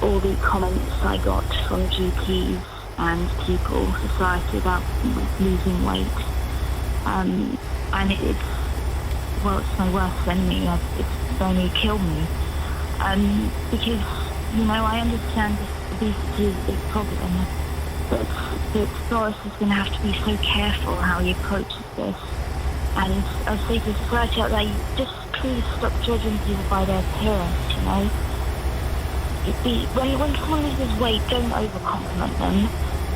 all the comments I got from GPs and people, society about losing weight, and it's my worst enemy. It's going to kill me, because, you know, I understand obesity is a big problem, but Boris is going to have to be so careful how he approaches this. And I say to society out there, just please stop judging people by their appearance, you know. When someone loses weight, don't overcompliment them.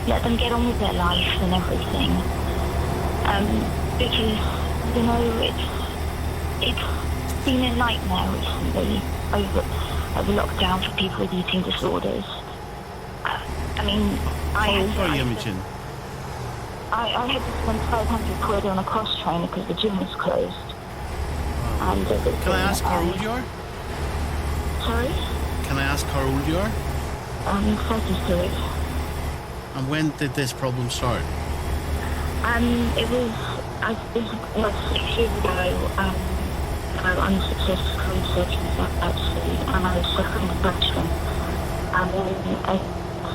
Let them get on with their life and everything. Because, you know, it's been a nightmare recently over lockdown for people with eating disorders. I mean, How old are you, Imogen? I had to spend £500 on a cross trainer because the gym was closed. And can I ask how old you are? Sorry? Can I ask how old you are? I'm 33. And when did this problem start? It was 6 years ago. Unsuccessful surgery actually, and I was suffering depression. And then I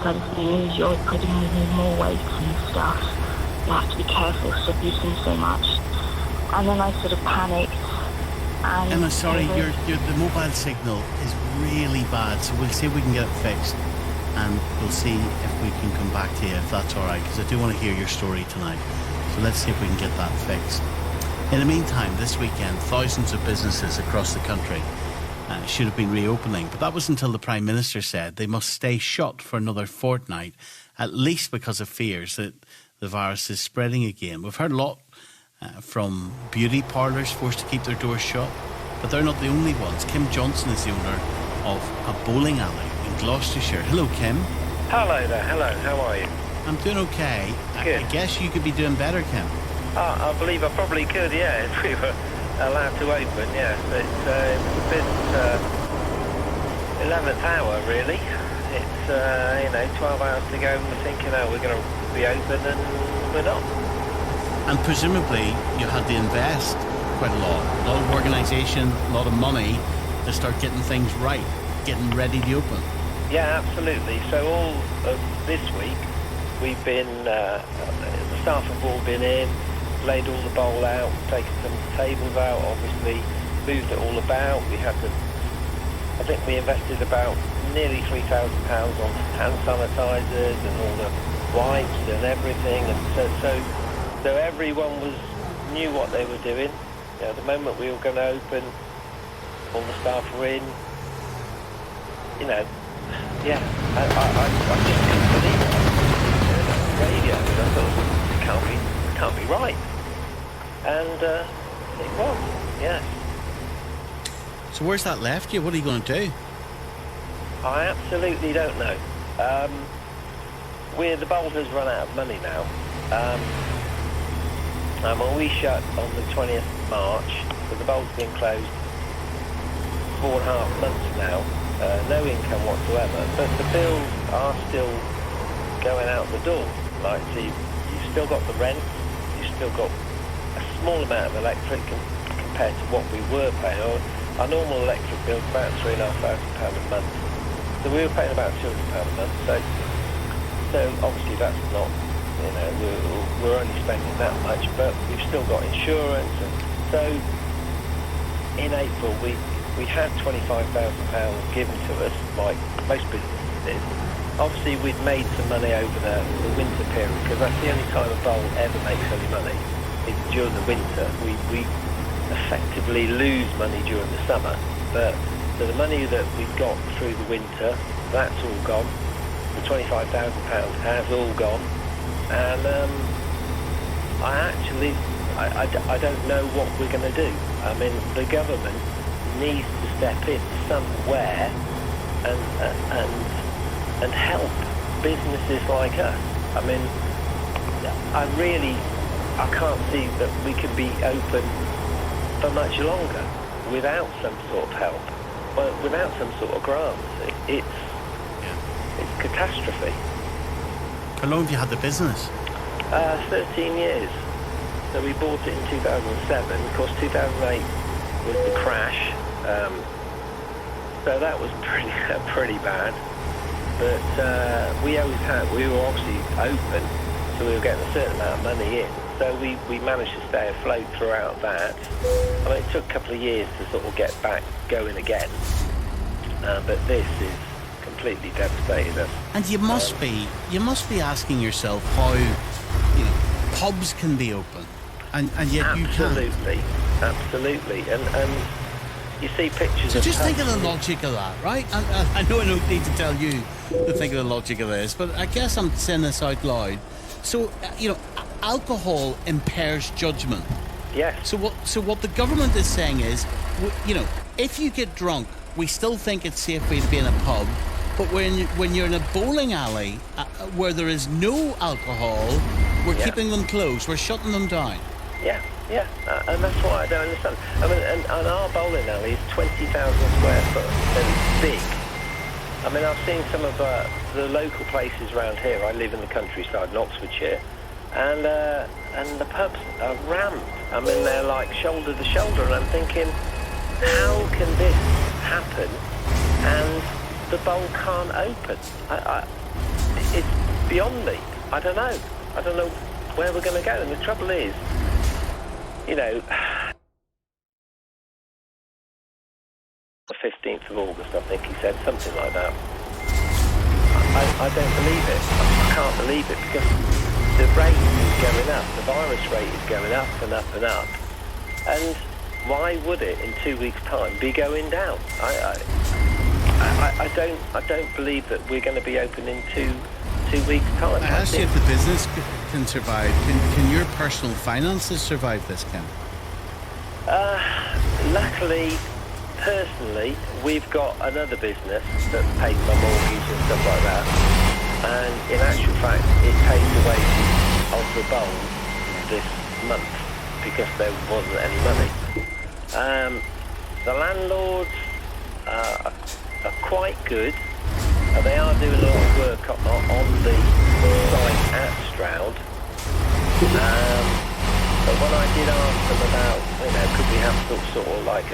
started saying, you're putting on more weight and stuff. You have to be careful, stop eating so much. And then I sort of panicked. And Emma, sorry, the mobile signal is really bad, so we'll see if we can get it fixed, and we'll see if we can come back to you, if that's all right, because I do want to hear your story tonight. So let's see if we can get that fixed. In the meantime, this weekend, thousands of businesses across the country should have been reopening, but that was until the Prime Minister said they must stay shut for another fortnight, at least because of fears that the virus is spreading again. We've heard a lot from beauty parlours forced to keep their doors shut, but they're not the only ones. Kim Johnson is the owner of a bowling alley in Gloucestershire. Hello, Kim. Hello there. Hello. How are you? I'm doing okay. Good. I guess you could be doing better, Kim. I believe I probably could, yeah, if we were allowed to open, yeah. It's a bit 11th hour, really. It's, 12 hours to go, and we're thinking, we're going to be open, and we're not. And presumably you had to invest quite a lot of organisation, a lot of money to start getting things right, getting ready to open. Yeah, absolutely. So all of this week, we've been, the staff have all been in, laid all the bowl out, taken some tables out, obviously moved it all about. I think we invested about nearly £3,000 on hand sanitisers and all the wipes and everything, and so everyone knew what they were doing. You know, the moment we were going to open, all the staff were in. You know, yeah, I just couldn't believe it. Radio, and I thought it can't be right. And it was, yeah. So where's that left you? What are you going to do? I absolutely don't know. The bowl has run out of money now. We shut on the 20th of March, so the bowl's been closed 4.5 months now. No income whatsoever, but the bills are still going out the door. Like, so you've still got the rent, you've still got a small amount of electric compared to what we were paying. Our normal electric bill is about £3,500 a month. So we were paying about £200 a month. So obviously that's not, we're only spending that much, but we've still got insurance. And so in April we had £25,000 given to us, like most businesses did. Obviously we'd made some money over the winter period, because that's the only time a bowl ever makes any money. During the winter, we effectively lose money during the summer. But so the money that we got through the winter, that's all gone. The £25,000 has all gone. And I don't know what we're going to do. I mean, the government needs to step in somewhere and help businesses like us. I mean, I can't see that we can be open for much longer without some sort of help, but without some sort of grants. It's catastrophe. How long have you had the business? 13 years. So we bought it in 2007. Of course, 2008 was the crash. So that was pretty bad. But we were obviously open, so we were getting a certain amount of money in. So we managed to stay afloat throughout that. I mean, it took a couple of years to sort of get back going again. But this is completely devastated us. And you must be asking yourself how, pubs can be open, and yet you can't. Absolutely. And you see pictures. So of just pubs. think of the logic of that, right? And I know I don't need to tell you to think of the logic of this, but I guess I'm saying this out loud. So alcohol impairs judgment. Yes. So what the government is saying is, if you get drunk, we still think it's safe for you to be in a pub. But when you're in a bowling alley where there is no alcohol, we're keeping them closed. We're shutting them down. Yeah. And that's why I don't understand. I mean, and our bowling alley is 20,000 square foot, and it's big. I mean, I've seen some of the local places around here. I live in the countryside in Oxfordshire, and the pubs are rammed. I mean, they're like shoulder to shoulder, and I'm thinking, how can this happen? And the bowl can't open. It's beyond me. I don't know where we're going to go. And the trouble is, the 15th of August, I think he said, something like that. I don't believe it. I can't believe it, because the rate is going up. The virus rate is going up and up and up. And why would it, in 2 weeks' time, be going down? I don't believe that we're going to be open in two weeks' time. I asked you if the business can survive. Can your personal finances survive this, Ken? Luckily, personally, we've got another business that pays my mortgage and stuff like that. And in actual fact, it pays the wages of the bowl this month because there wasn't any money. The landlords are quite good. They are doing a lot of work on the site at Stroud. But when I did ask them about, could we have sort of like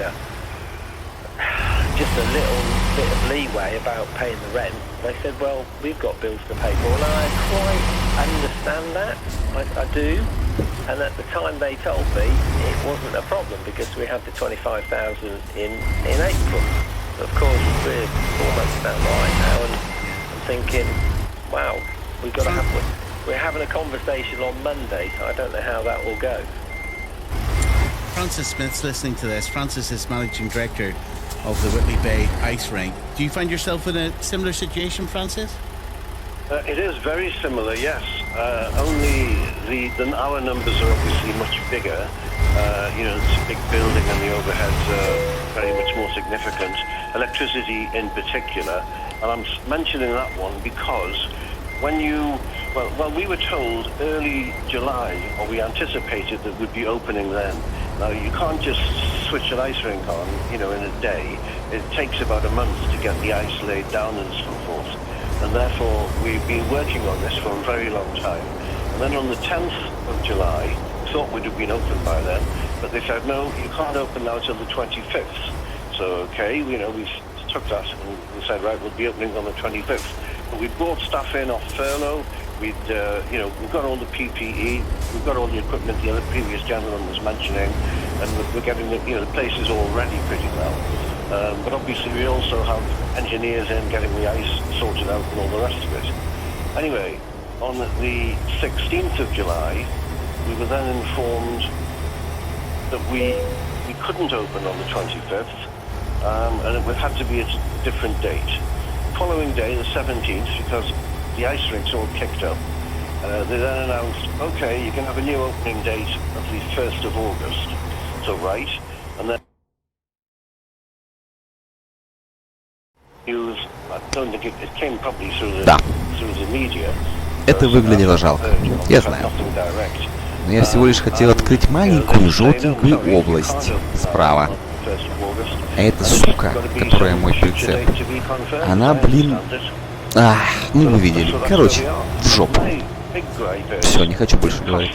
just a little bit of leeway about paying the rent, they said, well, we've got bills to pay for. And I quite understand that. I do. And at the time they told me it wasn't a problem because we had the 25,000 in April. Of course, we're 4 months down the line now, and I'm thinking, wow, we're having a conversation on Monday. I don't know how that will go. Francis Smith's listening to this. Francis is managing director of the Whitley Bay Ice Rink. Do you find yourself in a similar situation, Francis? It is very similar, yes. Only our numbers are obviously much bigger. It's a big building and the overheads are very much more significant. Electricity in particular. And I'm mentioning that one because when we were told early July, or we anticipated that we'd be opening then. Now, you can't just switch an ice rink on, in a day. It takes about a month to get the ice laid down and so forth. And therefore, we've been working on this for a very long time. And then on the 10th of July, we thought we'd have been open by then, but they said, no, you can't open now till the 25th. So, okay, we took that and we said, right, we'll be opening on the 25th. But we brought staff in off furlough. We've got all the PPE, we've got all the equipment the other previous gentleman was mentioning, and we're getting the place is all ready pretty well. But obviously we also have engineers in getting the ice sorted out and all the rest of it. Anyway, on the 16th of July, we were then informed that we couldn't open on the 25th, and it would have to be a different date. The following day, the 17th, because the ice rinks all kicked up, they then announced, okay, you can have a new opening date of the 1st of August. So, right, and then news, I don't think it came probably through the media, Это выглядело жалко, я знаю. Но я всего лишь хотел открыть маленькую желтенькую область справа. А эта сука, которая мой прицеп, она, блин... ну вы видели. Короче, в жопу. Все, не хочу больше говорить.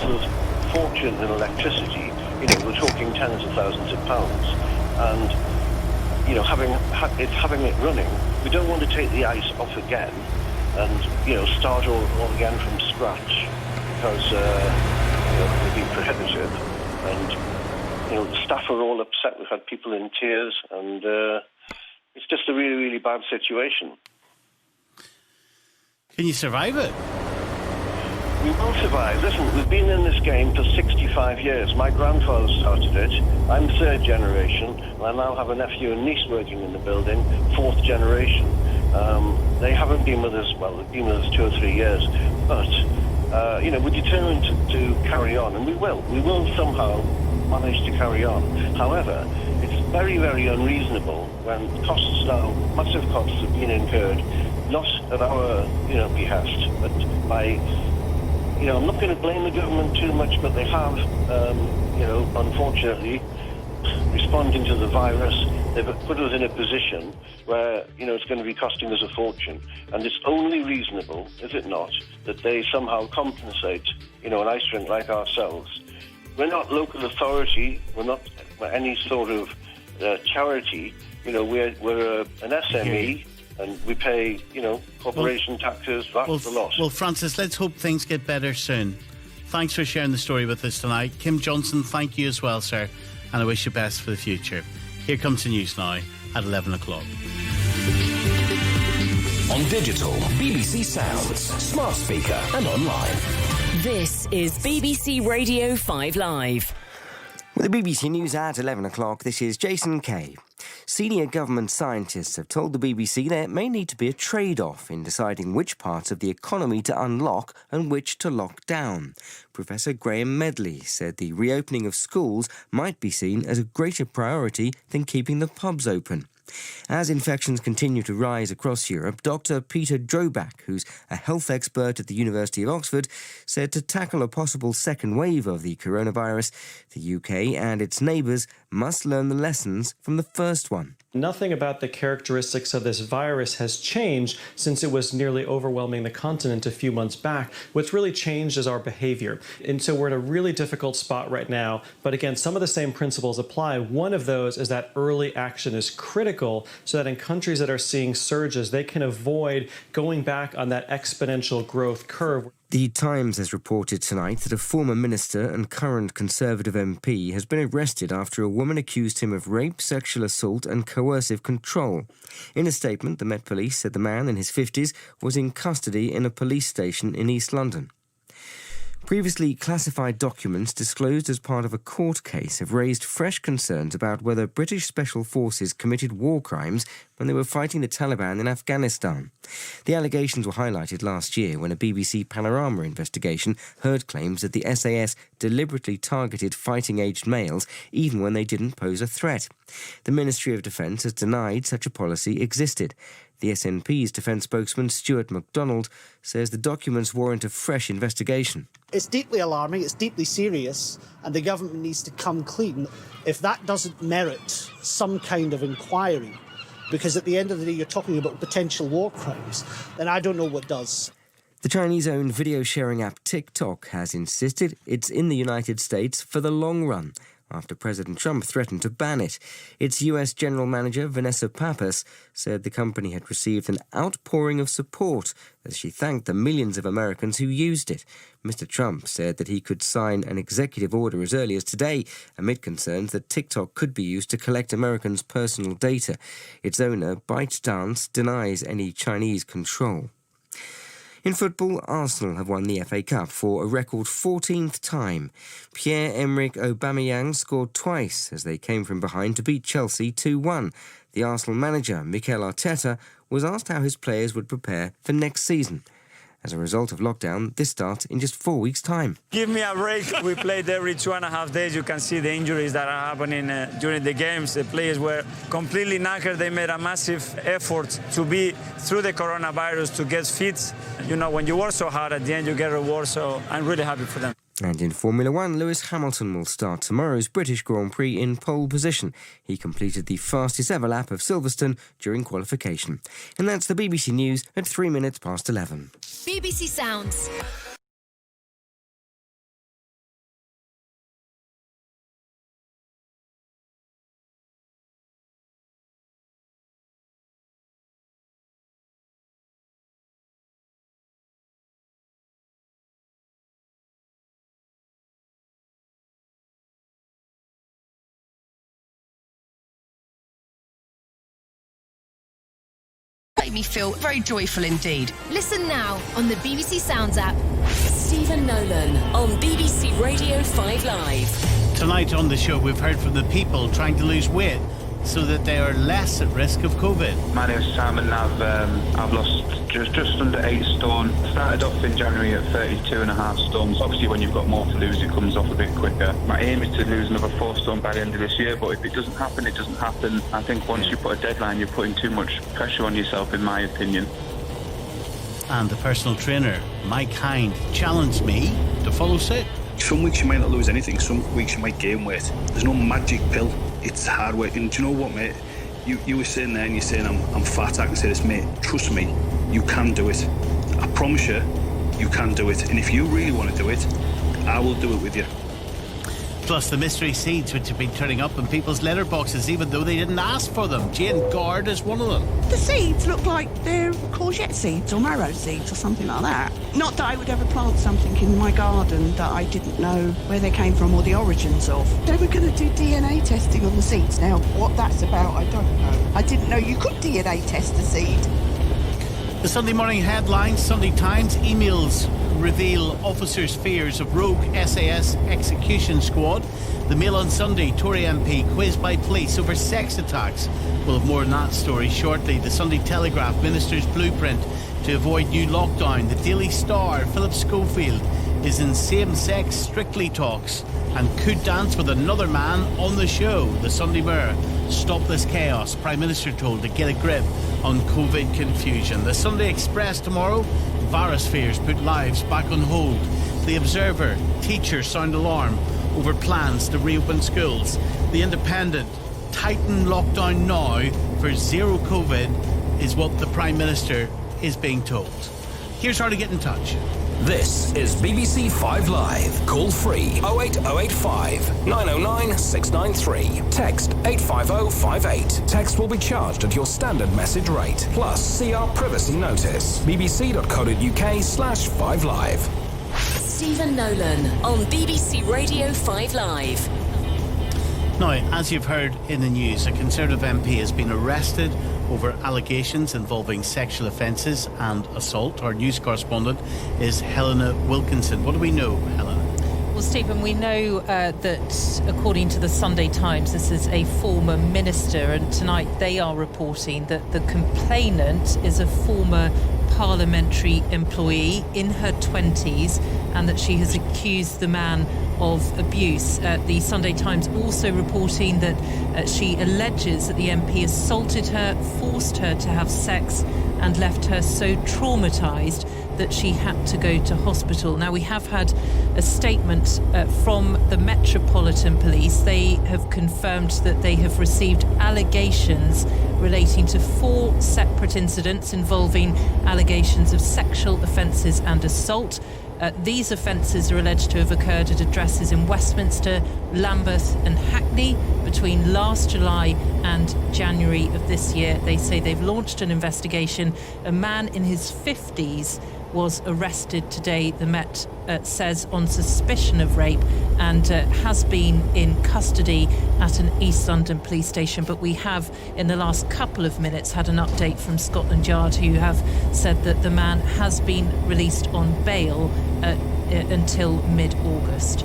Having it running, we don't want to take the ice off again and start all again from scratch because it would be prohibitive. And the staff are all upset. We've had people in tears, and it's just a really, really bad situation. Can you survive it? We will survive. Listen, we've been in this game for 65 years. My grandfather started it. I'm third generation, and I now have a nephew and niece working in the building, fourth generation. They haven't been with us, well, they've been with us 2 or 3 years, but, we're determined to carry on, and we will. We will somehow manage to carry on. However, it's very, very unreasonable when massive costs have been incurred, not at our, behest, but by... I'm not going to blame the government too much, but they have, unfortunately, responding to the virus, they've put us in a position where, it's going to be costing us a fortune. And it's only reasonable, is it not, that they somehow compensate, an ice rink like ourselves. We're not local authority, we're not any sort of charity, we're an SME. And we pay, corporation taxes, that's the loss. Well, Francis, let's hope things get better soon. Thanks for sharing the story with us tonight. Kim Johnson, thank you as well, sir. And I wish you best for the future. Here comes the news now at 11 o'clock. On digital, BBC Sounds, smart speaker and online. This is BBC Radio 5 Live. With the BBC News at 11 o'clock, this is Jason Kay. Senior government scientists have told the BBC there may need to be a trade-off in deciding which parts of the economy to unlock and which to lock down. Professor Graham Medley said the reopening of schools might be seen as a greater priority than keeping the pubs open. As infections continue to rise across Europe, Dr. Peter Drobak, who's a health expert at the University of Oxford, said to tackle a possible second wave of the coronavirus, the UK and its neighbours must learn the lessons from the first one. Nothing about the characteristics of this virus has changed since it was nearly overwhelming the continent a few months back. What's really changed is our behavior. And so we're in a really difficult spot right now. But again, some of the same principles apply. One of those is that early action is critical so that in countries that are seeing surges, they can avoid going back on that exponential growth curve. The Times has reported tonight that a former minister and current Conservative MP has been arrested after a woman accused him of rape, sexual assault and coercive control. In a statement, the Met Police said the man in his 50s was in custody in a police station in East London. Previously classified documents disclosed as part of a court case have raised fresh concerns about whether British special forces committed war crimes when they were fighting the Taliban in Afghanistan. The allegations were highlighted last year when a BBC Panorama investigation heard claims that the SAS deliberately targeted fighting-aged males even when they didn't pose a threat. The Ministry of Defence has denied such a policy existed. The SNP's defence spokesman, Stuart MacDonald, says the documents warrant a fresh investigation. It's deeply alarming, it's deeply serious, and the government needs to come clean. If that doesn't merit some kind of inquiry, because at the end of the day you're talking about potential war crimes, then I don't know what does. The Chinese-owned video-sharing app TikTok has insisted it's in the United States for the long run, after President Trump threatened to ban it. Its US General Manager, Vanessa Pappas, said the company had received an outpouring of support as she thanked the millions of Americans who used it. Mr. Trump said that he could sign an executive order as early as today, amid concerns that TikTok could be used to collect Americans' personal data. Its owner, ByteDance, denies any Chinese control. In football, Arsenal have won the FA Cup for a record 14th time. Pierre-Emerick Aubameyang scored twice as they came from behind to beat Chelsea 2-1. The Arsenal manager, Mikel Arteta, was asked how his players would prepare for next season. As a result of lockdown, this starts in just 4 weeks' time. Give me a break. We played every 2.5 days. You can see the injuries that are happening during the games. The players were completely knackered. They made a massive effort to be through the coronavirus to get fit. You know, when you work so hard, at the end you get reward. So I'm really happy for them. And in Formula One, Lewis Hamilton will start tomorrow's British Grand Prix in pole position. He completed the fastest ever lap of Silverstone during qualification. And that's the BBC News at 3 minutes past 11. BBC Sounds. Made me feel very joyful indeed. Listen now on the BBC Sounds app. Stephen Nolan on BBC Radio 5 Live. Tonight on the show, we've heard from the people trying to lose weight so that they are less at risk of COVID. My name's Simon. I've lost just under 8 stone. Started off in January at 32.5 stone. Obviously, when you've got more to lose, it comes off a bit quicker. My aim is to lose another 4 stone by the end of this year, but if it doesn't happen, it doesn't happen. I think once you put a deadline, you're putting too much pressure on yourself, in my opinion. And the personal trainer, Mike Hind, challenged me to follow suit. Some weeks you might not lose anything, some weeks you might gain weight. There's no magic pill. It's hard work. And do you know what, mate? You were sitting there and you're saying, I'm fat. I can say this, mate. Trust me, you can do it. I promise you, you can do it. And if you really want to do it, I will do it with you. Plus the mystery seeds which have been turning up in people's letterboxes even though they didn't ask for them. Jane Gard is one of them. The seeds look like they're courgette seeds or marrow seeds or something like that. Not that I would ever plant something in my garden that I didn't know where they came from or the origins of. They were going to do DNA testing on the seeds. Now, what that's about, I don't know. I didn't know you could DNA test a seed. The Sunday morning headlines, Sunday Times, emails reveal officers' fears of rogue SAS execution squad. The Mail on Sunday, Tory MP quizzed by police over sex attacks. We'll have more on that story shortly. The Sunday Telegraph, Minister's blueprint to avoid new lockdown. The Daily Star, Philip Schofield is in same-sex Strictly talks and could dance with another man on the show. The Sunday Mirror, stop this chaos. Prime Minister told to get a grip on COVID confusion. The Sunday Express tomorrow, virus fears put lives back on hold. The Observer, teachers sound alarm over plans to reopen schools. The Independent, tighten lockdown now for zero COVID is what the Prime Minister is being told. Here's how to get in touch. This is BBC 5 Live. Call free 08085 909 693. Text 85058. Text will be charged at your standard message rate. Plus, see our privacy notice. bbc.co.uk/5 Live. Stephen Nolan on BBC Radio 5 Live. Now, as you've heard in the news, a Conservative MP has been arrested over allegations involving sexual offences and assault. Our news correspondent is Helena Wilkinson. What do we know, Helena? Well, Stephen, we know that according to the Sunday Times, this is a former minister, and tonight they are reporting that the complainant is a former parliamentary employee in her 20s and that she has accused the man of abuse. The Sunday Times also reporting that she alleges that the MP assaulted her, forced her to have sex and left her so traumatised that she had to go to hospital. Now, we have had a statement from the Metropolitan Police. They have confirmed that they have received allegations relating to 4 separate incidents involving allegations of sexual offences and assault. These offences are alleged to have occurred at addresses in Westminster, Lambeth and Hackney between last July and January of this year. They say they've launched an investigation. A man in his 50s was arrested today, the Met says, on suspicion of rape and has been in custody at an East London police station. But we have, in the last couple of minutes, had an update from Scotland Yard, who have said that the man has been released on bail until mid-August.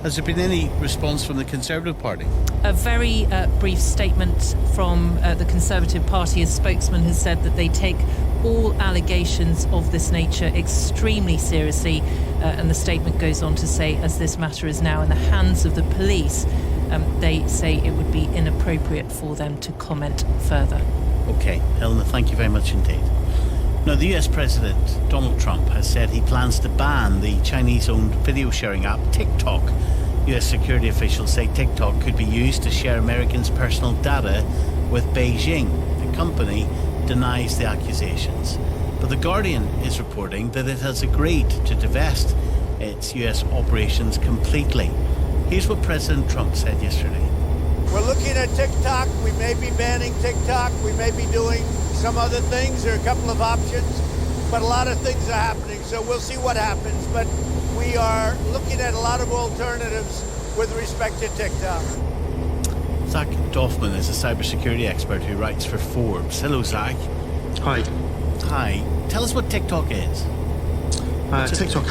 Has there been any response from the Conservative Party? A very brief statement from the Conservative Party. A spokesman has said that they take all allegations of this nature extremely seriously. And the statement goes on to say, as this matter is now in the hands of the police, they say it would be inappropriate for them to comment further. Okay, Helena, thank you very much indeed. Now, the US President, Donald Trump, has said he plans to ban the Chinese-owned video sharing app TikTok. US security officials say TikTok could be used to share Americans' personal data with Beijing. The company denies the accusations. But The Guardian is reporting that it has agreed to divest its US operations completely. Here's what President Trump said yesterday. We're looking at TikTok. We may be banning TikTok. We may be doing some other things. There are a couple of options, but a lot of things are happening, so we'll see what happens. But we are looking at a lot of alternatives with respect to TikTok. Zach Doffman is a cybersecurity expert who writes for Forbes. Hello, Zach. Hi. Hi. Tell us what TikTok is. TikTok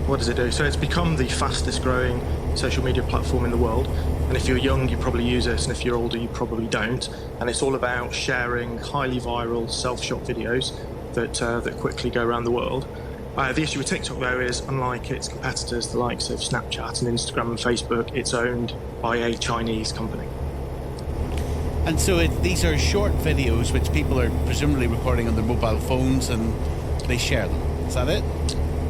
what does it do? So it's become the fastest growing social media platform in the world. And if you're young, you probably use it, and if you're older, you probably don't. And it's all about sharing highly viral self-shot videos that quickly go around the world. The issue with TikTok, though, is unlike its competitors, the likes of Snapchat and Instagram and Facebook, it's owned by a Chinese company. And so these are short videos which people are presumably recording on their mobile phones and they share them. Is that it?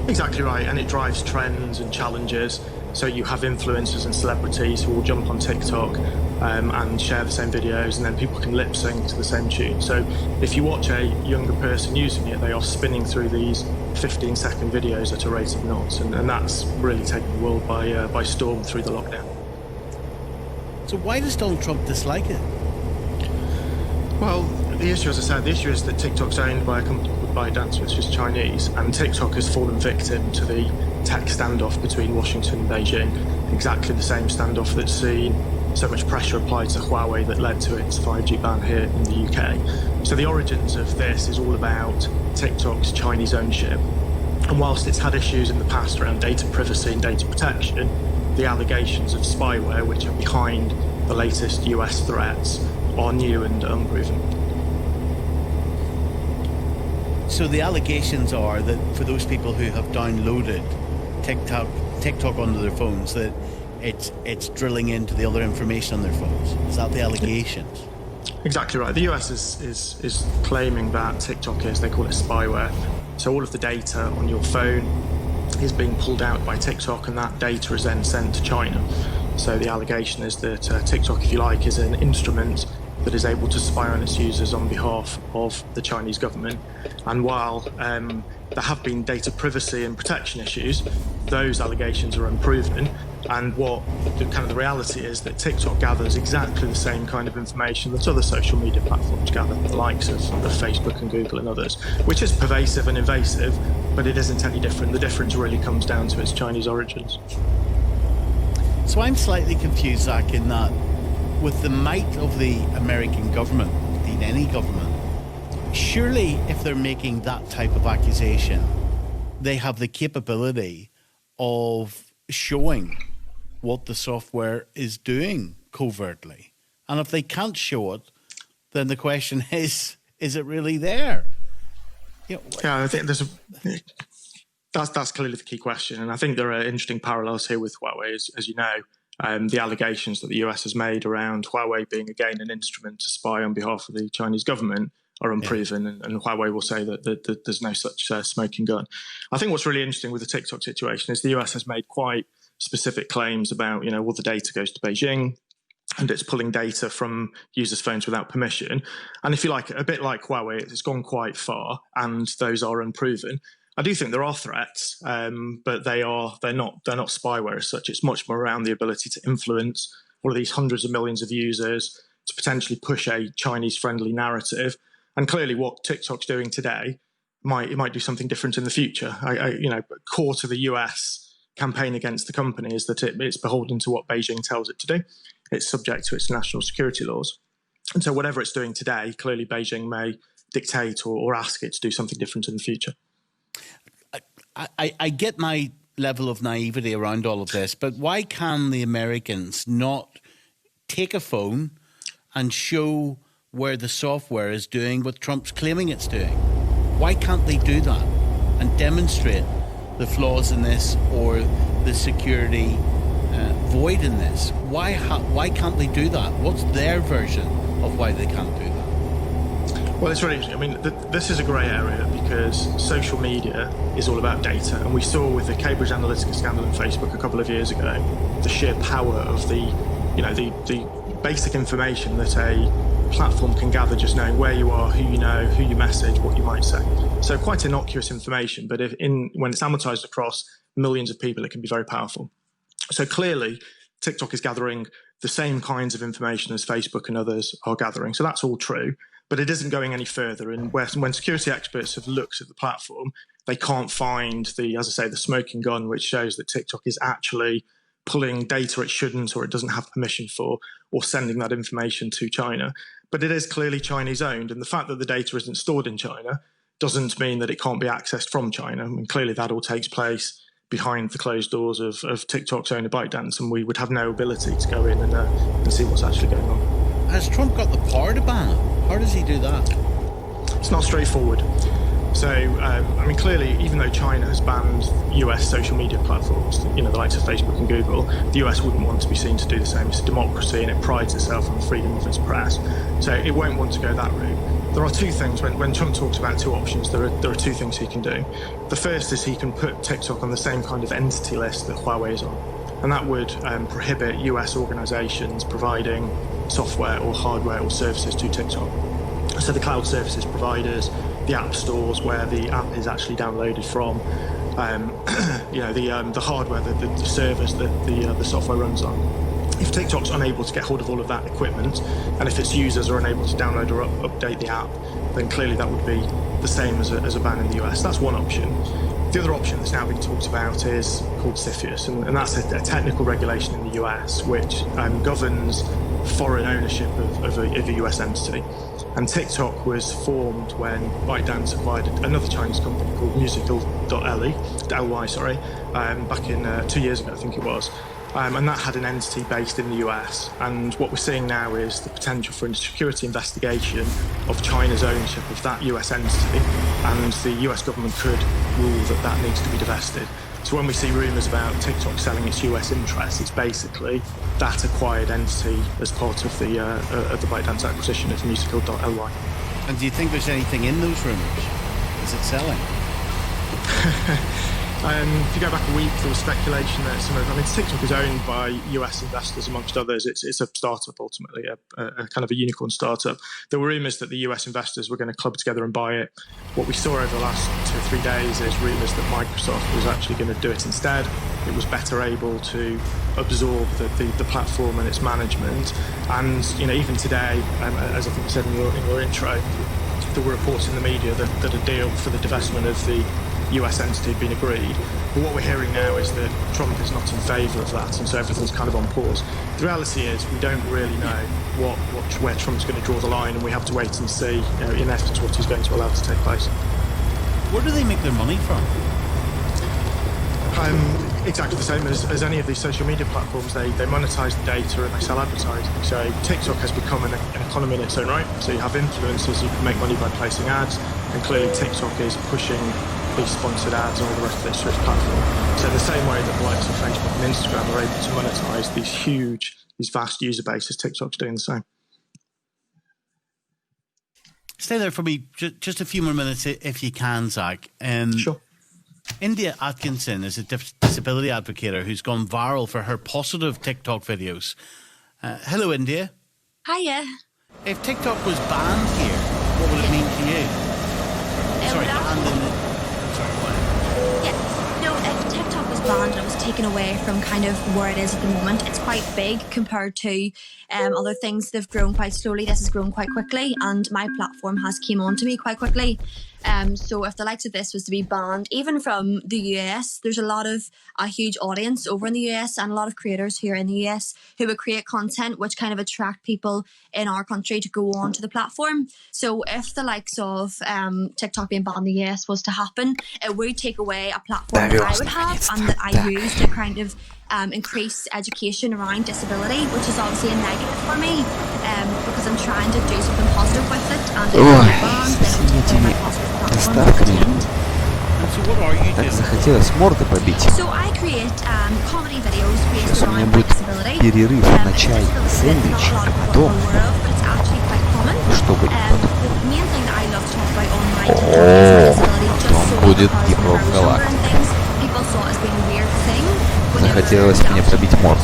Exactly right, and it drives trends and challenges. So you have influencers and celebrities who will jump on TikTok and share the same videos, and then people can lip sync to the same tune. So if you watch a younger person using it, they are spinning through these 15-second videos at a rate of knots, and that's really taken the world by storm through the lockdown. So why does Donald Trump dislike it? Well, the issue, as I said, is that TikTok's owned by a company called ByteDance, which is Chinese, and TikTok has fallen victim to the tech standoff between Washington and Beijing, exactly the same standoff that's seen so much pressure applied to Huawei that led to its 5G ban here in the UK. So the origins of this is all about TikTok's Chinese ownership. And whilst it's had issues in the past around data privacy and data protection, the allegations of spyware, which are behind the latest US threats, are new and unproven. So the allegations are that for those people who have downloaded TikTok onto their phones, that it's drilling into the other information on their phones. Is that the allegations? Exactly right. The US is claiming that TikTok is, they call it spyware. So all of the data on your phone is being pulled out by TikTok, and that data is then sent to China. So the allegation is that TikTok, if you like, is an instrument that is able to spy on its users on behalf of the Chinese government. And while there have been data privacy and protection issues, those allegations are unproven. And what the reality is that TikTok gathers exactly the same kind of information that other social media platforms gather, the likes of Facebook and Google and others, which is pervasive and invasive, but it isn't any different. The difference really comes down to its Chinese origins. So I'm slightly confused, Zach, in that with the might of the American government, indeed any government, surely if they're making that type of accusation, they have the capability of showing what the software is doing covertly. And if they can't show it, then the question is it really there? Yeah, I think that's clearly the key question. And I think there are interesting parallels here with Huawei, as you know. The allegations that the US has made around Huawei being, again, an instrument to spy on behalf of the Chinese government are unproven, and Huawei will say that there's no such smoking gun. I think what's really interesting with the TikTok situation is the US has made quite specific claims about, well, the data goes to Beijing and it's pulling data from users' phones without permission. And if you like, a bit like Huawei, it's gone quite far, and those are unproven. I do think there are threats, but they're not spyware as such. It's much more around the ability to influence all of these hundreds of millions of users, to potentially push a Chinese-friendly narrative. And clearly, what TikTok's doing today might do something different in the future. Core to the US campaign against the company is that it's beholden to what Beijing tells it to do. It's subject to its national security laws. And so whatever it's doing today, clearly Beijing may dictate or ask it to do something different in the future. I get my level of naivety around all of this, but why can the Americans not take a phone and show where the software is doing what Trump's claiming it's doing? Why can't they do that and demonstrate the flaws in this or the security void in this? Why can't they do that? What's their version of why they can't do that? Well, it's really interesting. I mean, this is a grey area because social media is all about data, and we saw with the Cambridge Analytica scandal in Facebook a couple of years ago the sheer power of the basic information that a platform can gather just knowing where you are, who you know, who you message, what you might say. So quite innocuous information, but when it's amortized across millions of people, it can be very powerful. So clearly, TikTok is gathering the same kinds of information as Facebook and others are gathering. So that's all true, but it isn't going any further. And when security experts have looked at the platform, they can't find the smoking gun, which shows that TikTok is actually pulling data it shouldn't or it doesn't have permission for, or sending that information to China. But it is clearly Chinese owned. And the fact that the data isn't stored in China doesn't mean that it can't be accessed from China. I mean, clearly that all takes place behind the closed doors of TikTok's owner ByteDance, and we would have no ability to go in and see what's actually going on. Has Trump got the power to ban it? How does he do that? It's not straightforward. So, I mean, clearly, even though China has banned US social media platforms, the likes of Facebook and Google, the US wouldn't want to be seen to do the same. It's a democracy and it prides itself on the freedom of its press. So it won't want to go that route. There are two things. When Trump talks about two options, there are two things he can do. The first is he can put TikTok on the same kind of entity list that Huawei is on. And that would prohibit US organizations providing software or hardware or services to TikTok. So the cloud services providers, the app stores where the app is actually downloaded from, the hardware, the servers that the software runs on. If TikTok's unable to get hold of all of that equipment, and if its users are unable to download or update the app, then clearly that would be the same as a ban in the US. That's one option. The other option that's now being talked about is called CFIUS, and that's a technical regulation in the US which governs foreign ownership of a US entity. And TikTok was formed when ByteDance acquired another Chinese company called Musical.ly, back in 2 years ago, I think it was. And that had an entity based in the US. And what we're seeing now is the potential for a security investigation of China's ownership of that US entity. And the US government could rule that that needs to be divested. So when we see rumours about TikTok selling its US interests, it's basically that acquired entity as part of the ByteDance acquisition of Musical.ly. And do you think there's anything in those rumours? Is it selling? If you go back a week, there was speculation that TikTok is owned by US investors, amongst others. It's a startup, ultimately, a kind of a unicorn startup. There were rumours that the US investors were going to club together and buy it. What we saw over the last 2 or 3 days is rumours that Microsoft was actually going to do it instead. It was better able to absorb the platform and its management. And even today, as I think you said in your intro, there were reports in the media that a deal for the divestment of the US entity had been agreed. But what we're hearing now is that Trump is not in favour of that, and so everything's kind of on pause. The reality is we don't really know where Trump's going to draw the line, and we have to wait and see, in essence, what he's going to allow to take place. Where do they make their money from? Exactly the same as any of these social media platforms. They monetize the data and they sell advertising. So TikTok has become an economy in its own right. So you have influencers who can make money by placing ads, and clearly TikTok is pushing these sponsored ads and all the rest of its platform. So the same way that the likes of Facebook and Instagram are able to monetize these vast user bases, TikTok's doing the same. Stay there for me just a few more minutes if you can, Zach. Sure. India Atkinson is a disability advocate who's gone viral for her positive TikTok videos. Hello, India. Hiya. If TikTok was banned here, what would it mean to you? Banned in the... Sorry, what? Yeah. No, if TikTok was banned and it was taken away from kind of where it is at the moment, it's quite big compared to other things. They've grown quite slowly. This has grown quite quickly, and my platform has came on to me quite quickly. So if the likes of this was to be banned, even from the US, there's a huge audience over in the US and a lot of creators here in the US who would create content which kind of attract people in our country to go on to the platform. So if the likes of TikTok being banned in the US was to happen, it would take away a platform that I would have and that I use to kind of increase education around disability, which is obviously a negative for me, because I'm trying to do something positive with it, and if it's banned, then it's all my positive Ставками. Так захотелось морды побить. So I create comedy videos based Сейчас у меня around будет flexibility. перерыв на чай и сэндвич, а потом... Что будет потом? О, потом будет Deep Galactic. Захотелось мне пробить морду.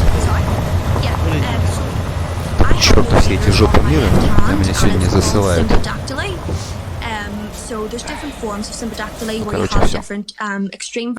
К черту все эти жопы мира на меня сегодня засылают. So there's different forms of sympodactyly where you Короче, have всё. different extreme